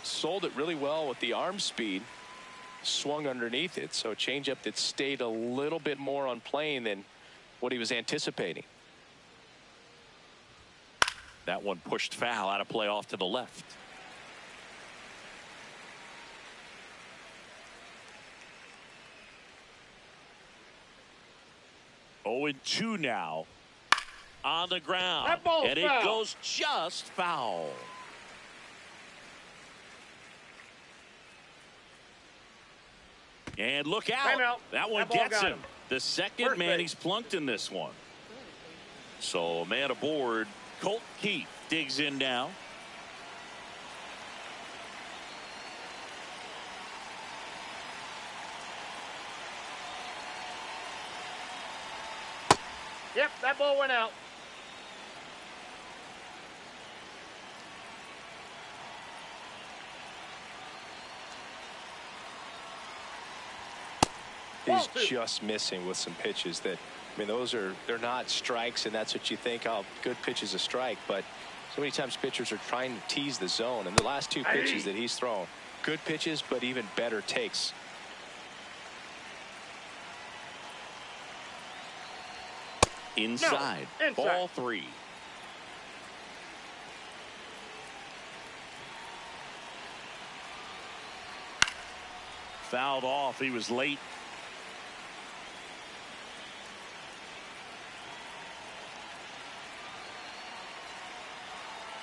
Sold it really well with the arm speed. Swung underneath it, so a changeup that stayed a little bit more on plane than what he was anticipating. That one pushed foul out of play off to the left. 0-2 now on the ground. That ball's and foul. It goes just foul. And look out. Timeout. That one That ball gets got him. him. The second First man base. he's plunked in this one. So a man aboard. Colt Keith digs in now. Yep, that ball went out. He's just missing with some pitches that, I mean, they're not strikes, and that's what you think, oh, good pitch is a strike, but so many times pitchers are trying to tease the zone, and the last 2 pitches that he's thrown, good pitches, but even better takes. Inside. No, inside. Ball 3. Fouled off. He was late.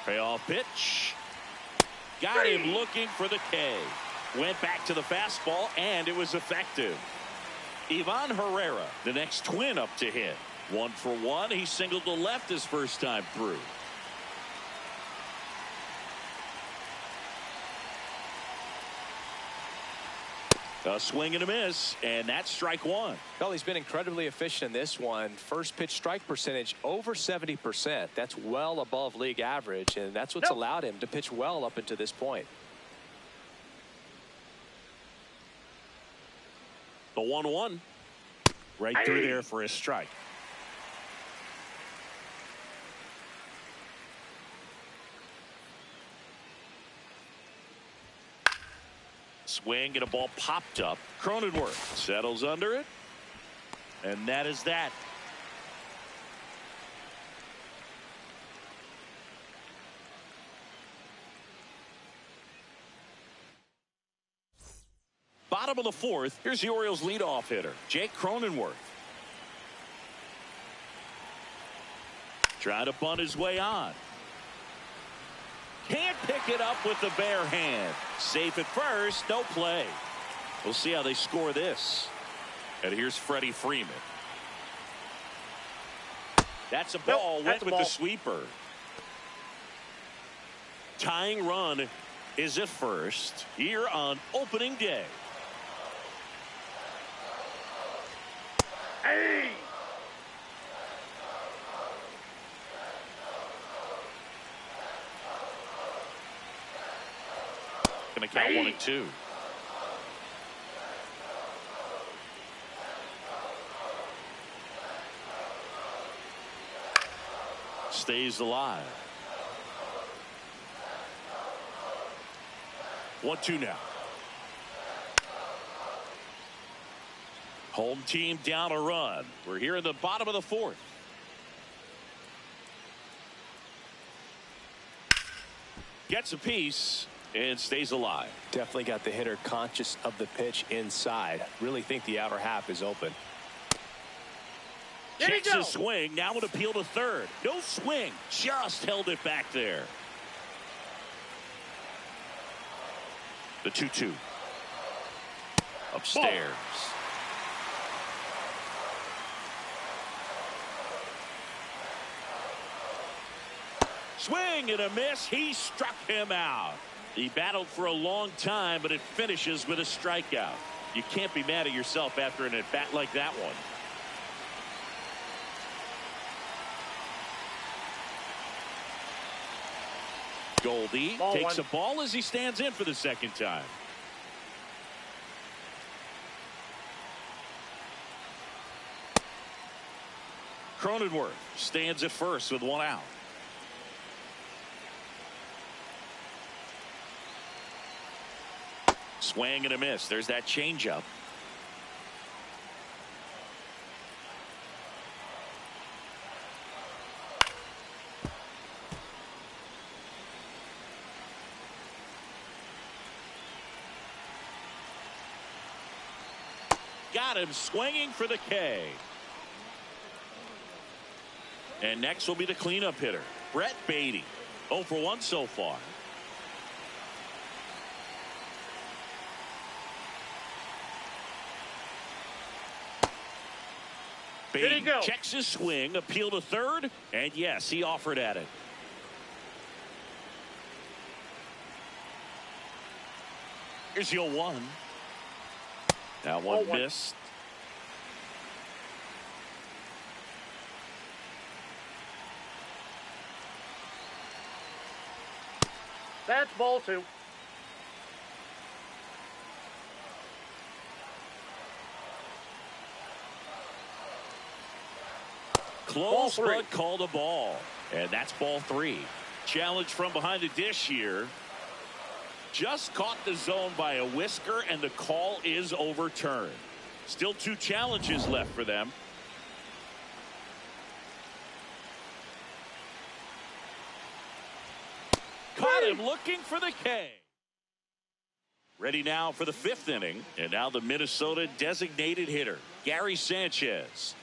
Payoff pitch. Got him looking for the K. Went back to the fastball, and it was effective. Ivan Herrera, the next Twin up to hit. 1 for 1. He singled to left his first time through. A swing and a miss, and that's strike one. Well, he's been incredibly efficient in this one. First pitch strike percentage over 70%. That's well above league average, and that's what's allowed him to pitch well up until this point. The 1-1 right through there for a strike. Swing and a ball popped up. Cronenworth settles under it. And that is that. Bottom of the fourth. Here's the Orioles leadoff hitter, Jake Cronenworth. Trying to bunt his way on. Can't pick it up with the bare hand. Safe at first, no play. We'll see how they score this. And here's Freddie Freeman. That's a ball with the sweeper. Tying run is at first here on opening day. Hey! Going to count 1-2. Stays alive. 1-2 now. Home team down a run. We're here in the bottom of the fourth. Gets a piece and stays alive. Definitely got the hitter conscious of the pitch inside. Really think the outer half is open. Checks his swing. Now an appeal to third. No swing. Just held it back there. The 2-2. Upstairs. Swing and a miss. He struck him out. He battled for a long time, but it finishes with a strikeout. You can't be mad at yourself after an at-bat like that one. Goldie takes a ball as he stands in for the second time. Cronenworth stands at first with one out. Swing and a miss. There's that changeup. Got him swinging for the K. And next will be the cleanup hitter, Brett Beatty. 0 for 1 so far. Beatty checks his swing, appeal to third, and yes, he offered at it. Here's the 0-1. Now one missed. That's ball 2. Close, but called a ball. And that's ball 3. Challenge from behind the dish here. Just caught the zone by a whisker, and the call is overturned. Still 2 challenges left for them. Caught him looking for the K. Ready now for the 5th inning. And now the Minnesota designated hitter, Gary Sanchez.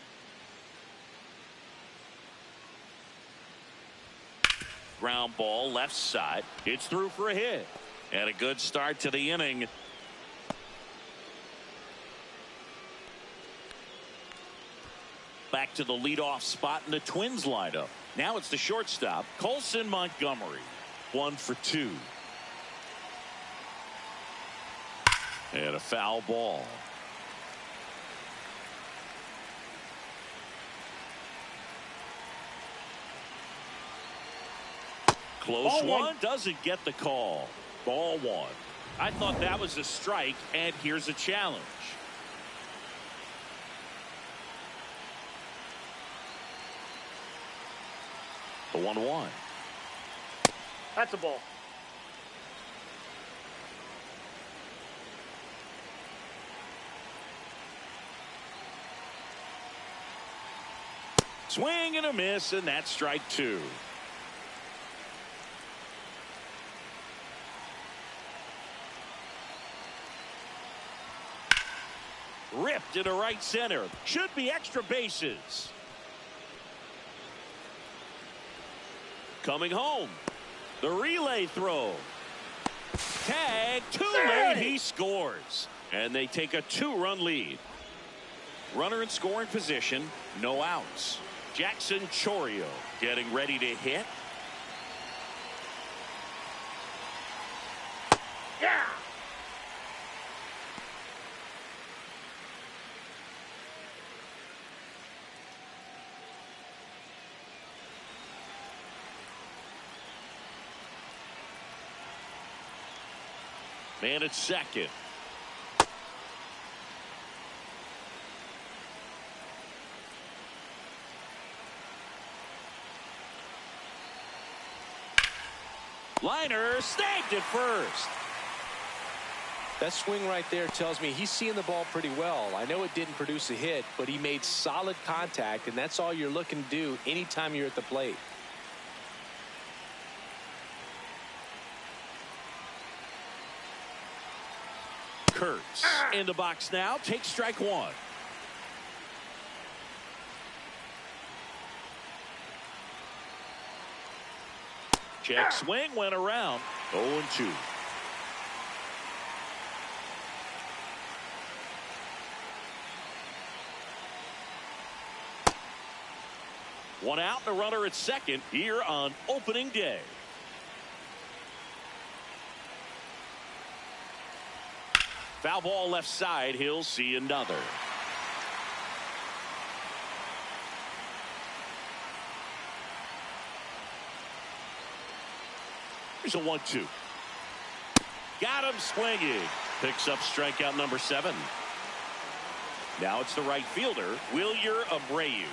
Ground ball left side. It's through for a hit. And a good start to the inning. Back to the leadoff spot in the Twins lineup. Now it's the shortstop, Colson Montgomery. 1 for 2. And a foul ball. Close one, doesn't get the call. Ball one. I thought that was a strike, and here's a challenge. The 1-1. That's a ball. Swing and a miss, and that's strike two. Ripped into right center. Should be extra bases. Coming home. The relay throw. Tag. Too late. He scores. And they take a 2-run lead. Runner in scoring position. No outs. Jackson Chourio getting ready to hit. Yeah. Man at second. Liner snagged at first. That swing right there tells me he's seeing the ball pretty well. I know it didn't produce a hit, but he made solid contact, and that's all you're looking to do anytime you're at the plate. Kurtz in the box now. Takes strike one. Check swing went around. 0-2. One out and a runner at second here on opening day. Foul ball left side. He'll see another. Here's a 1-2. Got him swinging. Picks up strikeout number 7. Now it's the right fielder, Wilyer Abreu.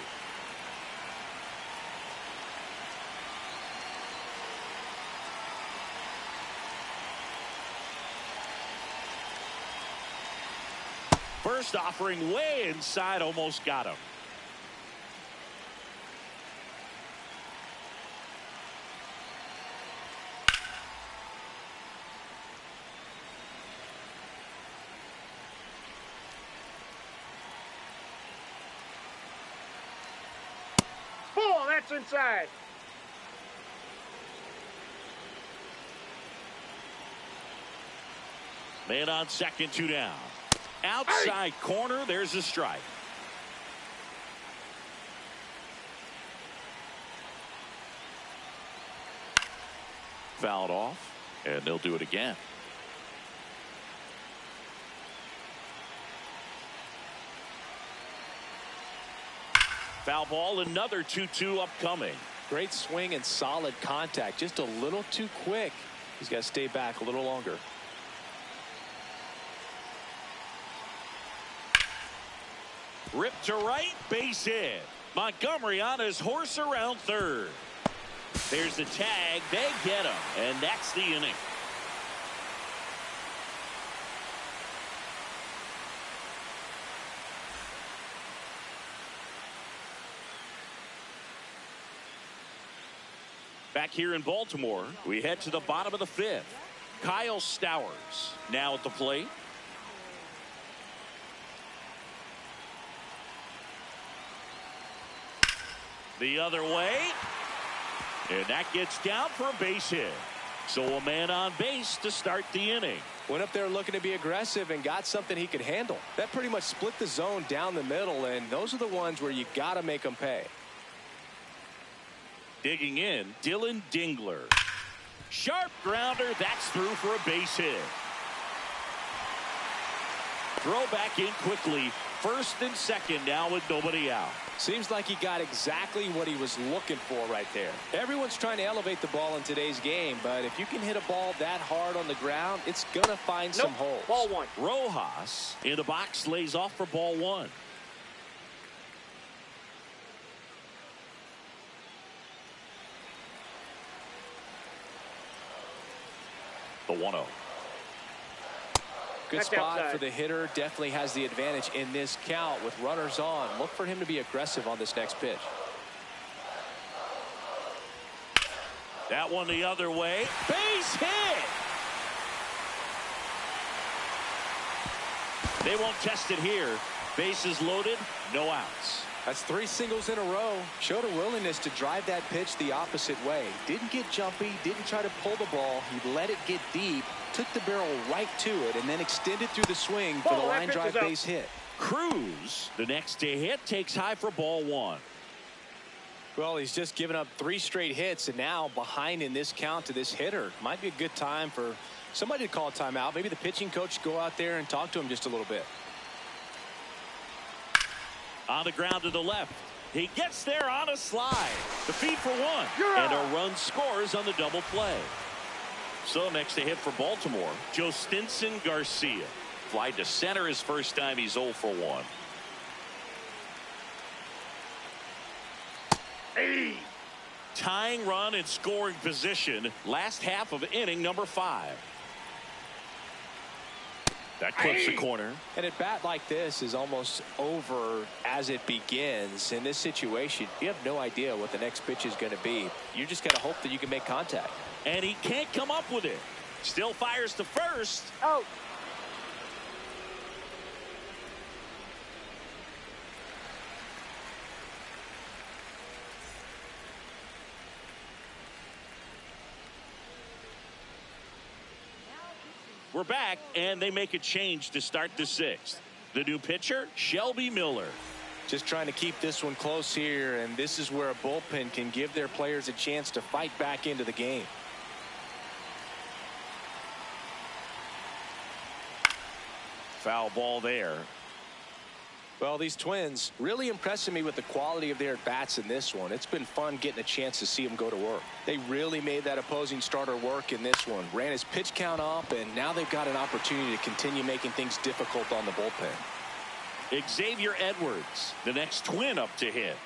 First offering way inside, almost got him. Ball, that's inside. Man on second, 2 down. Outside corner, there's a strike. Fouled off, and they'll do it again. Foul ball, another 2-2 upcoming. Great swing and solid contact. Just a little too quick. He's got to stay back a little longer. Ripped to right, base hit. Montgomery on his horse around third. There's the tag. They get him, and that's the inning. Back here in Baltimore, we head to the bottom of the 5th. Kyle Stowers now at the plate. The other way. And that gets down for a base hit. So a man on base to start the inning. Went up there looking to be aggressive and got something he could handle. That pretty much split the zone down the middle, and those are the ones where you got to make them pay. Digging in, Dylan Dingler. Sharp grounder, that's through for a base hit. Throw back in quickly. First and second now with nobody out. Seems like he got exactly what he was looking for right there. Everyone's trying to elevate the ball in today's game, but if you can hit a ball that hard on the ground, it's going to find some holes. Ball one. Rojas in the box lays off for ball one. The 1-0. Good That's spot outside. for the hitter. Definitely has the advantage in this count with runners on. Look for him to be aggressive on this next pitch. That one the other way. Base hit. They won't test it here. Bases loaded, no outs. That's 3 singles in a row. Showed a willingness to drive that pitch the opposite way. Didn't get jumpy, didn't try to pull the ball. He let it get deep, took the barrel right to it, and then extended through the swing for the Ball, that line pitch drive is out. base hit. Cruz, the next to hit, takes high for ball one. Well, he's just given up 3 straight hits, and now behind in this count to this hitter. Might be a good time for somebody to call a timeout. Maybe the pitching coach go out there and talk to him just a little bit. On the ground to the left. He gets there on a slide. The feed for one. Yeah. And a run scores on the double play. So next to hit for Baltimore, Joe Stinson Garcia. Fly to center his first time. He's 0 for 1. Hey. Tying run in scoring position. Last half of inning number 5. That clips the corner. And a bat like this is almost over as it begins. In this situation, you have no idea what the next pitch is going to be. You just got to hope that you can make contact. And he can't come up with it. Still fires to first. Out. We're back, and they make a change to start the 6th. The new pitcher, Shelby Miller. Just trying to keep this one close here, and this is where a bullpen can give their players a chance to fight back into the game. Foul ball there. Well, these Twins really impressing me with the quality of their at-bats in this one. It's been fun getting a chance to see them go to work. They really made that opposing starter work in this one. Ran his pitch count up, and now they've got an opportunity to continue making things difficult on the bullpen. Xavier Edwards, the next Twin up to hit.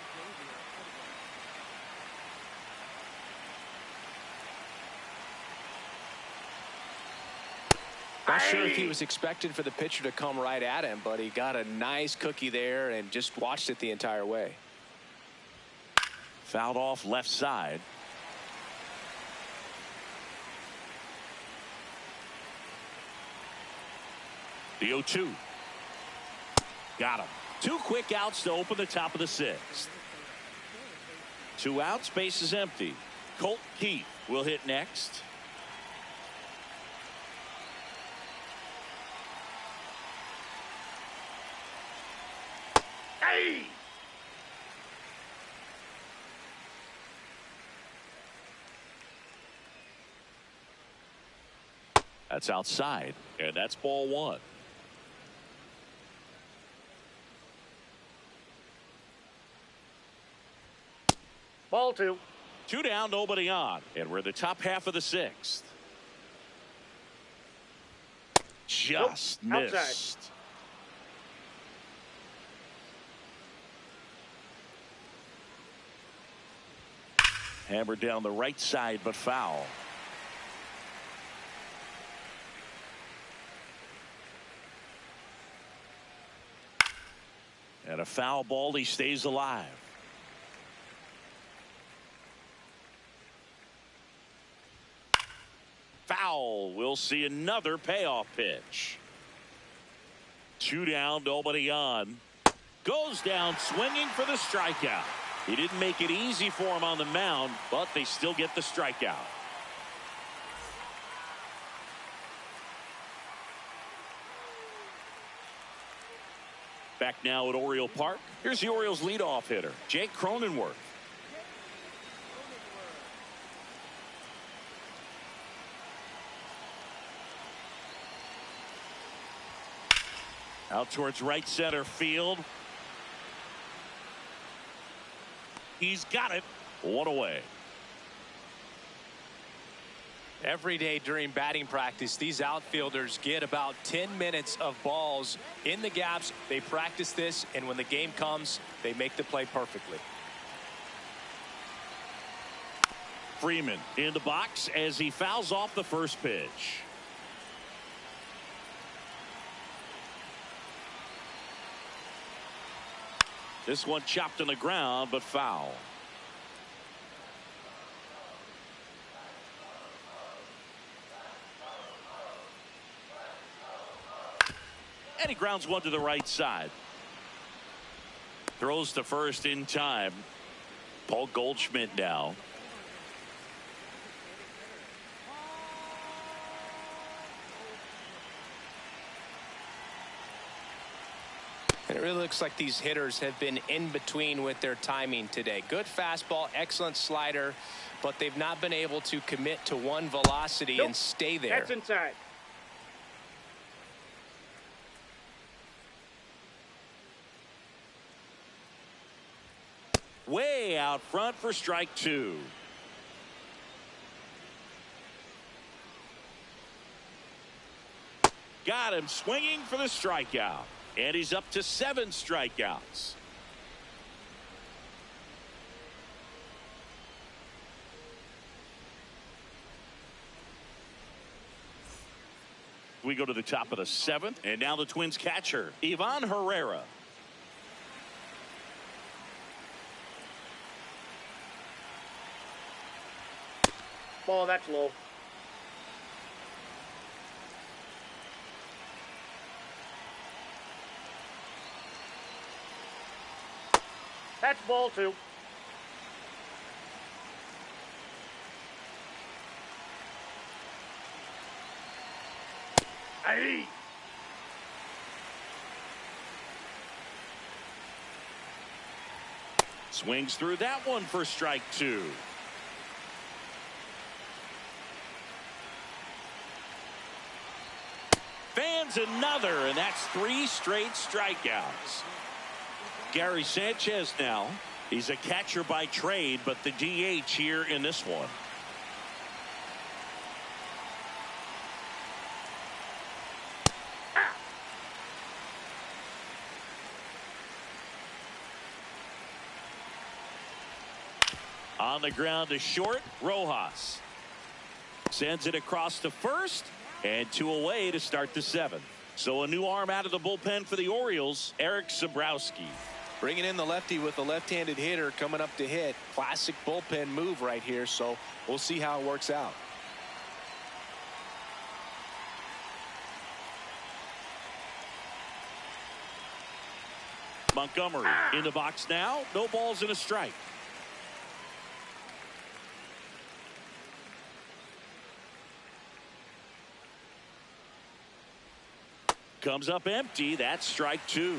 Not sure if he was expecting for the pitcher to come right at him, but he got a nice cookie there and just watched it the entire way. Fouled off left side. The 0-2. Got him. 2 quick outs to open the top of the 6th. 2 outs, base is empty. Colt Keith will hit next. Hey. That's outside, and that's ball 1. Ball 2. 2 down, nobody on, and we're in the top half of the 6th. Just Nope. missed. Outside. Hammered down the right side, but foul. And a foul ball, he stays alive. Foul. We'll see another payoff pitch. 2 down, nobody on. Goes down swinging for the strikeout. He didn't make it easy for him on the mound, but they still get the strikeout. Back now at Oriole Park. Here's the Orioles leadoff hitter, Jake Cronenworth. Out towards right center field. He's got it. One away. Every day during batting practice, these outfielders get about 10 minutes of balls in the gaps. They practice this, and when the game comes, they make the play perfectly. Freeman in the box as he fouls off the first pitch. This one chopped on the ground, but foul. And he grounds one to the right side. Throws to first in time. Paul Goldschmidt now. And it really looks like these hitters have been in between with their timing today. Good fastball, excellent slider, but they've not been able to commit to one velocity and stay there. That's inside. Way out front for strike two. Got him swinging for the strikeout. And he's up to 7 strikeouts. We go to the top of the 7th, and now the Twins catcher, Ivan Herrera. Ball, that's low. That's ball 2. Aye. Swings through that one for strike 2. Fans another, and that's 3 straight strikeouts. Gary Sanchez now. He's a catcher by trade, but the DH here in this one. On the ground to short, Rojas. Sends it across to first, and 2 away to start the 7th. So a new arm out of the bullpen for the Orioles, Eric Sabrowski. Bringing in the lefty with a left-handed hitter coming up to hit. Classic bullpen move right here, so we'll see how it works out. Montgomery in the box now. No balls and a strike. Comes up empty. That's strike 2.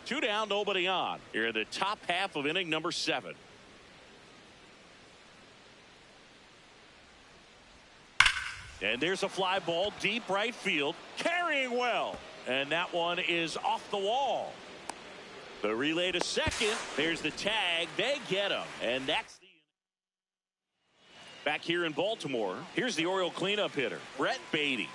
Two down, nobody on. Here in the top half of inning number 7. And there's a fly ball deep right field, carrying well, and that one is off the wall. The relay to second. There's the tag. They get him, and that's the back here in Baltimore. Here's the Oriole cleanup hitter, Brett Beatty.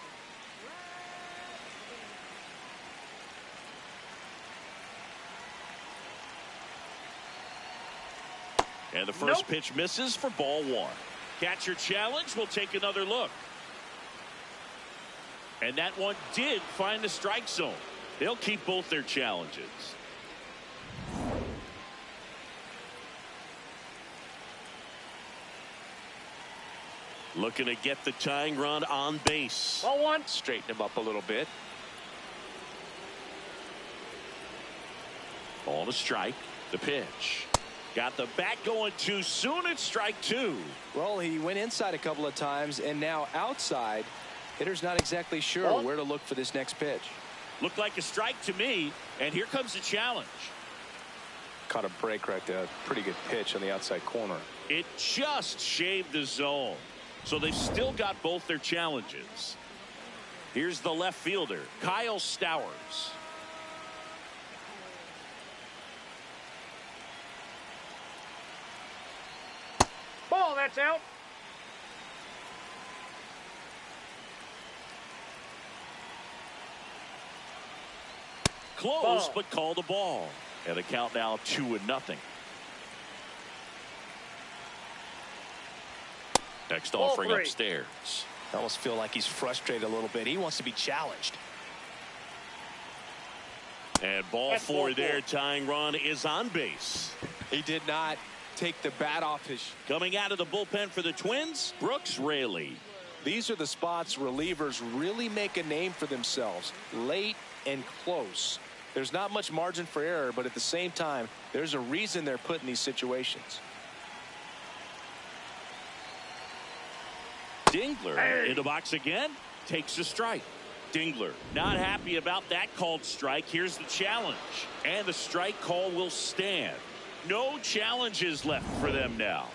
And the first pitch misses for ball 1. Catcher challenge. We'll take another look. And that one did find the strike zone. They'll keep both their challenges. Looking to get the tying run on base. Ball 1. Straighten him up a little bit. Ball to strike. The pitch. Got the bat going too soon. It's strike 2. Well, he went inside a couple of times, and now outside. Hitter's not exactly sure where to look for this next pitch. Looked like a strike to me, and here comes the challenge. Caught a break right there. Pretty good pitch on the outside corner. It just shaved the zone. So they've still got both their challenges. Here's the left fielder, Kyle Stowers. Ball, that's out. Close, Ball. but called a ball. And the count now 2-0. Next Ball offering 3. upstairs. I almost feel like he's frustrated a little bit. He wants to be challenged. And ball That's 4 ball there. Tying run is on base. He did not take the bat off his. Coming out of the bullpen for the Twins, Brooks Raley. These are the spots relievers really make a name for themselves. Late and close. There's not much margin for error, but at the same time, there's a reason they're put in these situations. Dingler in the box again, takes a strike. Dingler not happy about that called strike. Here's the challenge, and the strike call will stand. No challenges left for them now.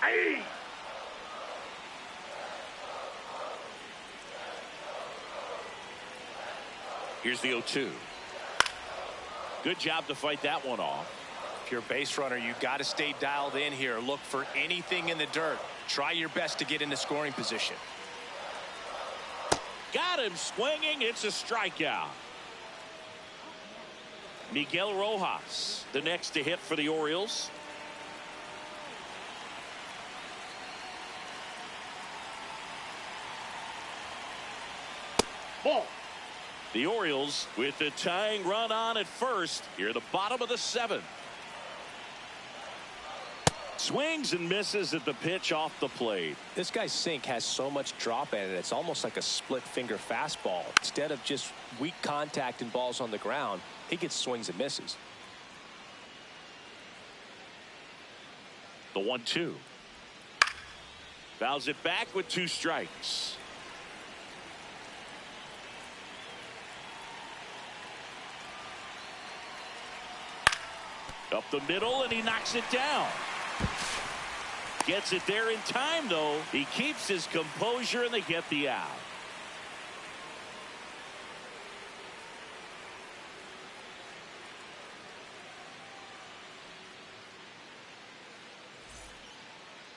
Hey! Here's the 0-2. Good job to fight that one off. If you're a base runner, you got to stay dialed in here. Look for anything in the dirt. Try your best to get into scoring position. Got him swinging. It's a strikeout. Miguel Rojas, the next to hit for the Orioles. Ball. The Orioles with the tying run on at first. Here at the bottom of the 7th. Swings and misses at the pitch off the plate. This guy's sink has so much drop in it. It's almost like a split finger fastball. Instead of just weak contact and balls on the ground, he gets swings and misses. The 1-2. Fouls it back with 2 strikes. Up the middle, and he knocks it down. Gets it there in time, though. He keeps his composure, and they get the out.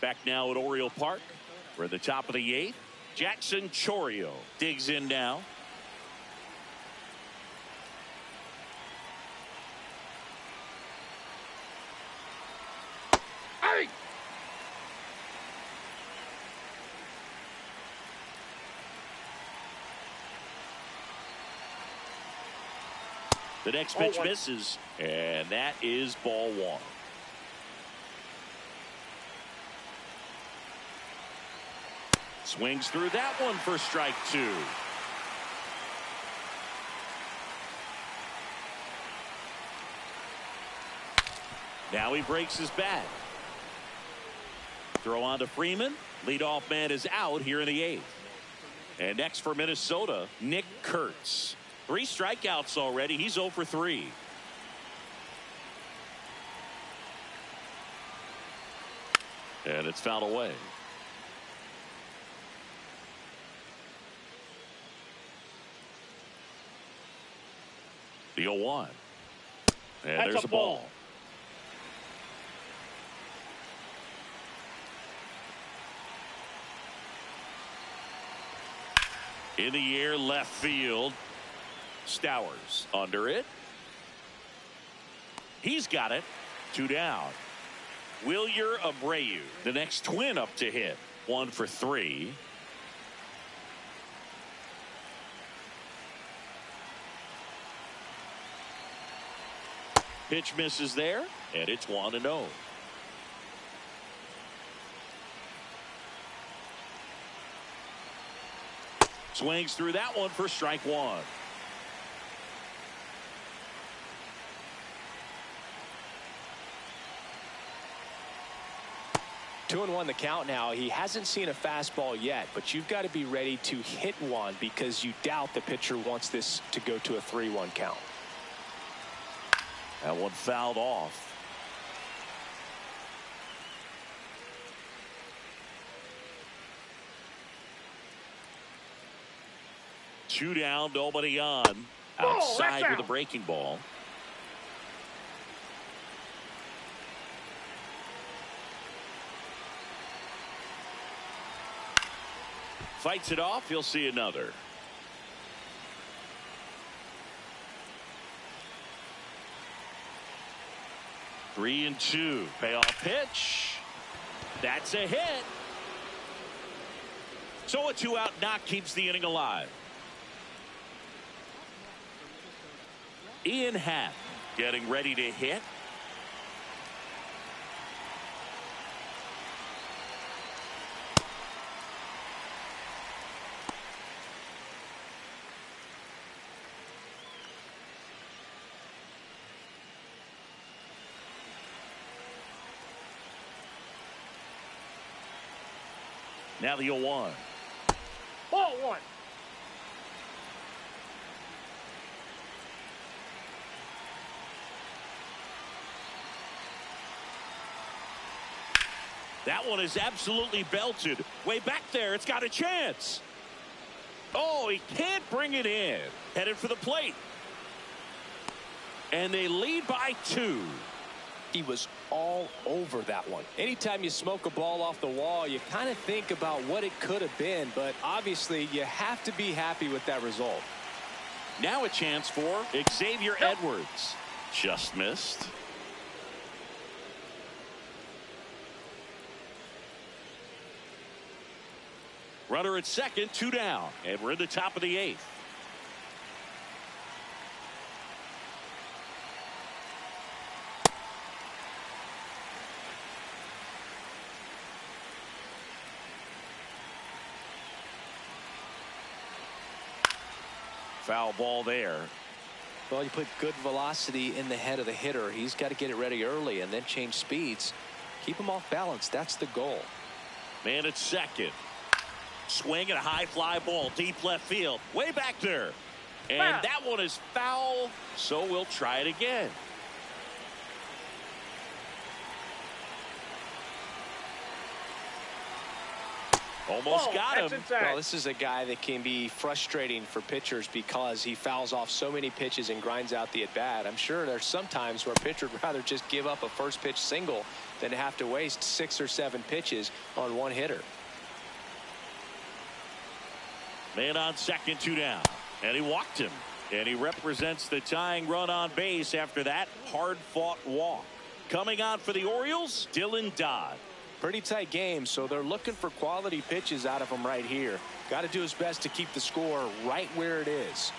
Back now at Oriole Park. We're at the top of the 8th. Jackson Chourio digs in now. Hey! The next pitch 0-1. misses, and that is ball 1. Swings through that one for strike 2. Now he breaks his bat. Throw on to Freeman. Leadoff man is out here in the 8th. And next for Minnesota, Nick Kurtz. 3 strikeouts already. He's 0 for 3. And it's fouled away. The 0-1. And That's there's a a ball. ball. In the air, left field. Stowers under it. He's got it. 2 down. Wilyer Abreu, the next Twin up to hit. 1 for 3. Pitch misses there, and it's 1-0. Swings through that one for strike 1. 2-1 the count now. He hasn't seen a fastball yet, but you've got to be ready to hit one because you doubt the pitcher wants this to go to a 3-1 count. That one fouled off. Two down, nobody on. Outside with a breaking ball. Fights it off. You'll see another. Three and two. Payoff pitch. That's a hit. So a 2-out knock keeps the inning alive. Ian Happ getting ready to hit. Now the 0-1. Ball one. That one is absolutely belted. Way back there. It's got a chance. Oh, he can't bring it in. Headed for the plate. And they lead by 2. He was all over that one. Anytime you smoke a ball off the wall, you kind of think about what it could have been, but obviously you have to be happy with that result. Now a chance for Xavier Edwards. Just missed. Runner at second, 2 down, and we're in the top of the 8th. Foul ball there. Well, you put good velocity in the head of the hitter. He's got to get it ready early and then change speeds. Keep him off balance. That's the goal. Man at second. Swing and a high fly ball deep left field. Way back there. And that one is foul. So we'll try it again. Almost got him. Well, this is a guy that can be frustrating for pitchers because he fouls off so many pitches and grinds out the at-bat. I'm sure there's some times where a pitcher would rather just give up a first pitch single than to have to waste 6 or 7 pitches on one hitter. Man on second, 2 down. And he walked him. And he represents the tying run on base after that hard-fought walk. Coming on for the Orioles, Dylan Dodd. Pretty tight game, so they're looking for quality pitches out of him right here. Got to do his best to keep the score right where it is.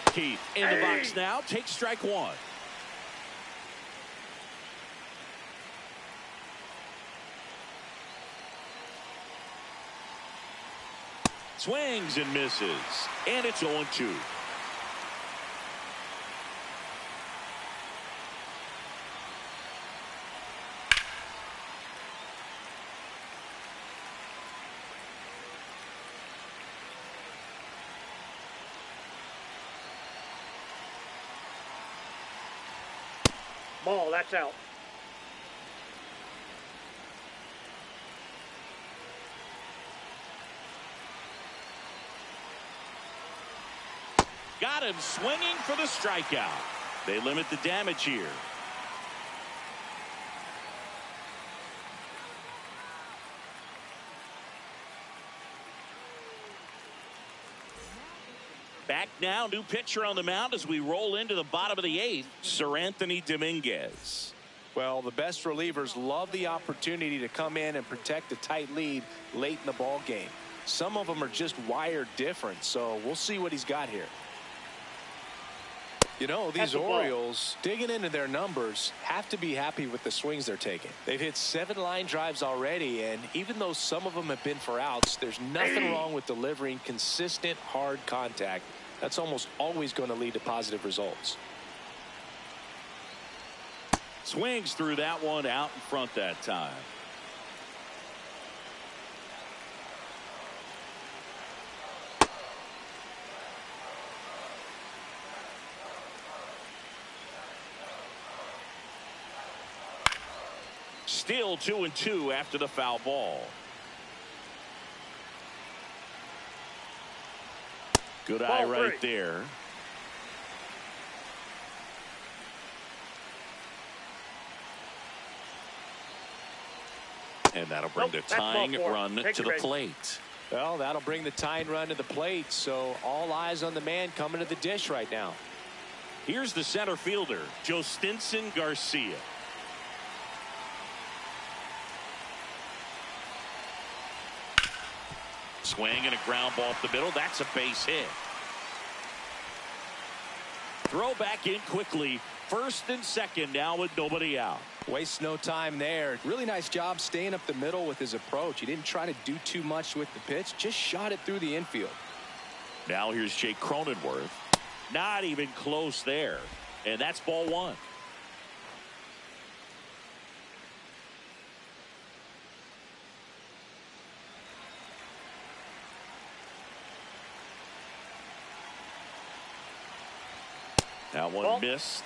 Keith in the box now. Takes strike 1. Swings and misses. And it's 0-2. Ball, that's out. Got him swinging for the strikeout. They limit the damage here. Back now, new pitcher on the mound as we roll into the bottom of the 8th, Sir Anthony Dominguez. Well, the best relievers love the opportunity to come in and protect a tight lead late in the ball game. Some of them are just wired different, so we'll see what he's got here. You know, these Orioles, digging into their numbers, have to be happy with the swings they're taking. They've hit 7 line drives already, and even though some of them have been for outs, there's nothing wrong with delivering consistent, hard contact That's almost always going to lead to positive results. Swings through that one out in front that time. Still 2-2 after the foul ball. Good eye right there. And that'll bring the tying run to the plate. Well, that'll bring the tying run to the plate. So all eyes on the man coming to the dish right now. Here's the center fielder, Jostinson Garcia. Swing and a ground ball up the middle. That's a base hit. Throw back in quickly. First and second now with nobody out. Waste no time there. Really nice job staying up the middle with his approach. He didn't try to do too much with the pitch. Just shot it through the infield. Now here's Jake Cronenworth. Not even close there. And that's ball one. That one missed.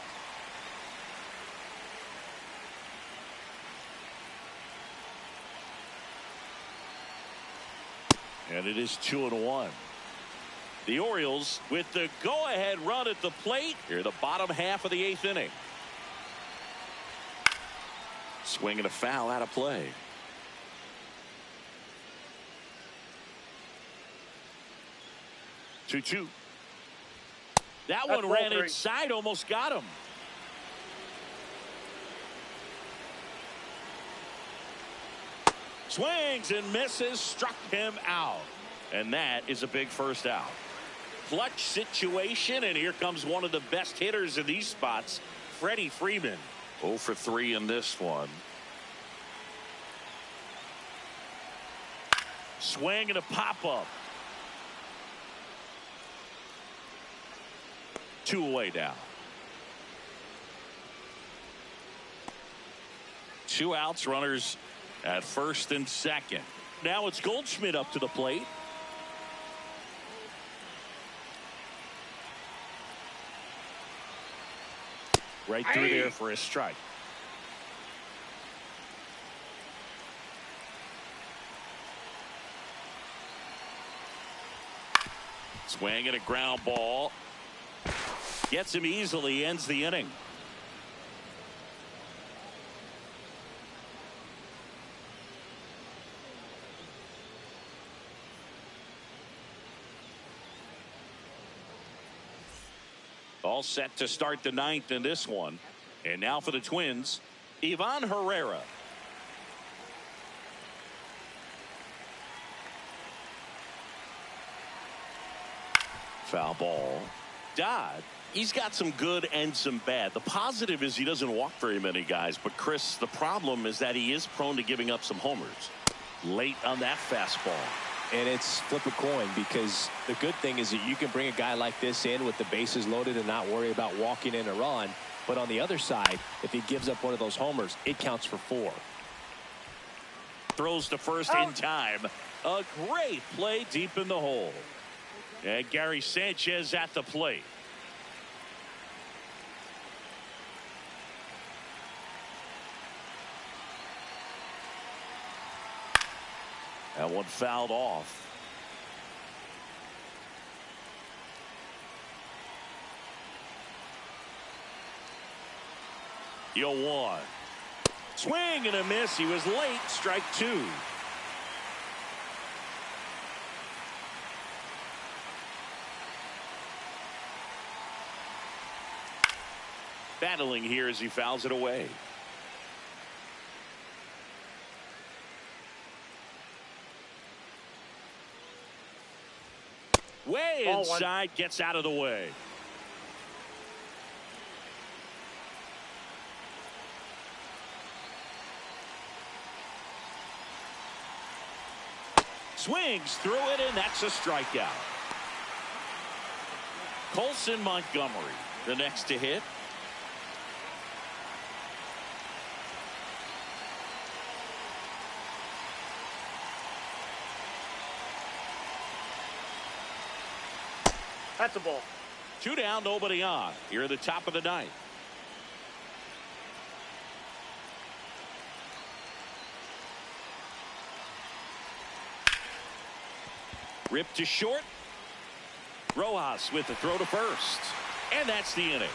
And it is 2-1. The Orioles with the go-ahead run at the plate here, the bottom half of the 8th inning. Swing and a foul out of play. Two. That one ran inside, almost got him. Swings and misses, struck him out. And that is a big first out. Clutch situation, and here comes one of the best hitters in these spots, Freddie Freeman. 0 for 3 in this one. Swing and a pop-up. 2 away now. 2 outs, runners at first and second. Now it's Goldschmidt up to the plate. Right through there for a strike. Swing and a ground ball. Gets him easily, ends the inning. All set to start the 9th in this one. And now for the Twins, Ivan Herrera. Foul ball. Dodd, he's got some good and some bad. The positive is he doesn't walk very many guys. But, Chris, the problem is that he is prone to giving up some homers. Late on that fastball. And it's flip a coin, because the good thing is that you can bring a guy like this in with the bases loaded and not worry about walking in a run. But on the other side, if he gives up one of those homers, it counts for 4. Throws to first in time. A great play deep in the hole. And Gary Sanchez at the plate. That one fouled off. The 0-1. Swing and a miss. He was late. Strike 2. Battling here as he fouls it away. Way inside, gets out of the way. Swings through it, and that's a strikeout. Colson Montgomery, the next to hit. That's a ball. 2 down, nobody on. Here at the top of the ninth. Ripped to short. Rojas with the throw to first. And that's the inning.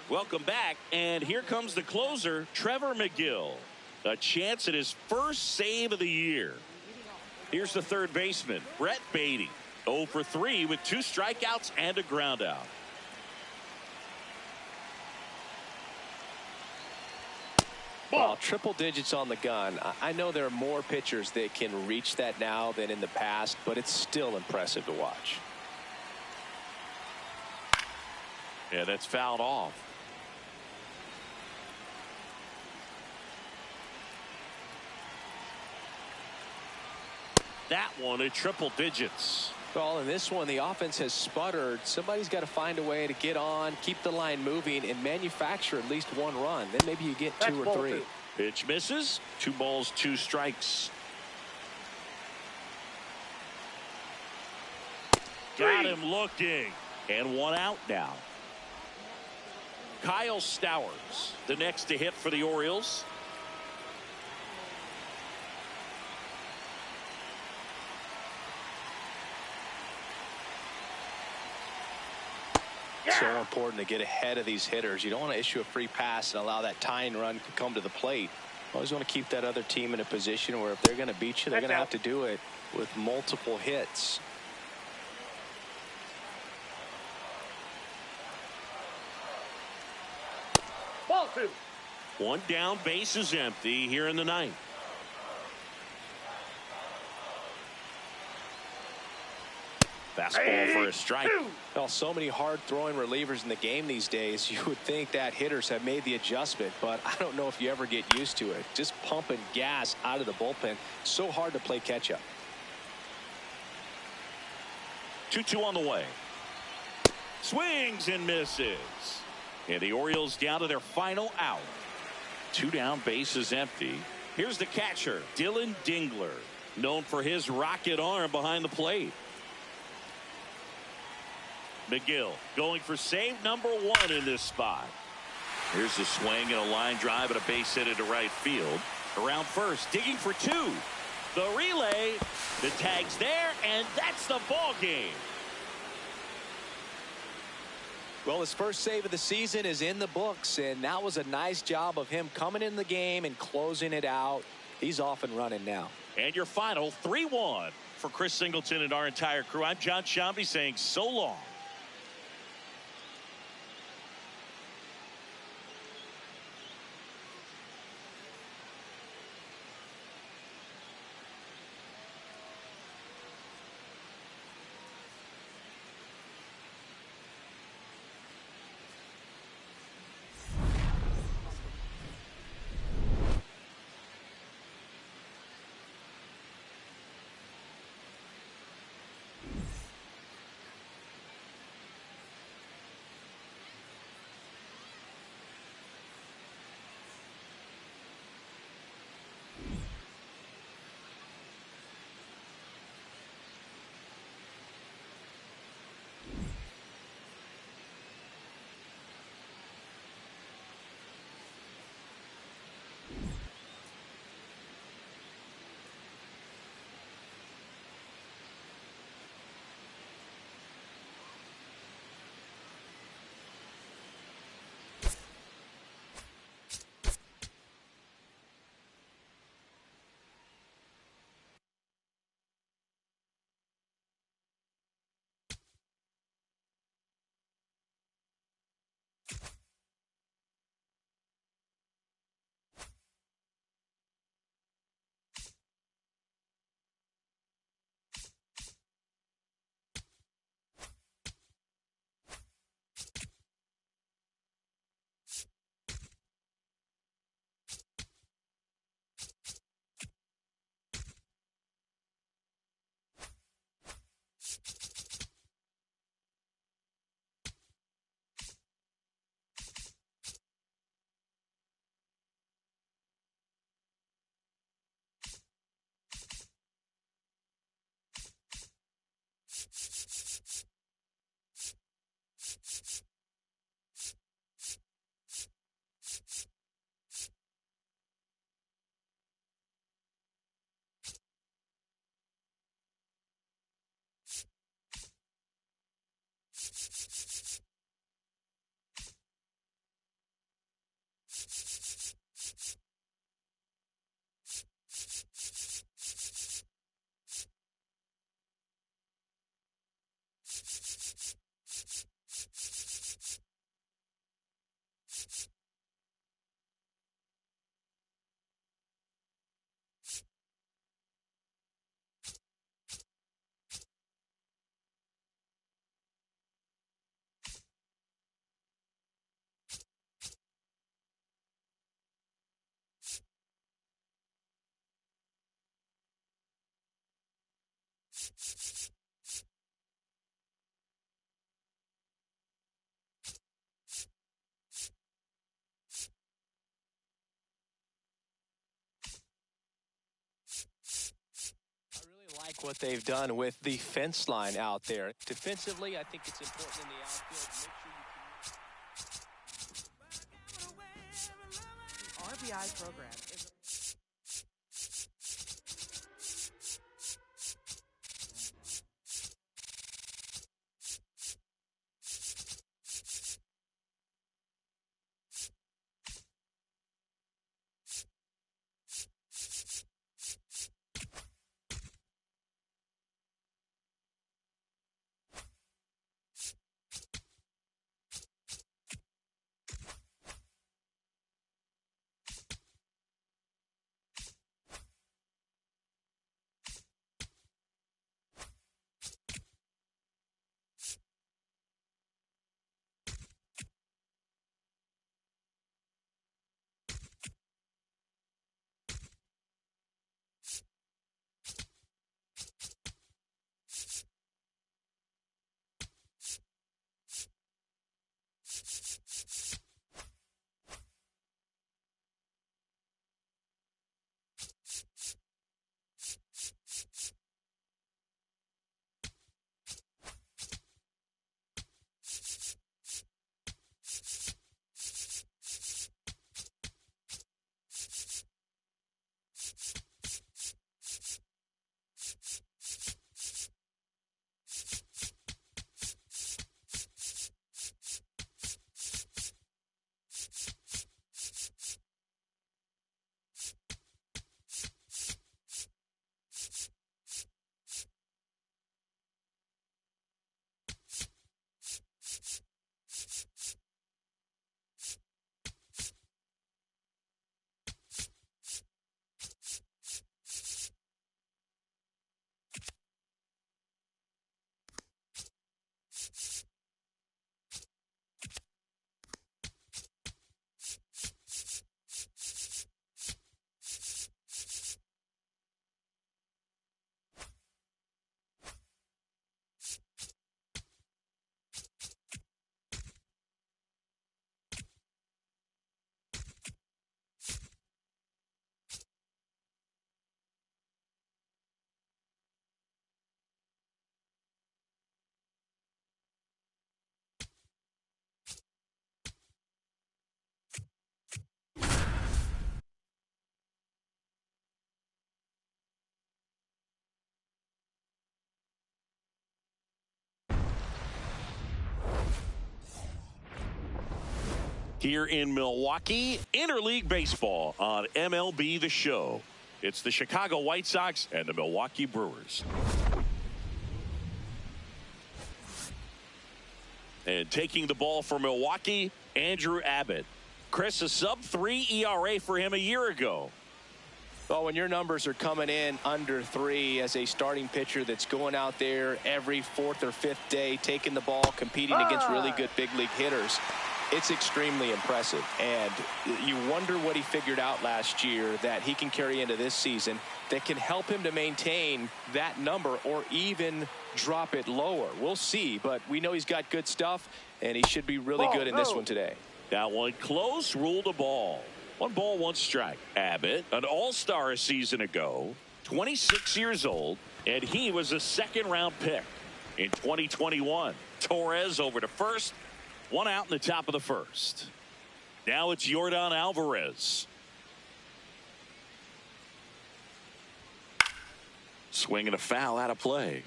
Welcome back, and here comes the closer, Trevor McGill. A chance at his first save of the year. Here's the third baseman, Brett Beatty. 0 for 3 with 2 strikeouts and a ground out. Well, triple digits on the gun. I know there are more pitchers that can reach that now than in the past, but it's still impressive to watch. Yeah, that's fouled off. That one at triple digits. Well, in this one, the offense has sputtered. Somebody's got to find a way to get on, keep the line moving, and manufacture at least 1 run. Then maybe you get 2 or 3. Pitch misses. 2 balls, 2 strikes. Got him looking. And 1 out now. Kyle Stowers, the next to hit for the Orioles. So important to get ahead of these hitters. You don't want to issue a free pass and allow that tying run to come to the plate. You always want to keep that other team in a position where if they're going to beat you, they're going to have to do it with multiple hits. Ball 2. 1 down, base is empty here in the ninth. Fastball for a strike. Well, so many hard throwing relievers in the game these days, you would think that hitters have made the adjustment, but I don't know if you ever get used to it. Just pumping gas out of the bullpen. So hard to play catch up. 2-2 on the way. Swings and misses. And the Orioles down to their final out. 2 down, base is empty. Here's the catcher, Dylan Dingler, known for his rocket arm behind the plate. McGill going for save number 1 in this spot. Here's a swing and a line drive and a base hit into right field. Around first, digging for 2. The relay, the tag's there, and that's the ball game. Well, his first save of the season is in the books, and that was a nice job of him coming in the game and closing it out. He's off and running now. And your final 3-1 for Chris Singleton and our entire crew. I'm John Shambi saying so long. Like what they've done with the fence line out there. Defensively, I think it's important in the outfield. Make sure you RBI program is Here in Milwaukee, interleague baseball on MLB The Show. It's the Chicago White Sox and the Milwaukee Brewers. And taking the ball for Milwaukee, Andrew Abbott. Chris, a sub-3 ERA for him a year ago. Well, when your numbers are coming in under 3 as a starting pitcher that's going out there every 4th or 5th day, taking the ball, competing against really good big league hitters, it's extremely impressive. And you wonder what he figured out last year that he can carry into this season that can help him to maintain that number or even drop it lower. We'll see, but we know he's got good stuff, and he should be really good in this one today. That one close, ruled a ball. 1 ball, 1 strike. Abbott, an all-star a season ago, 26 years old, and he was a 2nd-round pick in 2021. Torres over to first, 1 out in the top of the 1st. Now it's Yordan Alvarez. Swing and a foul out of play.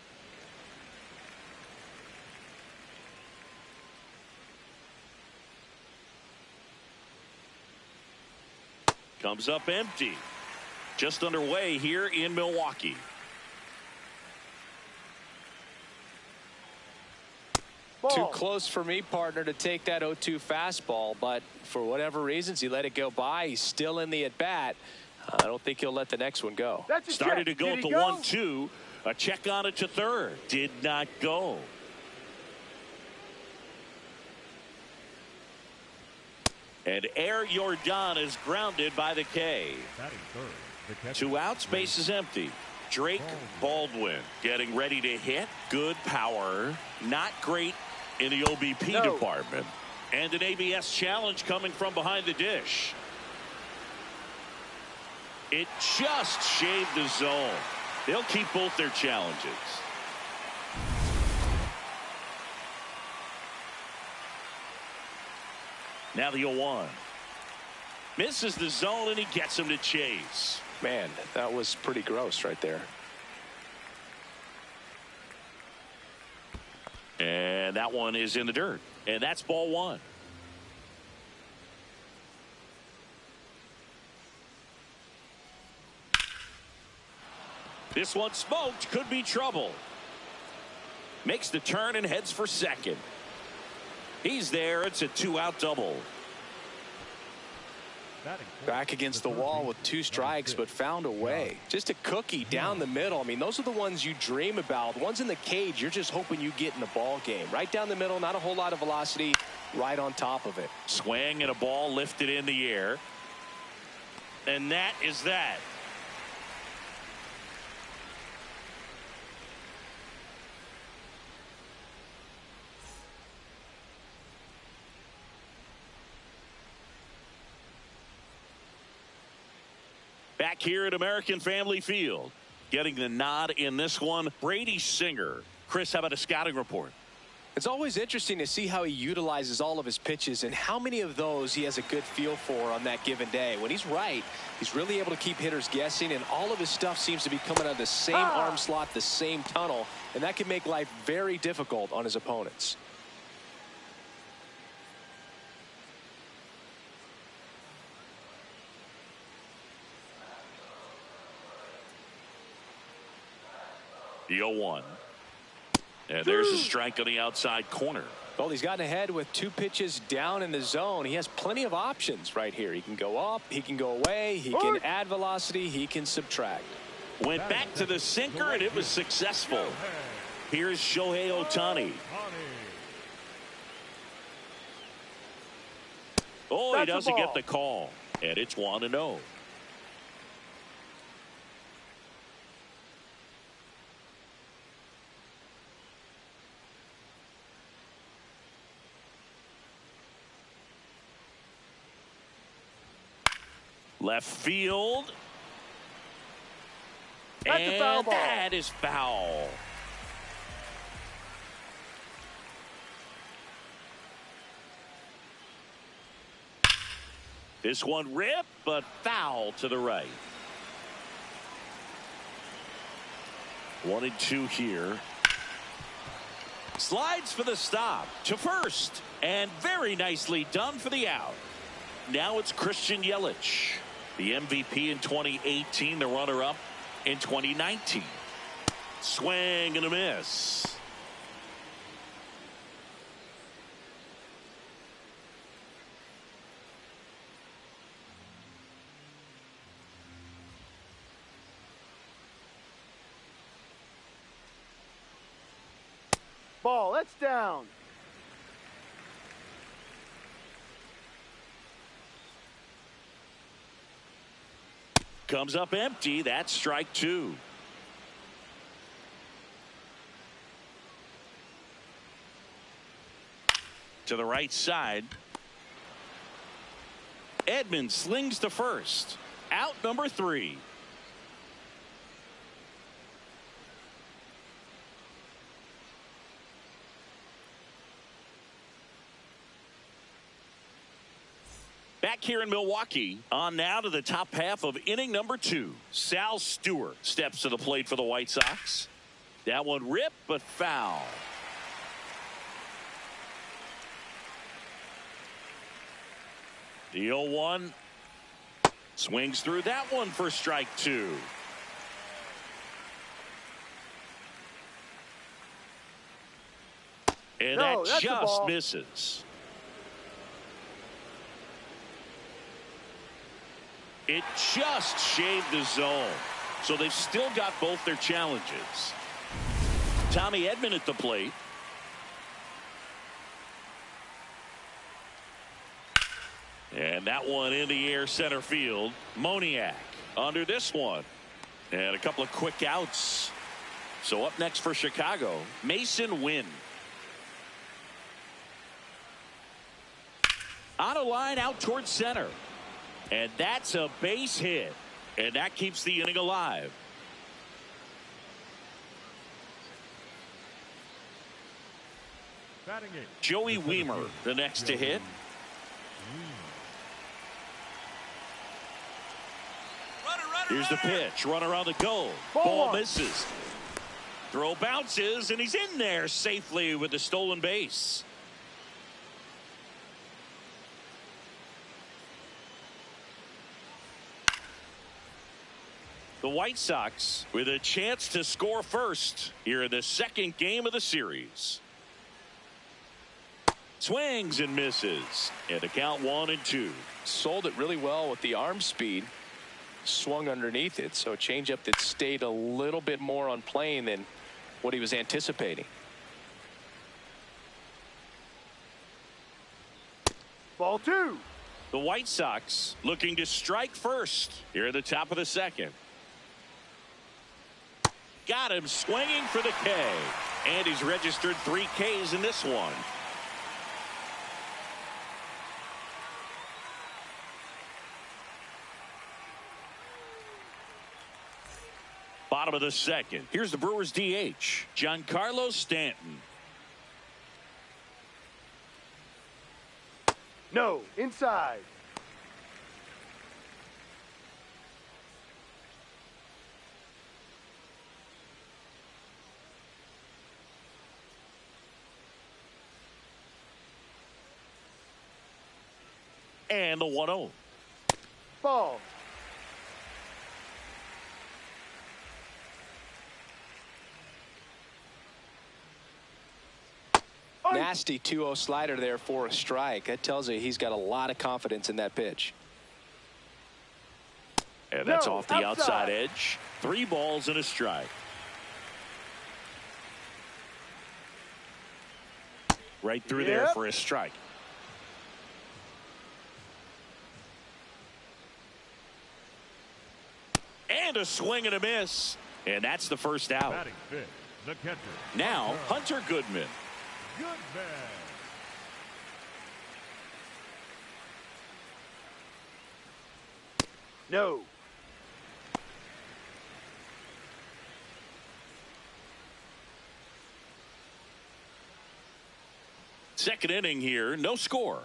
Comes up empty. Just underway here in Milwaukee. Too close for me, partner, to take that 0-2 fastball, but for whatever reasons, he let it go by. He's still in the at-bat. I don't think he'll let the next one go. Started to go at the 1-2. A check on it to third. Did not go. And Air Yordan is grounded by the K. 2 outs, base is empty. Drake Baldwin getting ready to hit. Good power. Not great in the OBP department. And an ABS challenge coming from behind the dish. It just shaved the zone. They'll keep both their challenges. Now the 0-1. Misses the zone and he gets him to chase. Man, that was pretty gross right there. And that one is in the dirt. And that's ball one. This one smoked. Could be trouble. Makes the turn and heads for second. He's there. It's a 2-out double. Back against the wall with 2 strikes, but found a way. Just a cookie down the middle. I mean, those are the ones you dream about. The ones in the cage, you're just hoping you get in the ball game. Right down the middle, not a whole lot of velocity, right on top of it. Swing and a ball lifted in the air. And that is that. Back here at American Family Field, getting the nod in this one, Brady Singer. Chris, how about a scouting report? It's always interesting to see how he utilizes all of his pitches and how many of those he has a good feel for on that given day. When he's right, he's really able to keep hitters guessing, and all of his stuff seems to be coming out of the same arm slot, the same tunnel, and that can make life very difficult on his opponents. The 0-1. And there's a strike on the outside corner. Well, he's gotten ahead with 2 pitches down in the zone. He has plenty of options right here. He can go up, he can go away, he can add velocity, he can subtract. Went back to the sinker, and it was successful. Here's Shohei Ohtani. Oh, he doesn't get the call. And it's 1-0. Left field. That's a foul ball. That is foul. This one ripped, but foul to the right. 1-2 here. Slides for the stop to first. And very nicely done for the out. Now it's Christian Yelich. The MVP in 2018, the runner-up in 2019. Swing and a miss. Ball, that's down. Comes up empty. That's strike 2. To the right side. Edman slings to first. Out number 3. Back here in Milwaukee, on now to the top half of inning number 2. Sal Stewart steps to the plate for the White Sox. That one ripped, but foul. The 0-1 swings through that one for strike 2. And No, that that's a just ball. misses. It just shaved the zone. So they've still got both their challenges. Tommy Edman at the plate. And that one in the air center field. Moniak under this one. And a couple of quick outs. So up next for Chicago, Mason Wynn. On a line out towards center. And that's a base hit. And that keeps the inning alive. Batting eight. Joey Weimer, the next to hit. Here's the pitch. Runner on the go. Ball misses. Throw bounces, and he's in there safely with the stolen base. The White Sox with a chance to score first here in the second game of the series. Swings and misses. And the count 1-2. Sold it really well with the arm speed. Swung underneath it, so a changeup that stayed a little bit more on plane than what he was anticipating. Ball two. The White Sox looking to strike first here at the top of the second. Got him swinging for the K. And he's registered 3 Ks in this one. Bottom of the second. Here's the Brewers DH, Giancarlo Stanton. No, inside. And the 1-0. Ball. Nasty 2-0 slider there for a strike. That tells you he's got a lot of confidence in that pitch. And that's off the outside edge. 3 balls and a strike. Right through there for a strike. And a swing and a miss. And that's the first out. Batting fifth, the catcher. Now Hunter Goodman. Goodman. No. Second inning here, no score.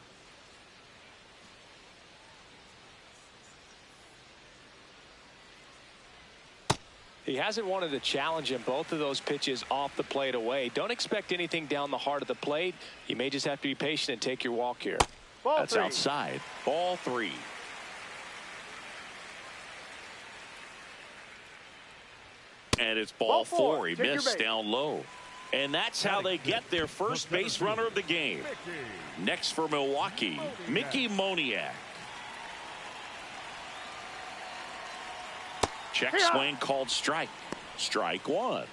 He hasn't wanted to challenge him both of those pitches off the plate away. Don't expect anything down the heart of the plate. You may just have to be patient and take your walk here. Ball That's three. outside. Ball 3. And it's ball 4. He Take your missed base. down low. And that's how they get their first base runner of the game. Next for Milwaukee, Mickey Moniak. Check swing called strike. Strike 1.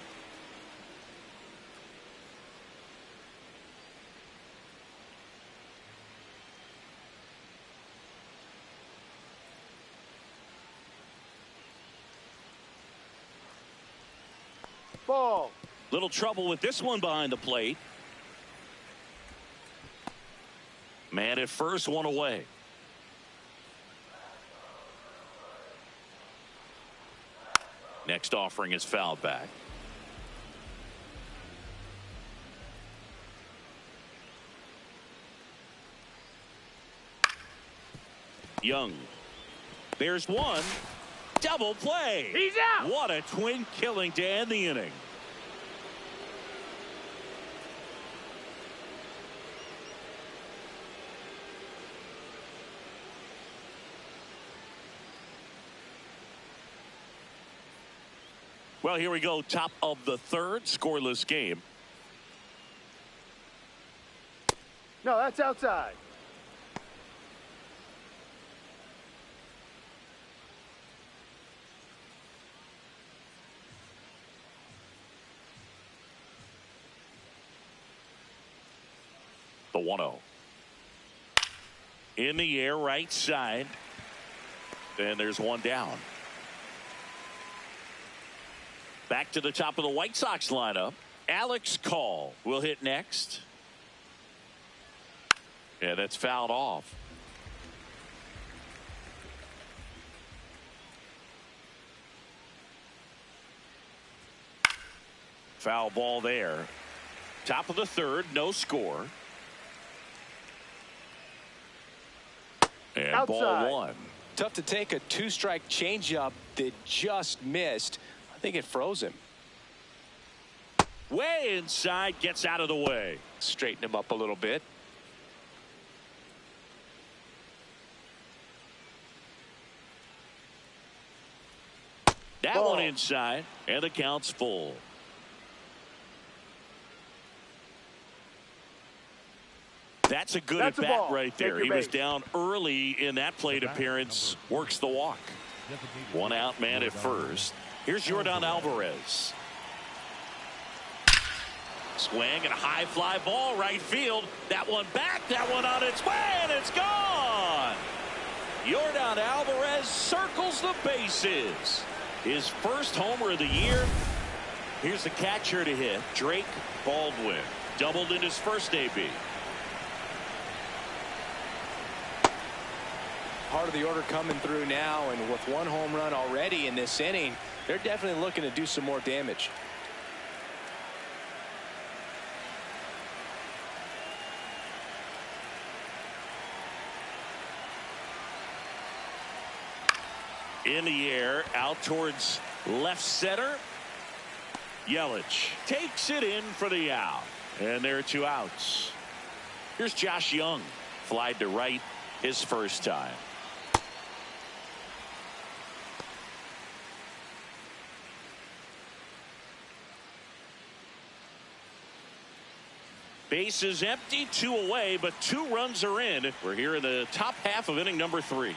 Ball. Little trouble with this one behind the plate. Man at first, one away. Next offering is fouled back. Young. There's one. Double play. He's out. What a twin killing to end the inning. Well, here we go. Top of the third. Scoreless game. No, that's outside. The 1-0. In the air, right side. And there's one down. Back to the top of the White Sox lineup. Alex Call will hit next. Yeah, that's fouled off. Foul ball there. Top of the third, no score. And Outside. ball one. Tough to take a two-strike changeup that just missed. I think it froze him. Way inside, gets out of the way. Straighten him up a little bit. That Ball. one inside, and the count's full. That's a good That's a at bat ball. right Take there. your He was base. down early in that plate appearance. Works the walk. One out man at first. Here's Jordan Alvarez. Swing and a high fly ball right field. That one back. That one on its way, and it's gone. Jordan Alvarez circles the bases. His first homer of the year. Here's the catcher to hit. Drake Baldwin. Doubled in his first AB. Part of the order coming through now, and with one home run already in this inning, they're definitely looking to do some more damage. In the air, out towards left center. Yelich takes it in for the out. And there are two outs. Here's Josh Young. Flied to right his first time. Bases empty, two away, but two runs are in. We're here in the top half of inning number 3.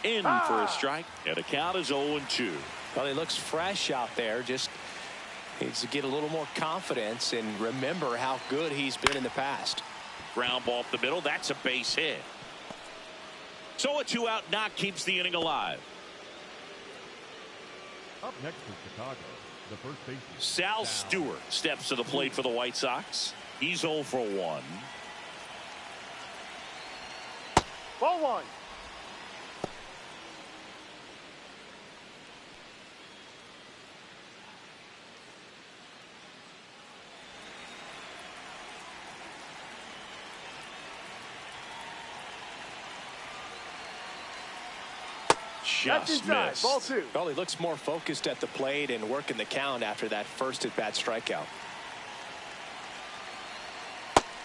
In for a strike, and the count is 0-2. Well, he looks fresh out there. Just needs to get a little more confidence and remember how good he's been in the past. Ground ball up the middle. That's a base hit. So a 2-out knock keeps the inning alive. Up next is Chicago. The first baseman. Sal Stewart steps to the plate for the White Sox. He's 0 for 1. Ball one. That's Just inside. missed. Ball two. Well, he looks more focused at the plate and working the count after that first at-bat strikeout.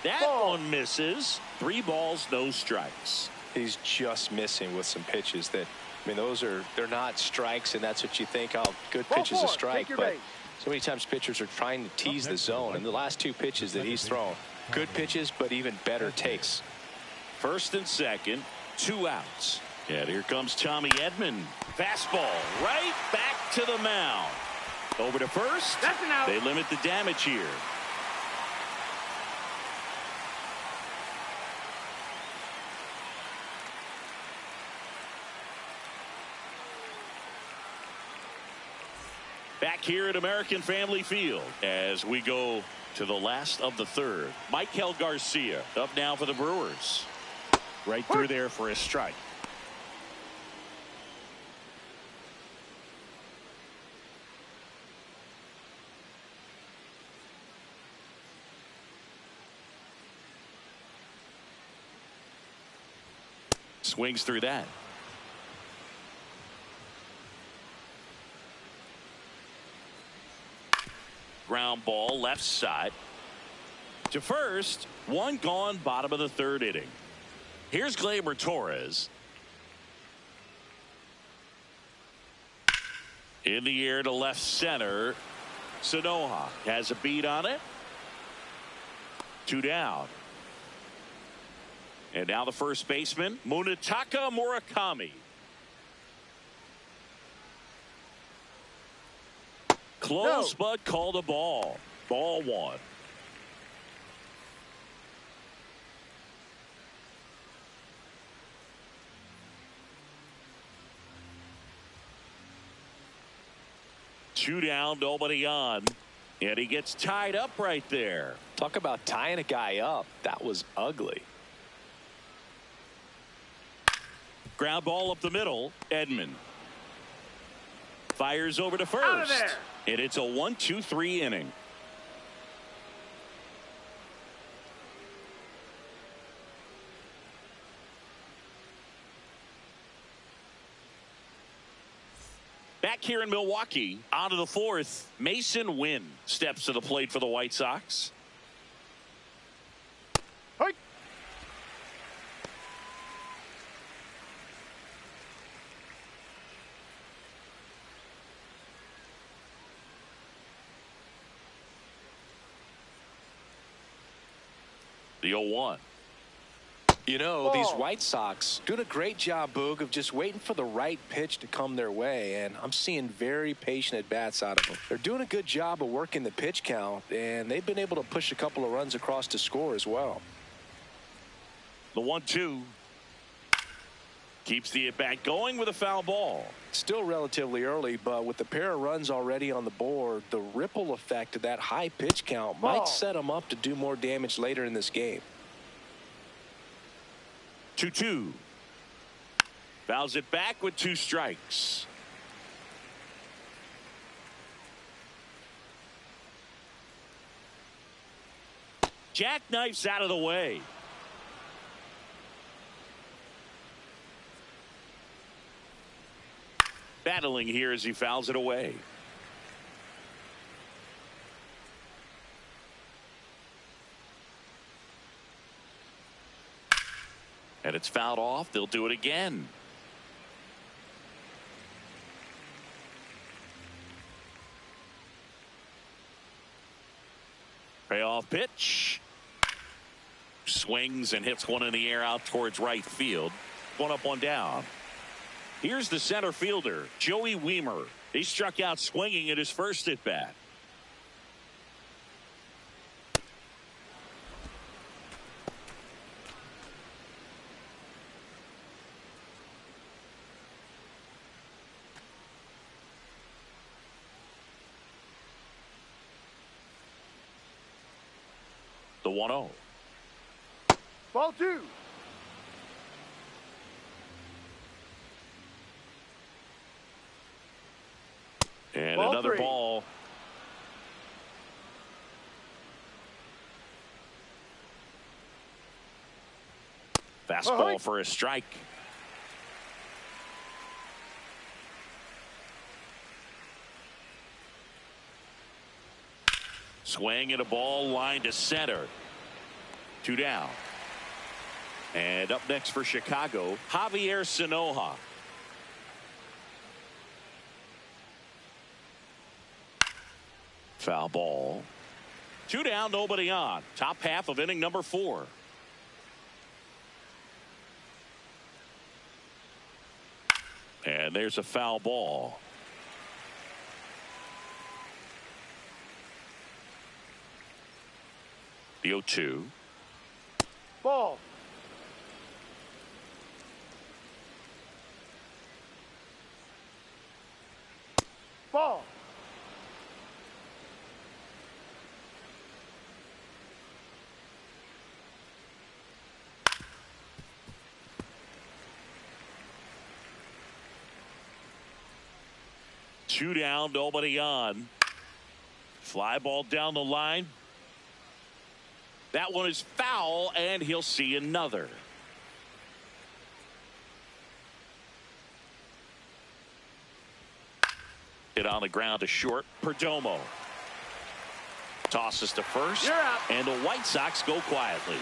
That Ball. one misses. 3 balls, no strikes. He's just missing with some pitches that, I mean, they're not strikes, and that's what you think, oh, good Ball pitch is a four. strike. Take your But base. so many times pitchers are trying to tease the zone, and the last 2 pitches that he's thrown, good pitches, but even better takes. First and second, 2 outs. And here comes Tommy Edman. Fastball right back to the mound. Over to first. That's an out. They limit the damage here. Back here at American Family Field as we go to the last of the third. Michael Garcia up now for the Brewers. Right through there for a strike. Swings through that. Ground ball left side to first. One gone, bottom of the third inning. Here's Gleyber Torres. In the air to left center. Sanoja has a beat on it. 2 down. And now the first baseman, Munetaka Murakami. Close, but called a ball. Ball 1. 2 down, nobody on. And he gets tied up right there. Talk about tying a guy up. That was ugly. Ground ball up the middle. Edman fires over to first. Out of there. And it's a 1-2-3 inning. Back here in Milwaukee, on to the fourth, Mason Wynn steps to the plate for the White Sox. Hey. The 0-1. You know, these White Sox doing a great job, Boog, of just waiting for the right pitch to come their way, and I'm seeing very patient at-bats out of them. They're doing a good job of working the pitch count, and they've been able to push a couple of runs across to score as well. The 1-2 keeps the at-bat going with a foul ball. Still relatively early, but with the pair of runs already on the board, the ripple effect of that high pitch count might set them up to do more damage later in this game. 2-2. Fouls it back with 2 strikes. Jackknifes out of the way. Battling here as he fouls it away. And it's fouled off. They'll do it again. Payoff pitch. Swings and hits one in the air out towards right field. 1 up, 1 down. Here's the center fielder, Joey Wiemer. He struck out swinging at his first at bat. The 1-0. Ball 2. And Ball another 3. ball. Fastball for a strike. Swing and a ball line to center. 2 down. And up next for Chicago, Javier Sanoja. Foul ball. 2 down, nobody on. Top half of inning number 4. And there's a foul ball. The 0-2. Ball. Ball. Two down, nobody on. Fly ball down the line. That one is foul, and he'll see another. Hit on the ground to short. Perdomo tosses to first, You're out. and the White Sox go quietly.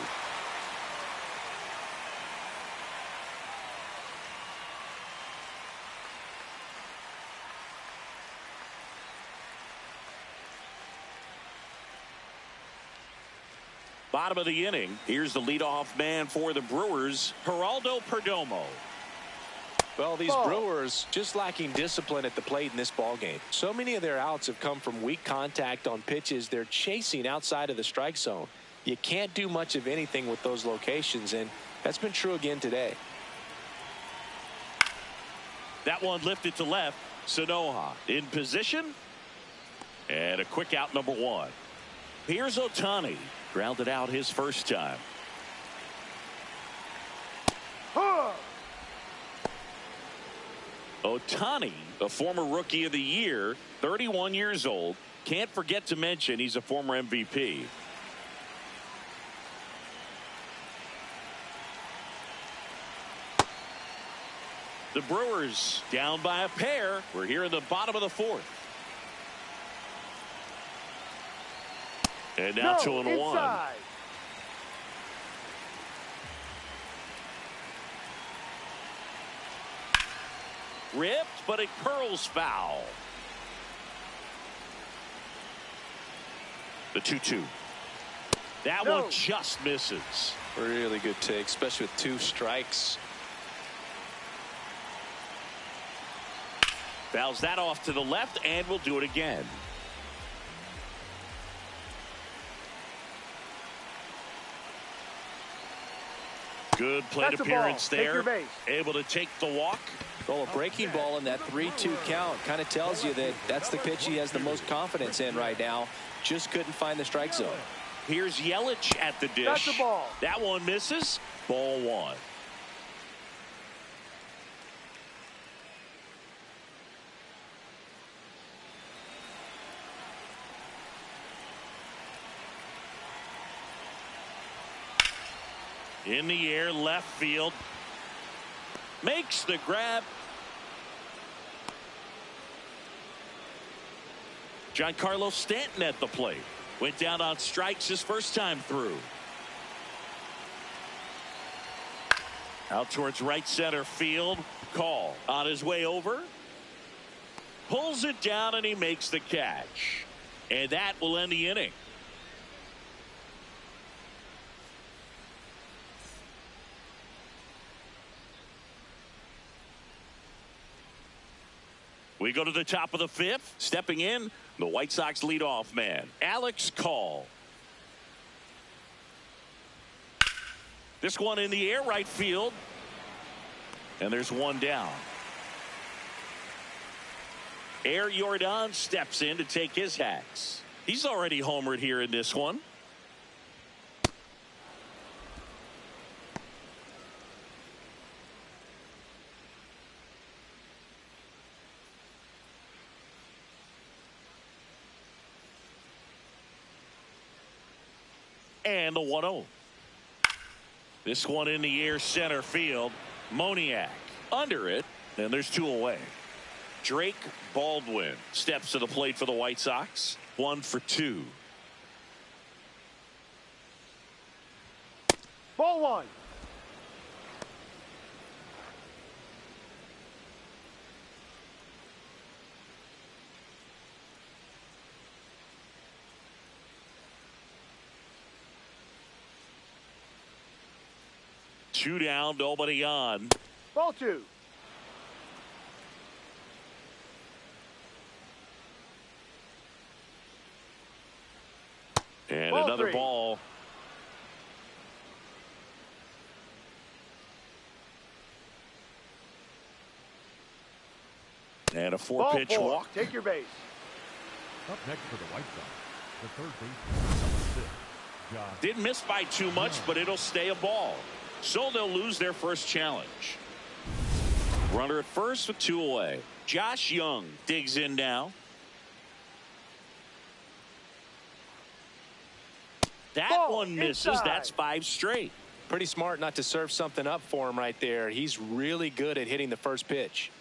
Bottom of the inning. Here's the leadoff man for the Brewers, Geraldo Perdomo. Well, these Brewers just lacking discipline at the plate in this ballgame. So many of their outs have come from weak contact on pitches they're chasing outside of the strike zone. You can't do much of anything with those locations, and that's been true again today. That one lifted to left. Sanoja in position. And a quick out, number one. Here's Ohtani. Grounded out his first time. Ohtani, a former Rookie of the Year, 31 years old. Can't forget to mention he's a former MVP. The Brewers down by a pair. We're here in the bottom of the fourth. And now 2-1. Ripped, but it curls foul. The 2-2. That one just misses. Really good take, especially with 2 strikes. Fouls that off to the left, and we'll do it again. Good plate appearance there. Able to take the walk. Well, a breaking ball in that 3-2 count kind of tells you that that's the pitch he has the most confidence in right now. Just couldn't find the strike zone. Here's Yelich at the dish. That's the ball. That one misses. Ball 1. In the air, left field. Makes the grab. Giancarlo Stanton at the plate. Went down on strikes his first time through. Out towards right center field. Call on his way over. Pulls it down and he makes the catch. And that will end the inning. We go to the top of the 5th. Stepping in, the White Sox leadoff man, Alex Call. This one in the air, right field. And there's one down. Air Jordan steps in to take his hacks. He's already homered here in this one. And the 1-0. This one in the air, center field. Moniak under it, and there's 2 away. Drake Baldwin steps to the plate for the White Sox. 1 for 2. Ball 1. Two down, nobody on. Ball 2. And Ball another 3. ball. And a 4-pitch Ball 4. walk. Take your base. Up next for the White Sox, the third baseman, number 6, Josh. Didn't miss by too much, but it'll stay a ball. So they'll lose their first challenge. Runner at first with 2 away. Josh Young digs in now. That Ball one misses. inside. That's 5 straight. Pretty smart not to serve something up for him right there. He's really good at hitting the first pitch.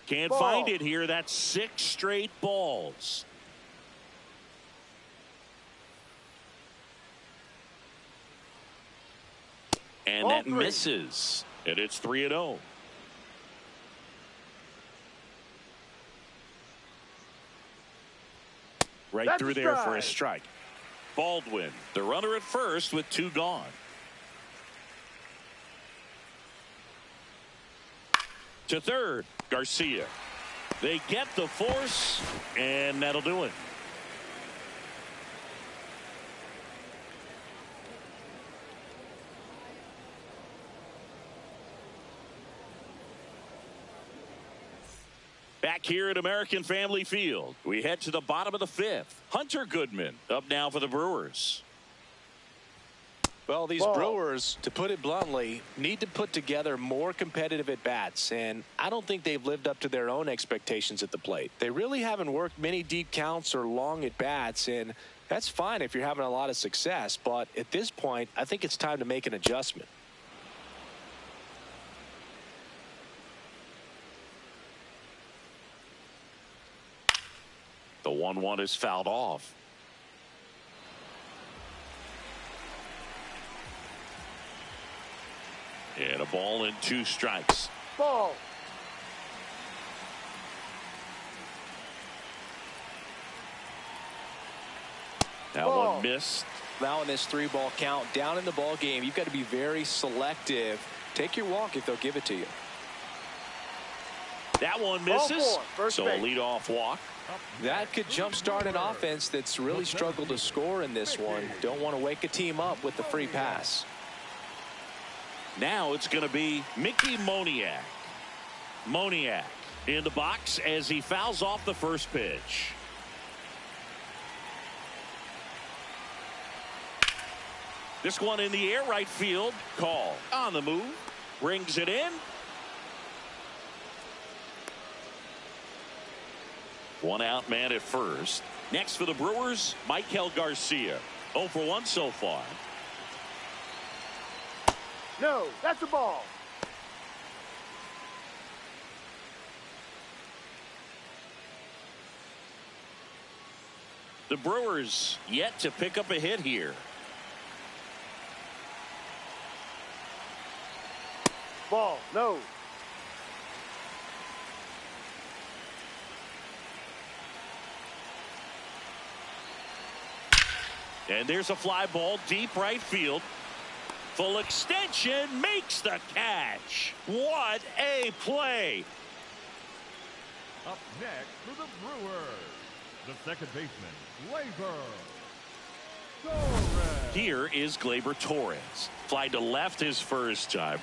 Can't Ball. find it here. That's 6 straight balls. And Ball that 3. misses. And it's 3-0. Right That's through a there for a strike. strike. Baldwin, the runner at first with 2 gone. To third, Garcia. They get the force, and that'll do it. Back here at American Family Field, we head to the bottom of the fifth. Hunter Goodman up now for the Brewers. Well, these Brewers, to put it bluntly, need to put together more competitive at-bats, and I don't think they've lived up to their own expectations at the plate. They really haven't worked many deep counts or long at-bats, and that's fine if you're having a lot of success, but at this point, I think it's time to make an adjustment. The 1-1 is fouled off. And a ball and 2 strikes. Ball. That one missed. Now in this 3-ball count, down in the ball game, you've got to be very selective. Take your walk if they'll give it to you. That one misses. So a base. leadoff walk. That could jumpstart an offense that's really struggled to score in this one. Don't want to wake a team up with the free pass. Now it's going to be Mickey Moniak. Moniak in the box as he fouls off the first pitch. This one in the air, right field. Call on the move. Brings it in. One out man at first. Next for the Brewers, Michael Garcia. 0 for 1 so far. No, that's a ball. The Brewers yet to pick up a hit here. Ball. No. And there's a fly ball deep right field. Full extension makes the catch. What a play. Up next for the Brewers, the second baseman, Gleyber Torres. Here is Gleyber Torres. Fly to left his first time.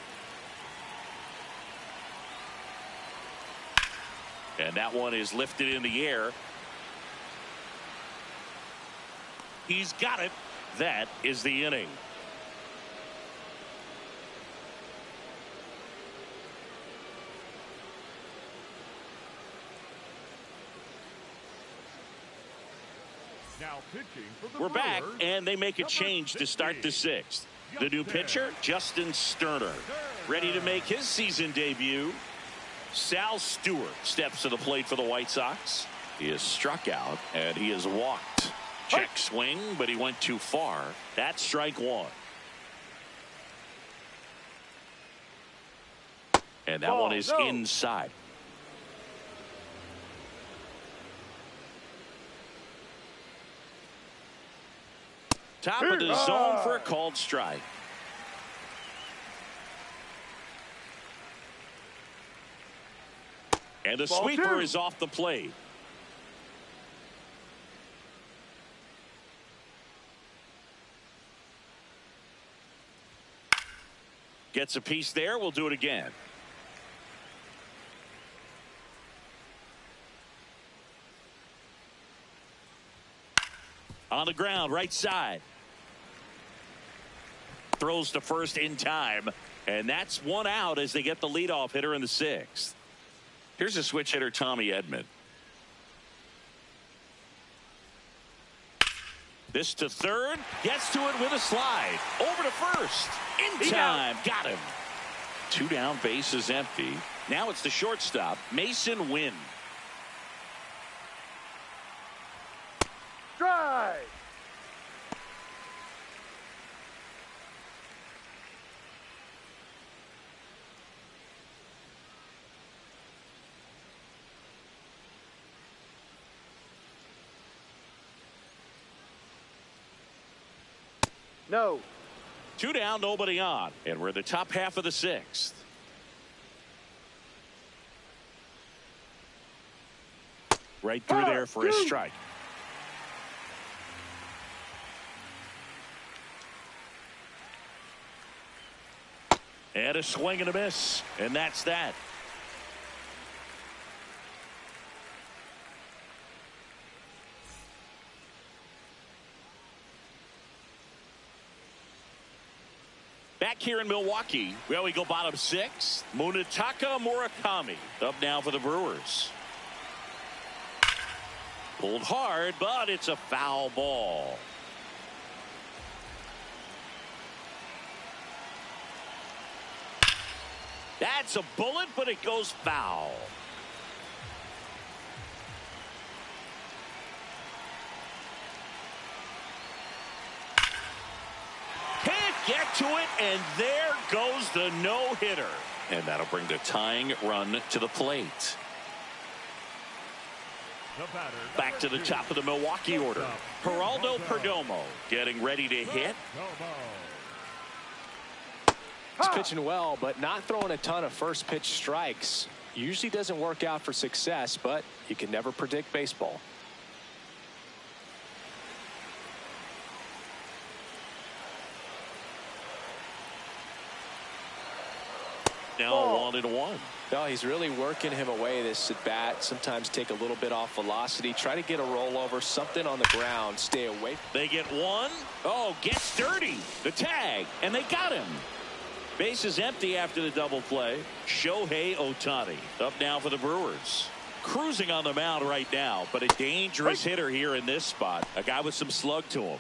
And that one is lifted in the air. He's got it. That is the inning. Now pitching for the We're back, Brewers, and they make a number change to start the 60, sixth. The new pitcher, Justin Sterner, ready to make his season debut. Sal Stewart steps to the plate for the White Sox. He is struck out, and he has walked. Check swing, but he went too far. That's strike one. And that one is inside. Top of the zone for a called strike. And the sweeper is off the plate. Gets a piece there. We'll do it again. On the ground, right side. Throws to first in time. And that's one out as they get the leadoff hitter in the sixth. Here's a switch hitter, Tommy Edman. This to third. Gets to it with a slide. Over to first. In time. Got him. 2 down, base is empty. Now it's the shortstop, Mason Wynn. Drive. No. 2 down, nobody on. And we're in the top half of the sixth. Right through there for a strike. And a swing and a miss. And that's that. Back here in Milwaukee, well, we go bottom 6. Munetaka Murakami up now for the Brewers. Pulled hard, but it's a foul ball. That's a bullet, but it goes foul. Can't get to it, and there goes the no-hitter. And that'll bring the tying run to the plate. Back to the top of the Milwaukee order. Geraldo Perdomo getting ready to hit. He's pitching well, but not throwing a ton of first pitch strikes. Usually doesn't work out for success, but you can never predict baseball. Now 1-1. No, he's really working him away this at bat. Sometimes take a little bit off velocity. Try to get a rollover, something on the ground. Stay away. They get one. Oh, gets dirty. The tag, and they got him. Base is empty after the double play. Shohei Ohtani up now for the Brewers. Cruising on the mound right now, but a dangerous hitter here in this spot. A guy with some slug to him.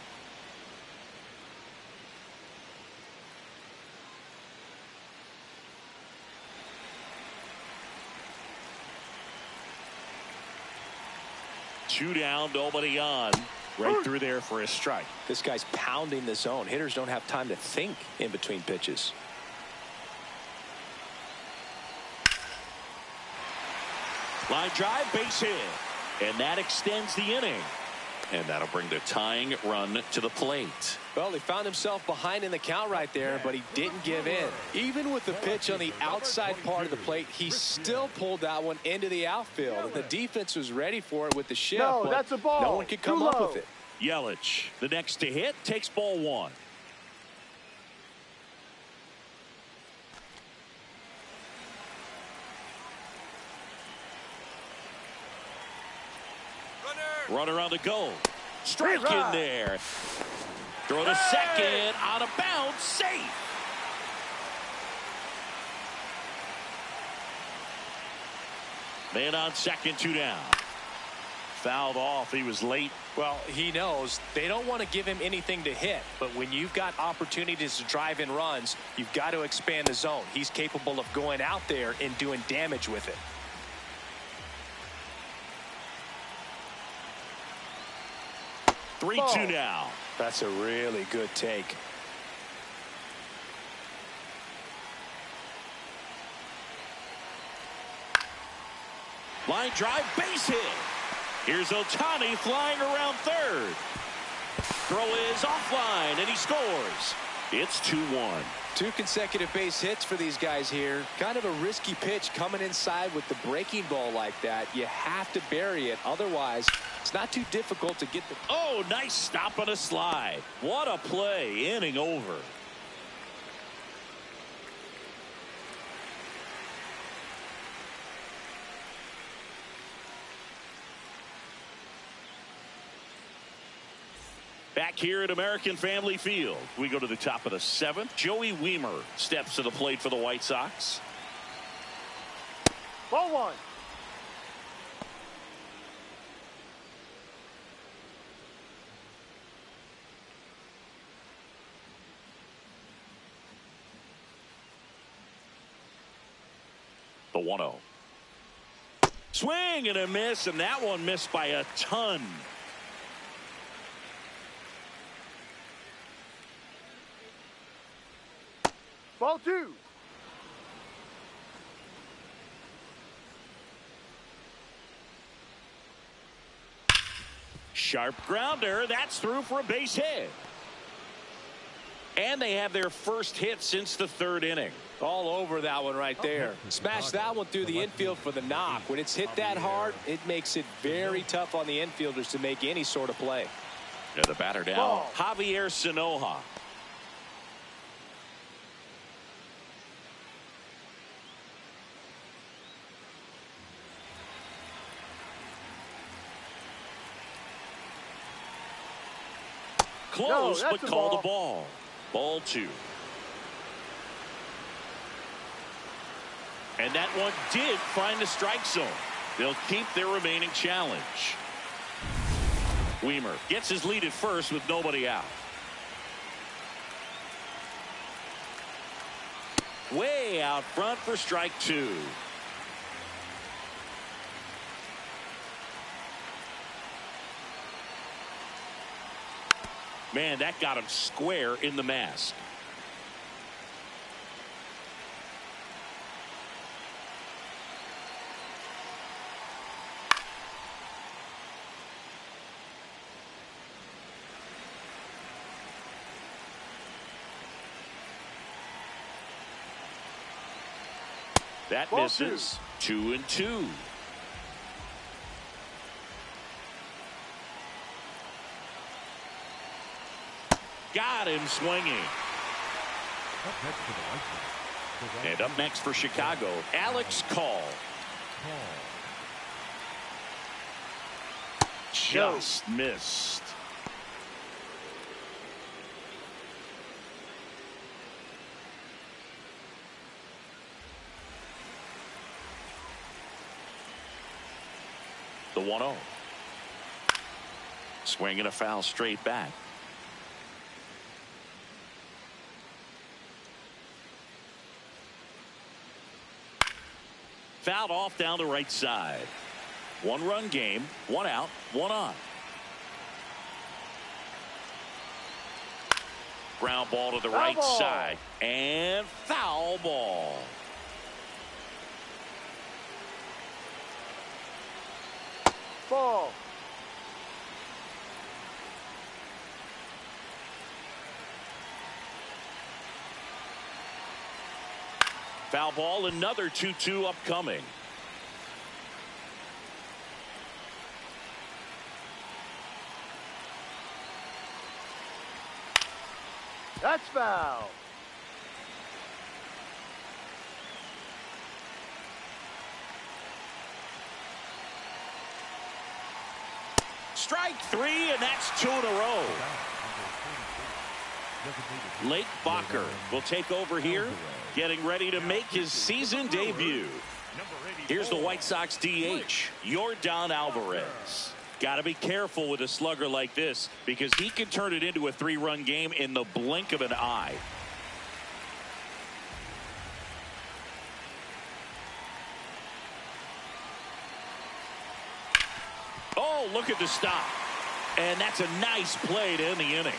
Two down, nobody on. Right through there for a strike. This guy's pounding the zone. Hitters don't have time to think in between pitches. Line drive, base hit. And that extends the inning. And that'll bring the tying run to the plate. Well, he found himself behind in the count right there, but he didn't give in. Even with the pitch on the outside part of the plate, he still pulled that one into the outfield. And the defense was ready for it with the shift. No, but that's a ball. no one could come Too up low. with it. Yelich, the next to hit, takes ball 1. Runner on the go. Strike in there. Throw to second. Out of bounds. Safe. Man on second, 2 down. Fouled off. He was late. Well, he knows they don't want to give him anything to hit, but when you've got opportunities to drive in runs, you've got to expand the zone. He's capable of going out there and doing damage with it. Three, two now. That's a really good take. Line drive, base hit. Here's Ohtani flying around third. Throw is offline, and he scores. It's 2-1. 2 consecutive base hits for these guys here. Kind of a risky pitch coming inside with the breaking ball like that. You have to bury it. Otherwise, it's not too difficult to get the... Oh, nice stop on a slide. What a play. Inning over. Back here at American Family Field, we go to the top of the 7th. Joey Wiemer steps to the plate for the White Sox. Ball 1. The 1-0. Swing and a miss, and that one missed by a ton. Ball 2. Sharp grounder. That's through for a base hit. And they have their first hit since the 3rd inning. All over that one right there. Smash that one through the infield for the knock. When it's hit that hard, it makes it very tough on the infielders to make any sort of play. Yeah, the batter down. Javier Sanoja. Close, No, but that's a called ball. the ball. Ball 2. And that one did find the strike zone. They'll keep their remaining challenge. Weimer gets his lead at first with nobody out. Way out front for strike two. Man, that got him square in the mask. That Ball misses. 2-2. Got him swinging. Up next for the White Sox, the right And up next for Chicago, Alex Call. Call. Just missed. The 1-0. Swinging a foul straight back. Fouled off down the right side. 1-run game, 1 out, 1 on. Ground ball to the Foul right ball. side. And foul ball. Ball. Foul ball, another 2-2 upcoming. That's foul. Strike three, and that's 2 in a row. Lake Bacher will take over here, getting ready to make his season debut. Here's the White Sox DH, Yordan Alvarez. Got to be careful with a slugger like this because he can turn it into a 3-run game in the blink of an eye. Oh, look at the stop. And that's a nice play to end the inning.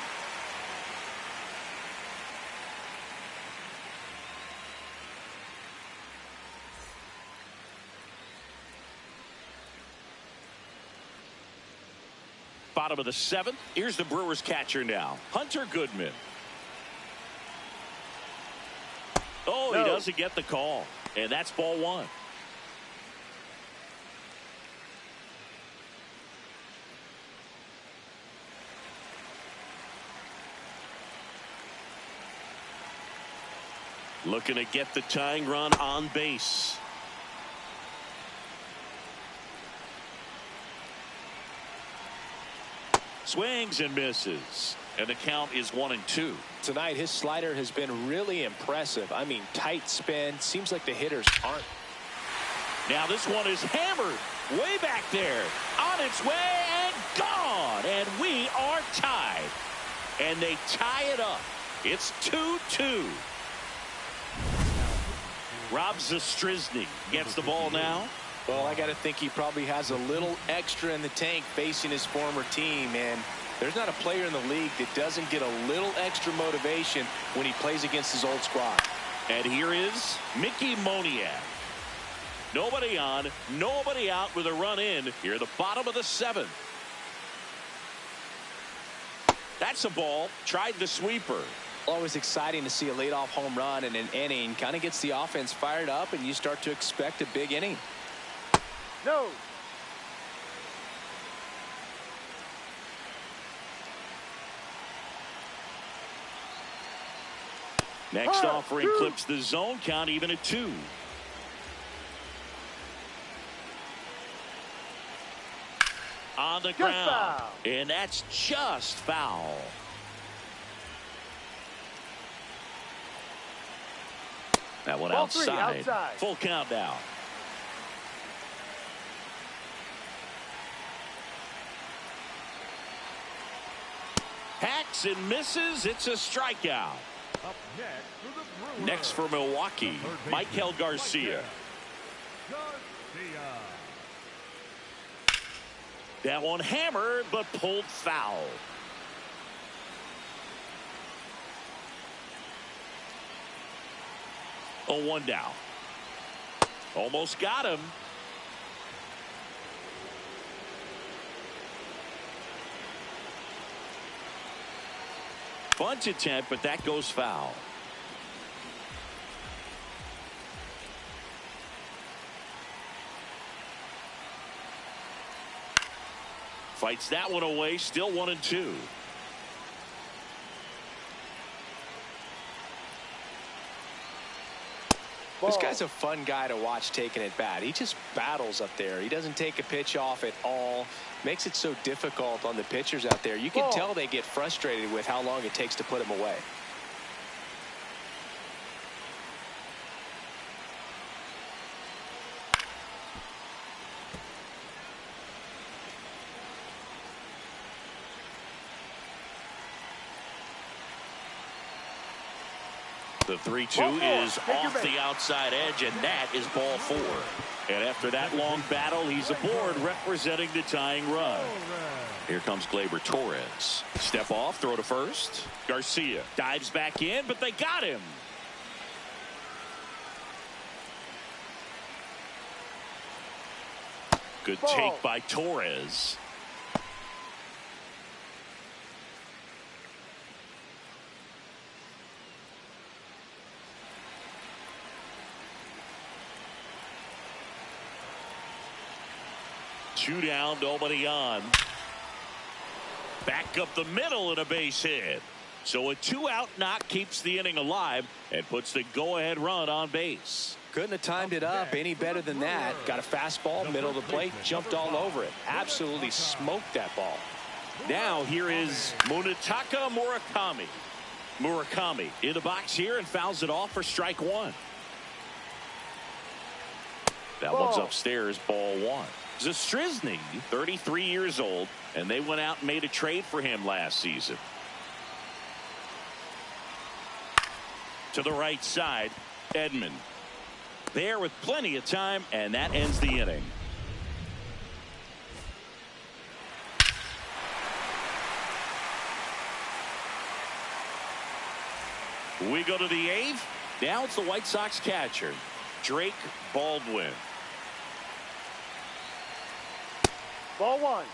Bottom of the 7th. Here's the Brewers catcher now, Hunter Goodman. Oh, he doesn't get the call. And that's ball 1. Looking to get the tying run on base. Swings and misses. And the count is 1-2. Tonight, his slider has been really impressive. I mean, tight spin. Seems like the hitters aren't. Now this one is hammered way back there. On its way and gone. And we are tied. And they tie it up. It's 2-2. Rob Zastryzny gets the ball now. Well, I got to think he probably has a little extra in the tank facing his former team. And there's not a player in the league that doesn't get a little extra motivation when he plays against his old squad. And here is Mickey Moniak. Nobody on, nobody out with a run in here at the bottom of the 7th. That's a ball. Tried the sweeper. Always exciting to see a leadoff home run in an inning. Kind of gets the offense fired up, and you start to expect a big inning. No. Next Huh, offering two. clips the zone count even at 2. On the ground. Foul. And that's just foul. That one Ball three, outside. outside. Full count now. Hacks and misses. It's a strikeout. Up next for the Brewers. Next for Milwaukee, The third baseman, Michael Garcia. Garcia. That one hammered, but pulled foul. Oh, 1 down. Almost got him. Bunt attempt, but that goes foul. Fights that one away, still 1-2. This guy's a fun guy to watch taking at bat. He just battles up there. He doesn't take a pitch off at all. Makes it so difficult on the pitchers out there. You can tell they get frustrated with how long it takes to put him away. The 3-2 is off the outside edge, and that is ball 4. And after that long battle, he's aboard representing the tying run. Here comes Gleyber Torres. Step off, throw to first. Garcia dives back in, but they got him. Good take by Torres. Two down, nobody on. Back up the middle and a base hit. So a 2-out knock keeps the inning alive and puts the go-ahead run on base. Couldn't have timed it up any better than that. Got a fastball, middle of the plate, jumped all over it. Absolutely smoked that ball. Now here is Munetaka Murakami. Murakami in the box here and fouls it off for strike 1. That one's upstairs, ball 1. Zastryzny, 33 years old, and they went out and made a trade for him last season. To the right side, Edman. There with plenty of time, and that ends the inning. We go to the 8th. Now it's the White Sox catcher, Drake Baldwin. Ball 1.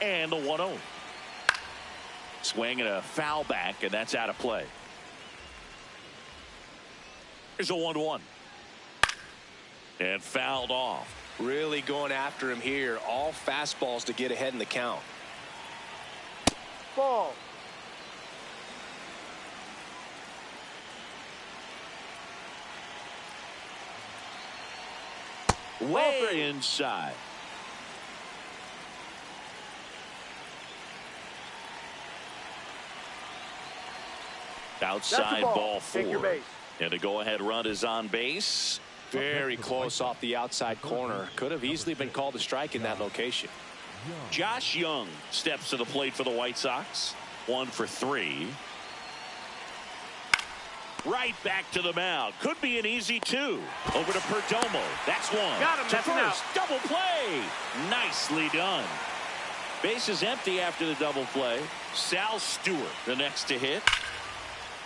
And the 1-0. Swing and a foul back, and that's out of play. Here's a 1-1. And fouled off. Really going after him here. All fastballs to get ahead in the count. Ball. Way inside. Outside ball 4. And the go-ahead run is on base. Very close off the outside corner. Could have easily been called a strike in that location. Josh Young steps to the plate for the White Sox. 1 for 3. Right back to the mound. Could be an easy 2. Over to Perdomo. That's 1. Got him. To That's an out. first. Double play. Nicely done. Base is empty after the double play. Sal Stewart, the next to hit.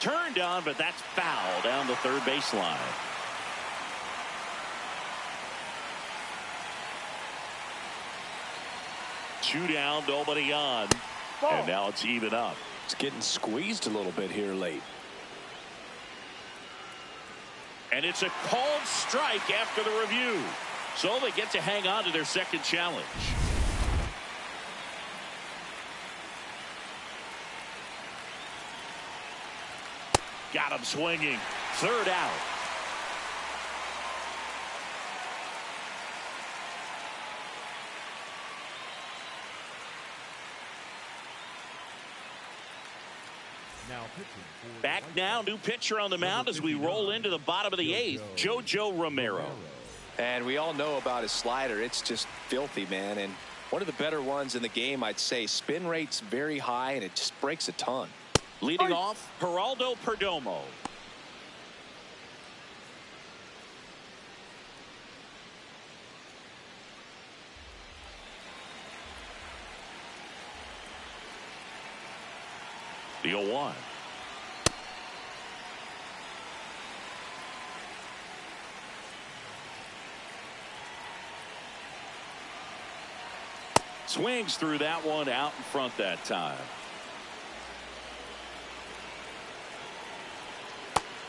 Turned on, but that's foul down the third baseline. Two down, nobody on. And now it's even up. It's getting squeezed a little bit here late. And it's a called strike after the review. So they get to hang on to their second challenge. Got him swinging. Third out. Back now, new pitcher on the mound as we roll into the bottom of the 8th, JoJo Romero. And we all know about his slider. It's just filthy, man. And one of the better ones in the game, I'd say. Spin rate's very high, and it just breaks a ton. Leading off, Geraldo Perdomo. The 0-1. Swings through that one out in front that time.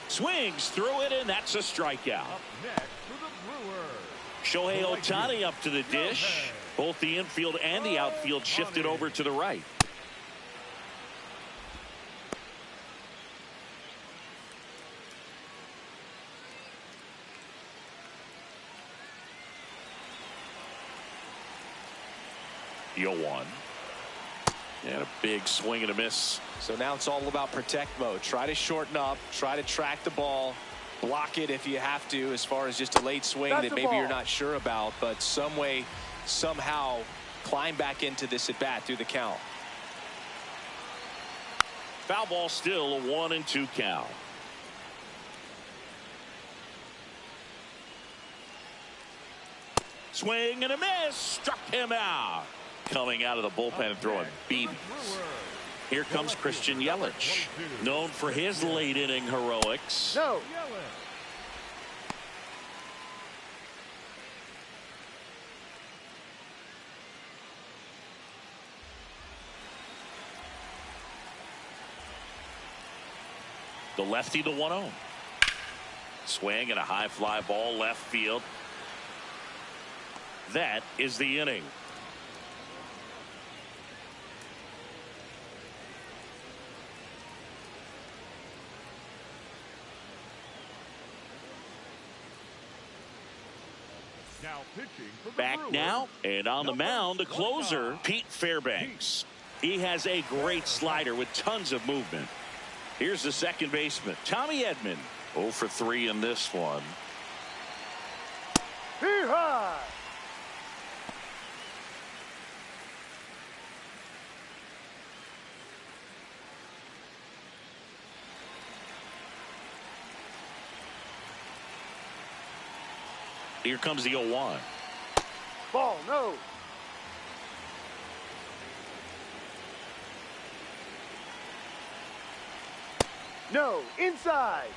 Swings through it, and that's a strikeout. Up next for the Brewers. Shohei Ohtani up to the dish. Both the infield and the outfield shifted over to the right. The 0-1. And a big swing and a miss. So now it's all about protect mode. Try to shorten up, try to track the ball, block it if you have to, as far as just a late swing that maybe you're not sure about, but some way, somehow climb back into this at bat through the count. Foul ball, still a 1-2 count. Swing and a miss. Struck him out. Coming out of the bullpen and throwing BBs. Here comes Christian Yelich, known for his late inning heroics. No. The lefty, the 1-0. Swing and a high fly ball left field. That is the inning. Now pitching for the Back Brewers, now, and on the mound, the closer, Pete Fairbanks. He has a great slider with tons of movement. Here's the second baseman, Tommy Edman. 0 for 3 in this one. Hee-haw! Here comes the 0-1. Ball, no. No, inside.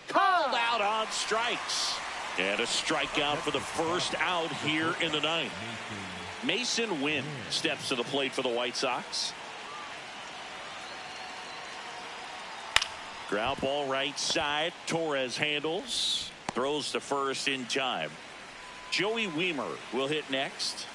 Called out on strikes. And a strikeout for the first out here in the ninth. Mason Wynn steps to the plate for the White Sox. Ground ball right side. Torres handles. Throws to first in time. Joey Weimer will hit next.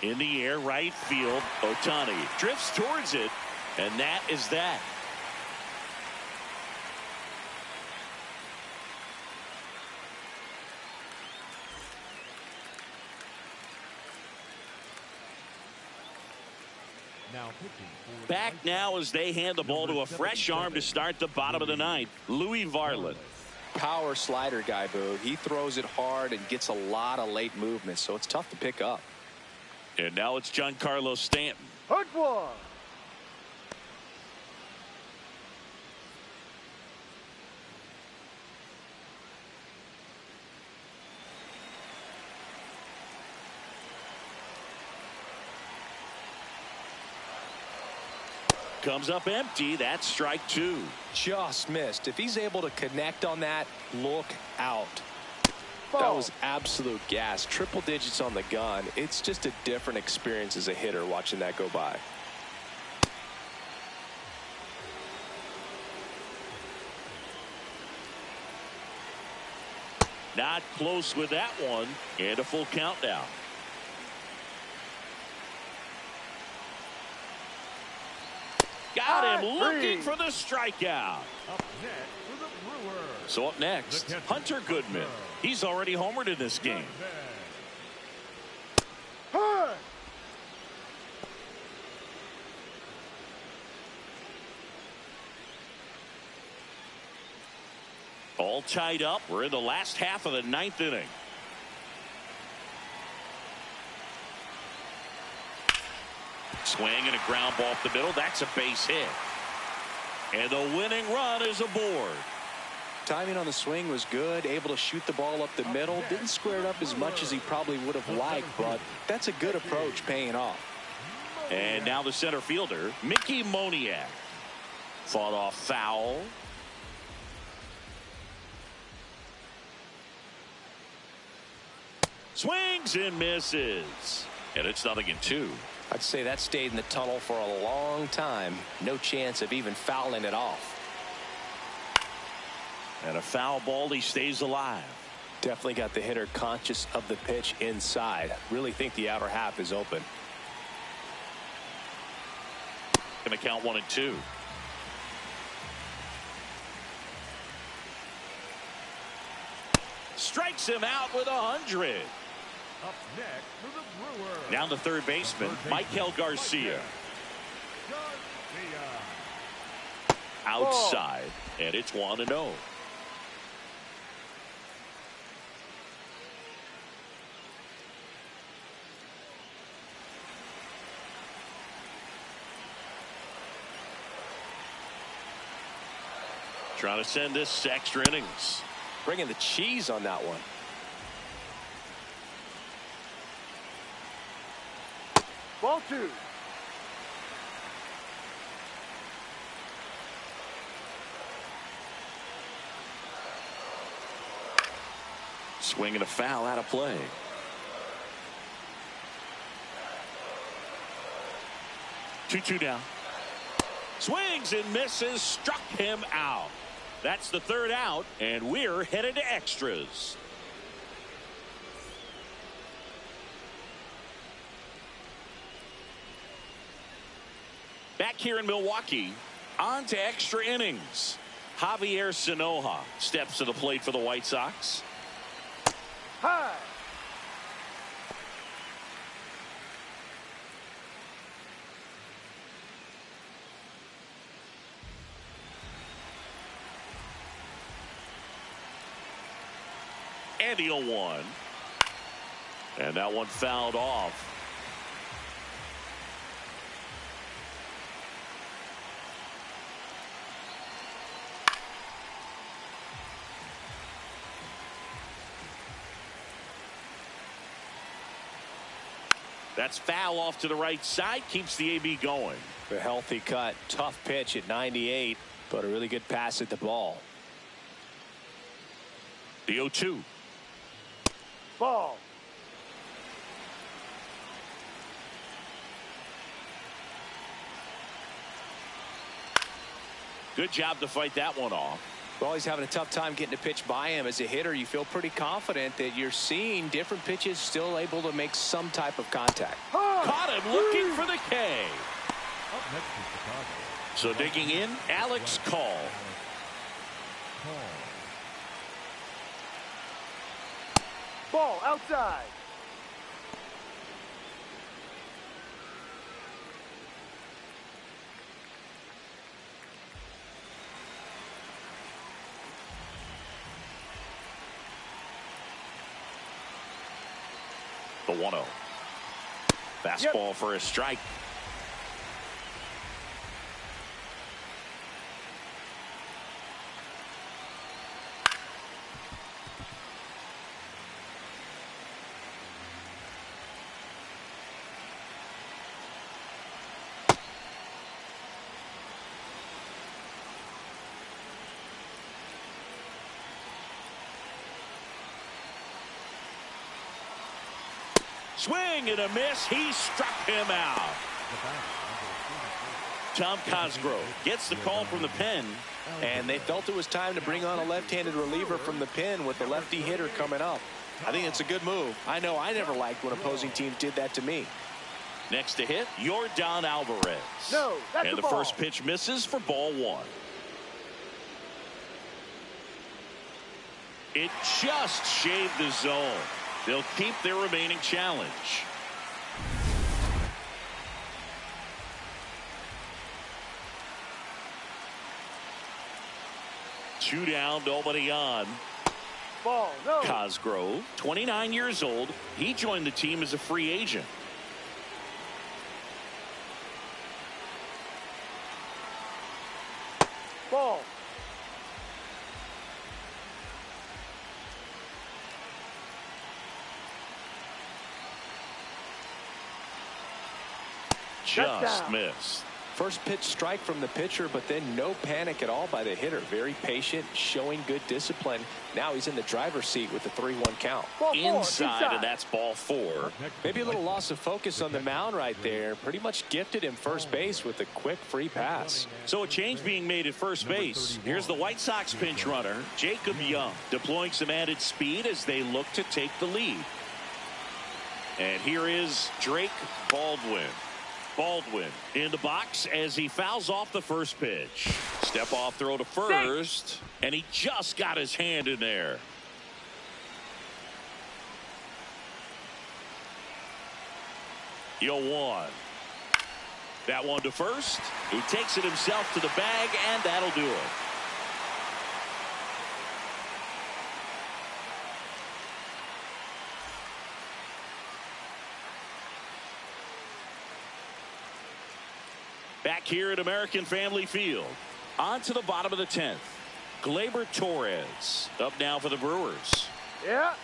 In the air, right field. Ohtani drifts towards it. And that is that. Now pitching for the Back White now as they hand the ball to a fresh arm to start the bottom of the ninth, Louis Varland. Power slider guy, Boo. He throws it hard and gets a lot of late movement, so it's tough to pick up. And now it's Giancarlo Stanton. Hurt one. Comes up empty. That's strike 2. Just missed. If he's able to connect on that, look out. Ball. That was absolute gas. Triple digits on the gun. It's just a different experience as a hitter watching that go by. Not close with that one. And a full count now. Got him looking 3. for the strikeout. Up next for the Brewers. So up next, The catcher, Hunter Goodman. He's already homered in this game. High. All tied up. We're in the last half of the 9th inning. Swing and a ground ball up the middle. That's a base hit. And the winning run is aboard. Timing on the swing was good, able to shoot the ball up the middle. Didn't square it up as much as he probably would have liked, but that's a good approach paying off. And now the center fielder, Mickey Moniak. Fought off foul. Swings and misses. And it's 0-2. I'd say that stayed in the tunnel for a long time. No chance of even fouling it off. And a foul ball, he stays alive. Definitely got the hitter conscious of the pitch inside. Really think the outer half is open. Going to count 1-2. Strikes him out with 100. Up next for the Brewers. Down the third baseman, Michael Garcia. Outside, and it's 1-0. Trying to send this to extra innings. Bringing the cheese on that one. Ball 2. Swing and a foul out of play. Two down. Swings and misses, struck him out. That's the third out, and we're headed to extras. Back here in Milwaukee, on to extra innings. Javier Sanoja steps to the plate for the White Sox. High. And the 0-1. And that one fouled off. That's foul off to the right side. Keeps the AB going. A healthy cut. Tough pitch at 98, but a really good pass at the ball. The 0-2. Ball. Good job to fight that one off. Well, he's having a tough time getting a pitch by him. As a hitter, you feel pretty confident that you're seeing different pitches still able to make some type of contact. Caught him looking for the K. Up next is Chicago. So digging in, Alex Call. Ball outside. The 1-0. Fastball for a strike. Swing and a miss. He struck him out. Tom Cosgrove gets the call from the pen. And they felt it was time to bring on a left-handed reliever from the pen with the lefty hitter coming up. I think it's a good move. I know I never liked when opposing teams did that to me. Next to hit, Yordan Alvarez. No, that's and the the ball. first pitch misses for ball one. It just shaved the zone. They'll keep their remaining challenge. Two down, nobody on. Ball, no. Cosgrove, 29 years old. He joined the team as a free agent. Ball. Just down. missed. First pitch strike from the pitcher, but then no panic at all by the hitter. Very patient, showing good discipline. Now he's in the driver's seat with the 3-1 count. Ball four, Inside, and that's ball four. Maybe a little loss of focus on the mound right there. Pretty much gifted him first base with a quick free pass. So a change being made at first base. Here's the White Sox pinch runner, Jacob Young, deploying some added speed as they look to take the lead. And here is Drake Baldwin. Baldwin in the box as he fouls off the first pitch. Step off throw to first, and he just got his hand in there. Yo one. That one to first. He takes it himself to the bag, and that'll do it. Back here at American Family Field. On to the bottom of the 10th. Gleyber Torres up now for the Brewers. Yeah.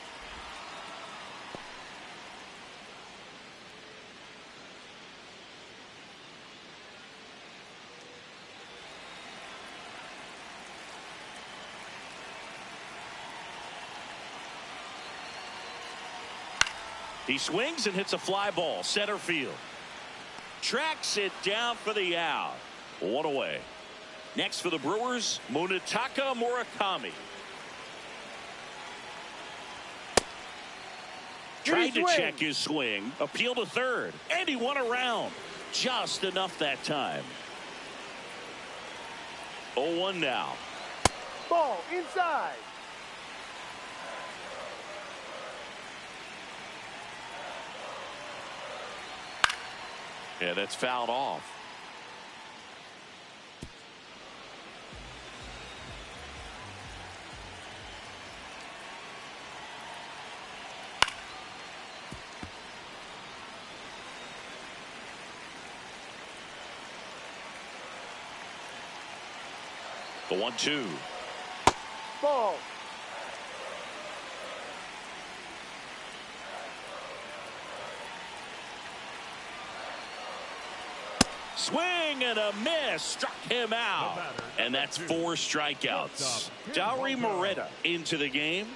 He swings and hits a fly ball center field. Tracks it down for the out. One away. Next for the Brewers, Munetaka Murakami. Tried to check his swing. Appeal to third. And he won around. Just enough that time. 0-1 now. Ball inside. Yeah, that's fouled off. The 1-2. Ball. Swing and a miss. Struck him out. And that's 4 strikeouts. Dauri Moreta into the game.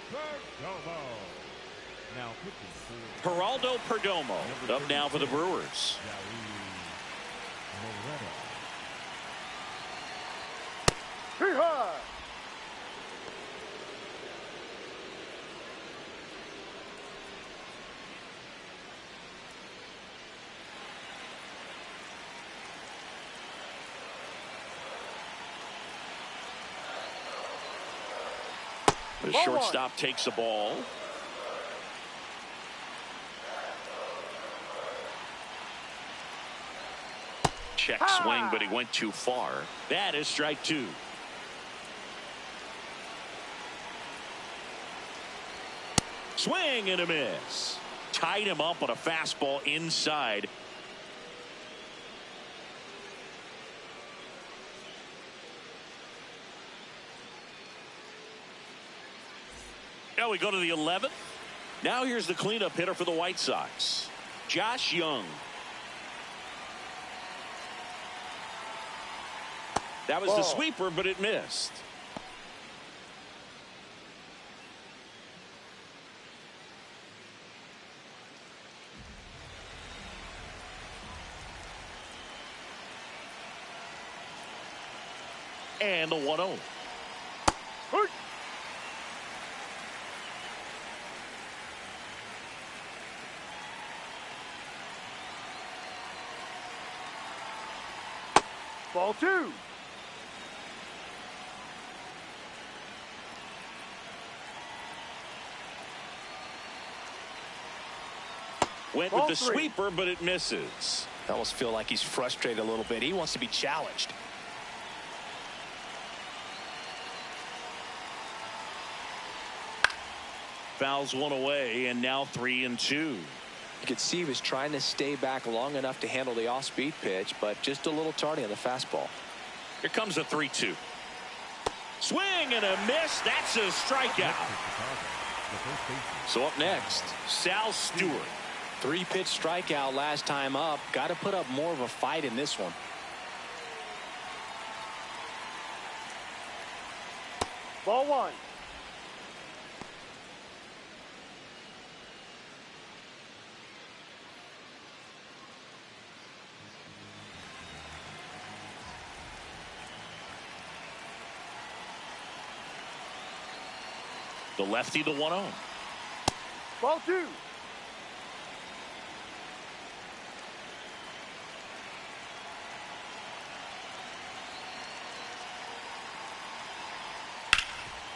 Geraldo Perdomo up now for the Brewers. Hee-haw. The Ball shortstop takes the ball. Check swing, but he went too far. That is strike 2. Swing and a miss. Tied him up on a fastball inside. Now we go to the 11th. Now here's the cleanup hitter for the White Sox, Josh Young. That was the sweeper, but it missed. And the 1-0. Ball 2. Went Ball with the 3. sweeper, but it misses. I almost feel like he's frustrated a little bit. He wants to be challenged. Fouls one away, and now 3-2. You could see he was trying to stay back long enough to handle the off-speed pitch, but just a little tardy on the fastball. Here comes a 3-2. Swing and a miss. That's a strikeout. So up next, Sal Stewart. 3-pitch strikeout last time up. Got to put up more of a fight in this one. Ball 1. The lefty, the 1-0. Ball 2.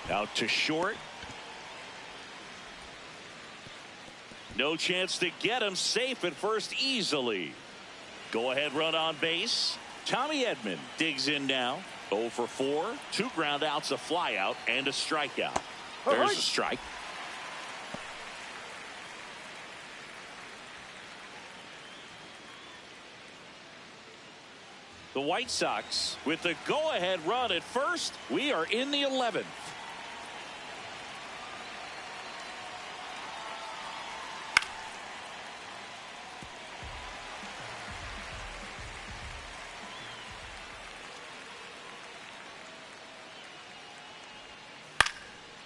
Out to short. No chance to get him. Safe at first easily. Go ahead run on base. Tommy Edman digs in now. 0 for 4. 2 ground outs, a fly out, and a strikeout. There's a strike. The White Sox with the go-ahead run at first. We are in the 11th.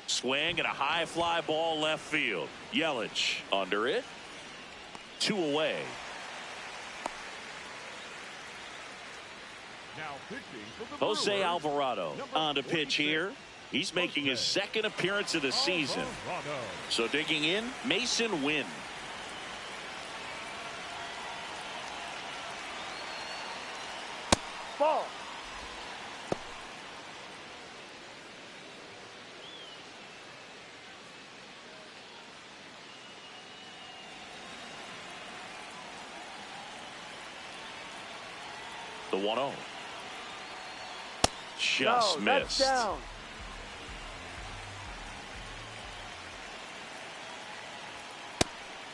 Swing and a high fly ball left field. Yelich under it. 2 away. Now pitching for the Jose Brewers, Alvarado number on to pitch 46, here. He's making his second appearance of the season. Alvarado. So digging in, Mason Wynn. Ball. The 1-0. Just No, that's missed. down.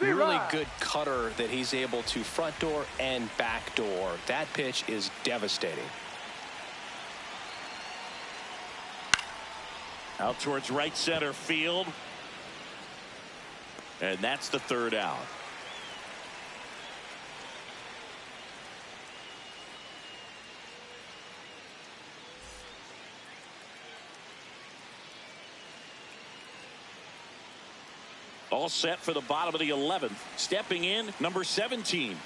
Really good cutter that he's able to front door and back door. That pitch is devastating. Out towards right center field. And that's the 3rd out. All set for the bottom of the 11th. Stepping in, number 17.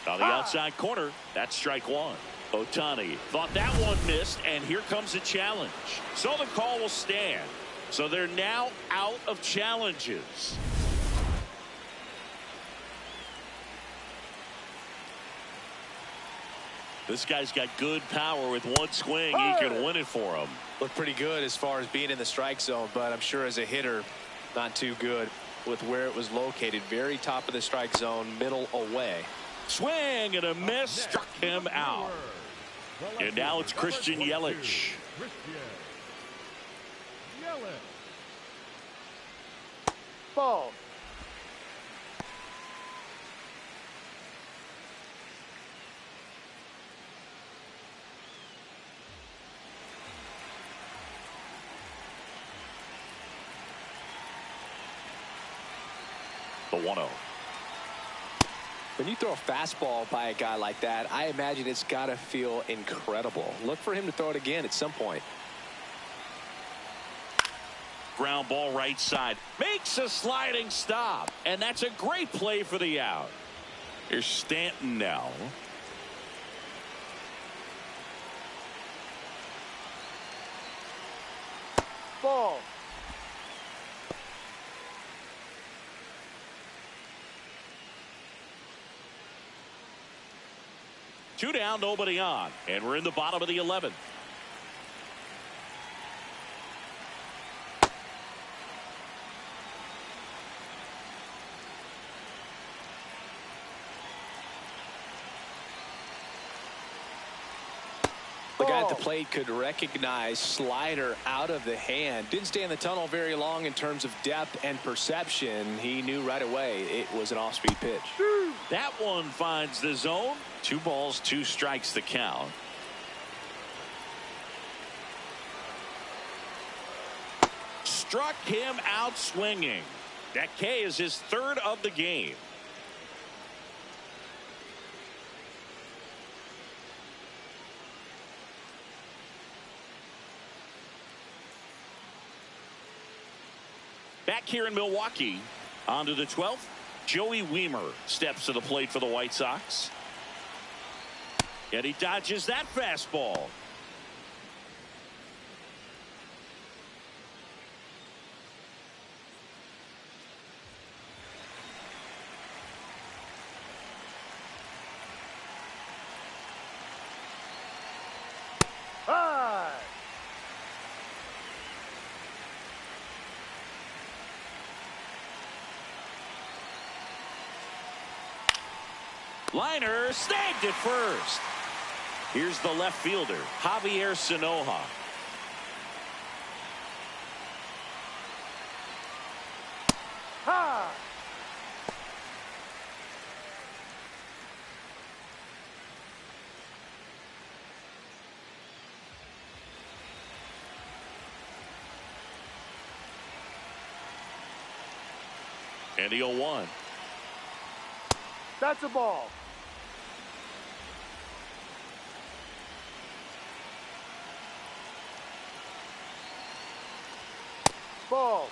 On the outside corner, that's strike 1. Ohtani thought that one missed, and here comes a challenge. So the call will stand. So they're now out of challenges. This guy's got good power. With one swing, he can win it for him. Looked pretty good as far as being in the strike zone, but I'm sure as a hitter, not too good with where it was located. Very top of the strike zone, middle away. Swing and a miss, struck him out. And now it's Christian Yelich. Ball. The 1-0. When you throw a fastball by a guy like that, I imagine it's got to feel incredible. Look for him to throw it again at some point. Ground ball right side. Makes a sliding stop. And that's a great play for the out. Here's Stanton now. Ball. Two down, nobody on. And we're in the bottom of the 11th. The guy at the plate could recognize slider out of the hand. Didn't stay in the tunnel very long in terms of depth and perception. He knew right away it was an off-speed pitch. That one finds the zone. 2 balls, 2 strikes the count. Struck him out swinging. That K is his 3rd of the game. Back here in Milwaukee, on to the 12th. Joey Wiemer steps to the plate for the White Sox. And he dodges that fastball. High. Liner snagged at first. Here's the left fielder, Javier Sanoja. High. And the 0-1. That's a ball. Ball.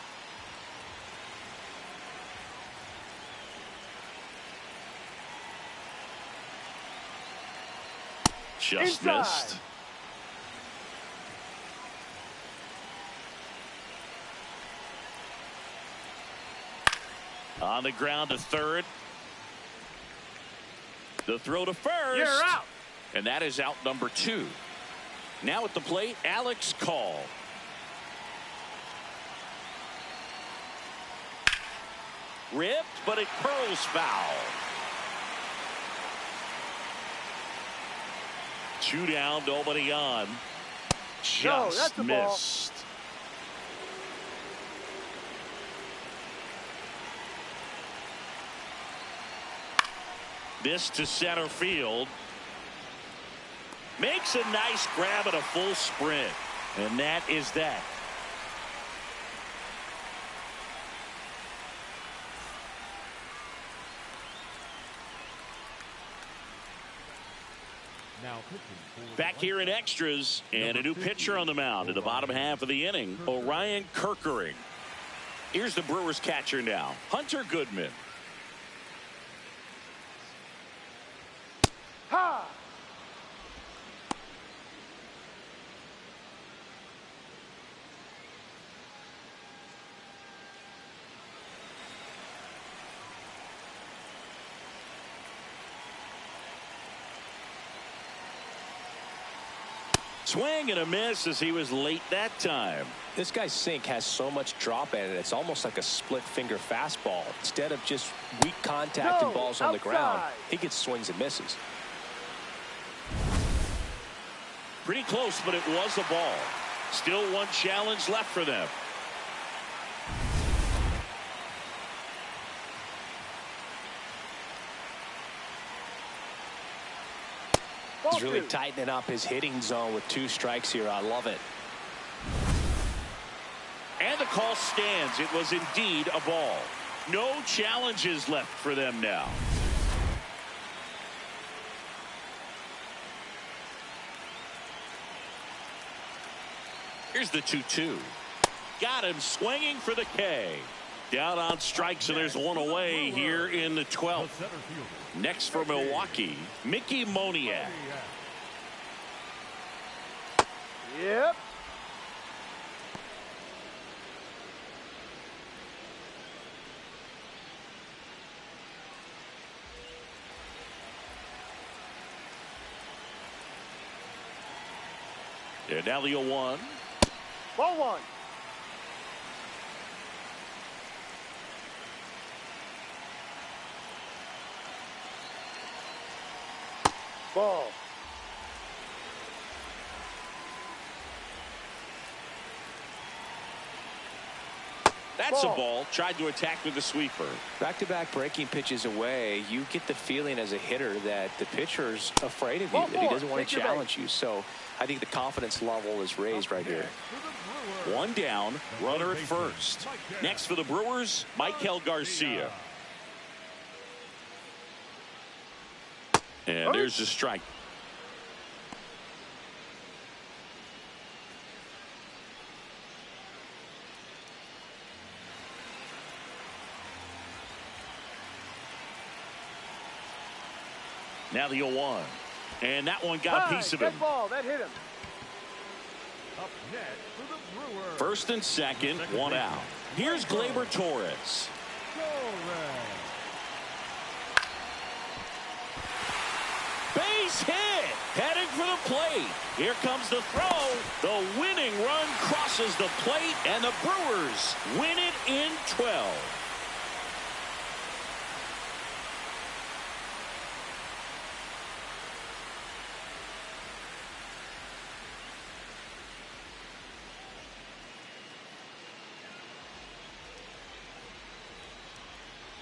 Just Inside. missed. On the ground to third. The throw to first. You're out. And that is out number 2. Now at the plate, Alex Call. Ripped, but it curls foul. 2 down, nobody on. No, Just that's a ball. missed. This to center field. Makes a nice grab at a full sprint. And that is that. Now pitching for the Back White here in Sox, extras, and a number new 50, pitcher on the mound in the bottom half of the inning, Orion Kerkering. Here's the Brewers catcher now, Hunter Goodman. Ha! Swing and a miss as he was late that time. This guy's sink has so much drop in it. It's almost like a split finger fastball. Instead of just weak contact and balls on the ground, outside. he gets swings and misses. Pretty close, but it was a ball. Still one challenge left for them. He's really tightening up his hitting zone with 2 strikes here. I love it. And the call stands. It was indeed a ball. No challenges left for them now. Here's the 2-2. Got him swinging for the K. Down on strikes, and there's one away here in the 12th. the center fielder, Next for Milwaukee, Mickey Moniak. Yep. And now the 0-1. Ball one. Ball. That's a ball. Tried to attack with the sweeper. Back-to-back breaking pitches away, you get the feeling as a hitter that the pitcher's afraid of you, that he doesn't want to challenge you. So I think the confidence level is raised right here. One down, runner at first. Next for the Brewers, Michael Garcia. And there's the strike. Now the 0-1. And that one got a piece of him. Ball. That hit him. Up next for the Brewers. First and second, one out. Here's Gleyber Torres. Base hit. Heading for the plate. Here comes the throw. The winning run crosses the plate, and the Brewers win it in 12.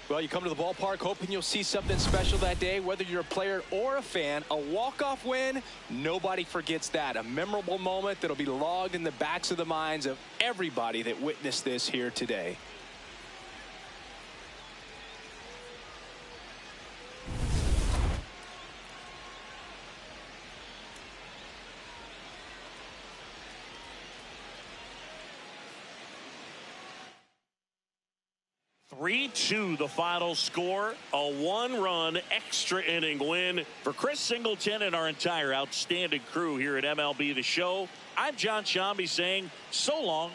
Well, you come to the ballpark hoping you'll see something special that day, whether you're a player or a fan. A walk-off win, nobody forgets that. A memorable moment that'll be logged in the backs of the minds of everybody that witnessed this here today. (3-2) the final score. A one-run extra inning win for Chris Singleton and our entire outstanding crew here at MLB The Show. I'm John Shambi saying so long